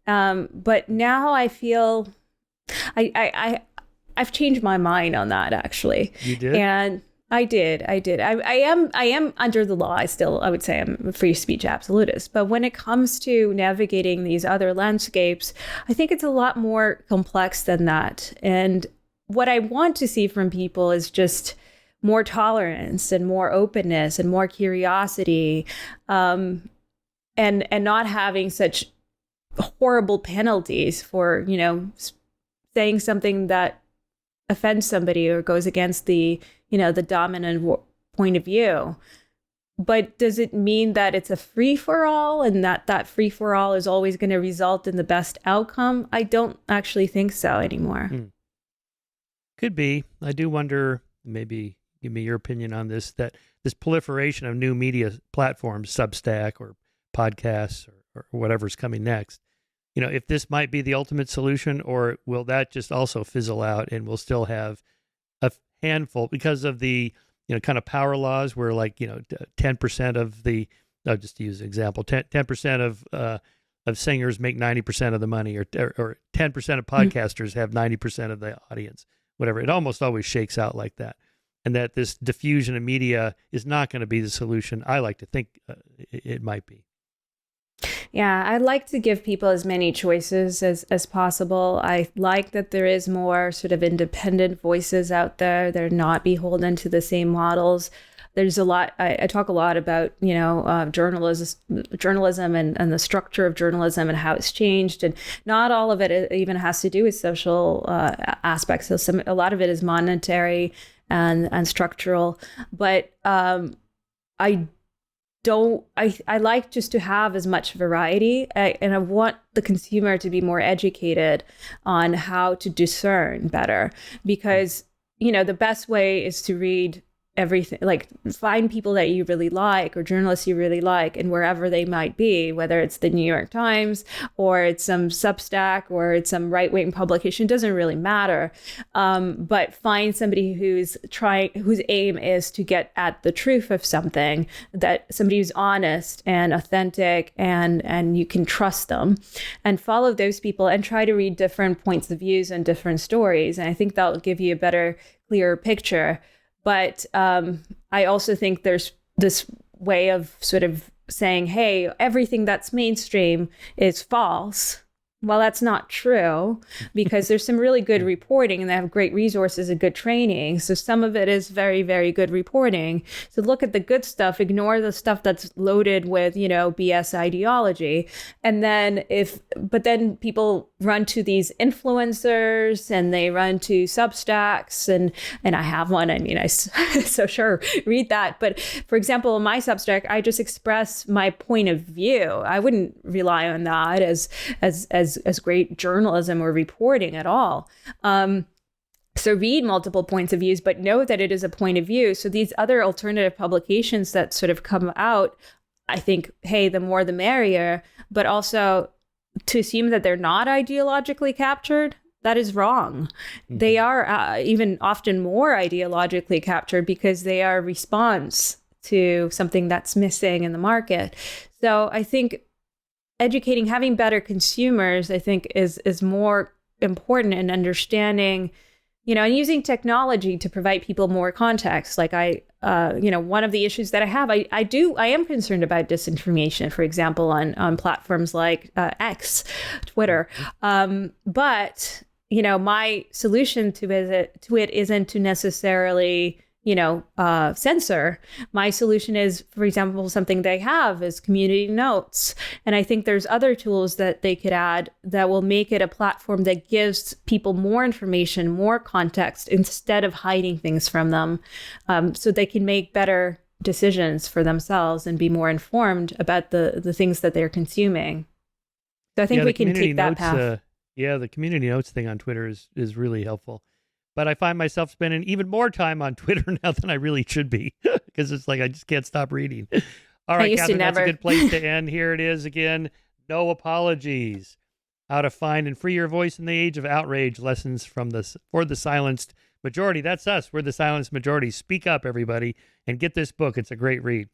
but now I feel I've changed my mind on that, actually. You did? And I did. I am under the law. I would say I'm a free speech absolutist. But when it comes to navigating these other landscapes, I think it's a lot more complex than that. And what I want to see from people is just more tolerance and more openness and more curiosity, and not having such horrible penalties for, saying something that offends somebody or goes against the dominant point of view. But does it mean that it's a free-for-all and that free-for-all is always going to result in the best outcome? I don't actually think so anymore. Could be. I do wonder, maybe give me your opinion on this, that this proliferation of new media platforms, Substack or podcasts or whatever's coming next, if this might be the ultimate solution, or will that just also fizzle out and we'll still have a handful because of the, kind of power laws where 10% of the, just to use an example, 10% of singers make 90% of the money, or 10% of podcasters have 90% of the audience, whatever. It almost always shakes out like that. And that this diffusion of media is not going to be the solution. I like to think it might be. Yeah, I'd like to give people as many choices as possible. I like that there is more sort of independent voices out there. They're not beholden to the same models. There's a lot, I talk a lot about, journalism and the structure of journalism and how it's changed. And not all of it even has to do with social aspects. So a lot of it is monetary and structural. But I like just to have as much variety, and I want the consumer to be more educated on how to discern better, because, the best way is to read everything, like find people that you really like or journalists you really like, and wherever they might be, whether it's the New York Times or it's some Substack or it's some right-wing publication, doesn't really matter. But find somebody whose aim is to get at the truth of something, that somebody who's honest and authentic and you can trust them, and follow those people and try to read different points of views and different stories. And I think that'll give you a better, clearer picture. But I also think there's this way of sort of saying, hey, everything that's mainstream is false. Well, that's not true, because there's some really good reporting and they have great resources and good training. So some of it is very, very good reporting. So look at the good stuff, ignore the stuff that's loaded with, BS ideology. And then but then people run to these influencers and they run to Substacks and I have one. I mean, so sure, read that. But for example, in my Substack, I just express my point of view. I wouldn't rely on that as great journalism or reporting at all. So read multiple points of views, but know that it is a point of view. So these other alternative publications that sort of come out, I think, hey, the more the merrier, but also to assume that they're not ideologically captured, that is wrong. Mm-hmm. They are even often more ideologically captured because they are a response to something that's missing in the market. So I think educating, having better consumers, I think is more important in understanding, and using technology to provide people more context. Like one of the issues that I have, I am concerned about disinformation, for example, on platforms like X, Twitter. But my solution to it isn't to necessarily censor. My solution is, for example, something they have is community notes. And I think there's other tools that they could add that will make it a platform that gives people more information, more context, instead of hiding things from them, so they can make better decisions for themselves and be more informed about the things that they're consuming. So I think we can take that path. The community notes thing on Twitter is really helpful. But I find myself spending even more time on Twitter now than I really should be, because it's like I just can't stop reading. All right, Katherine, that's a good place to end. Here it is again. No apologies. How to find and free your voice in the age of outrage. Lessons for the silenced majority. That's us. We're the silenced majority. Speak up, everybody, and get this book. It's a great read.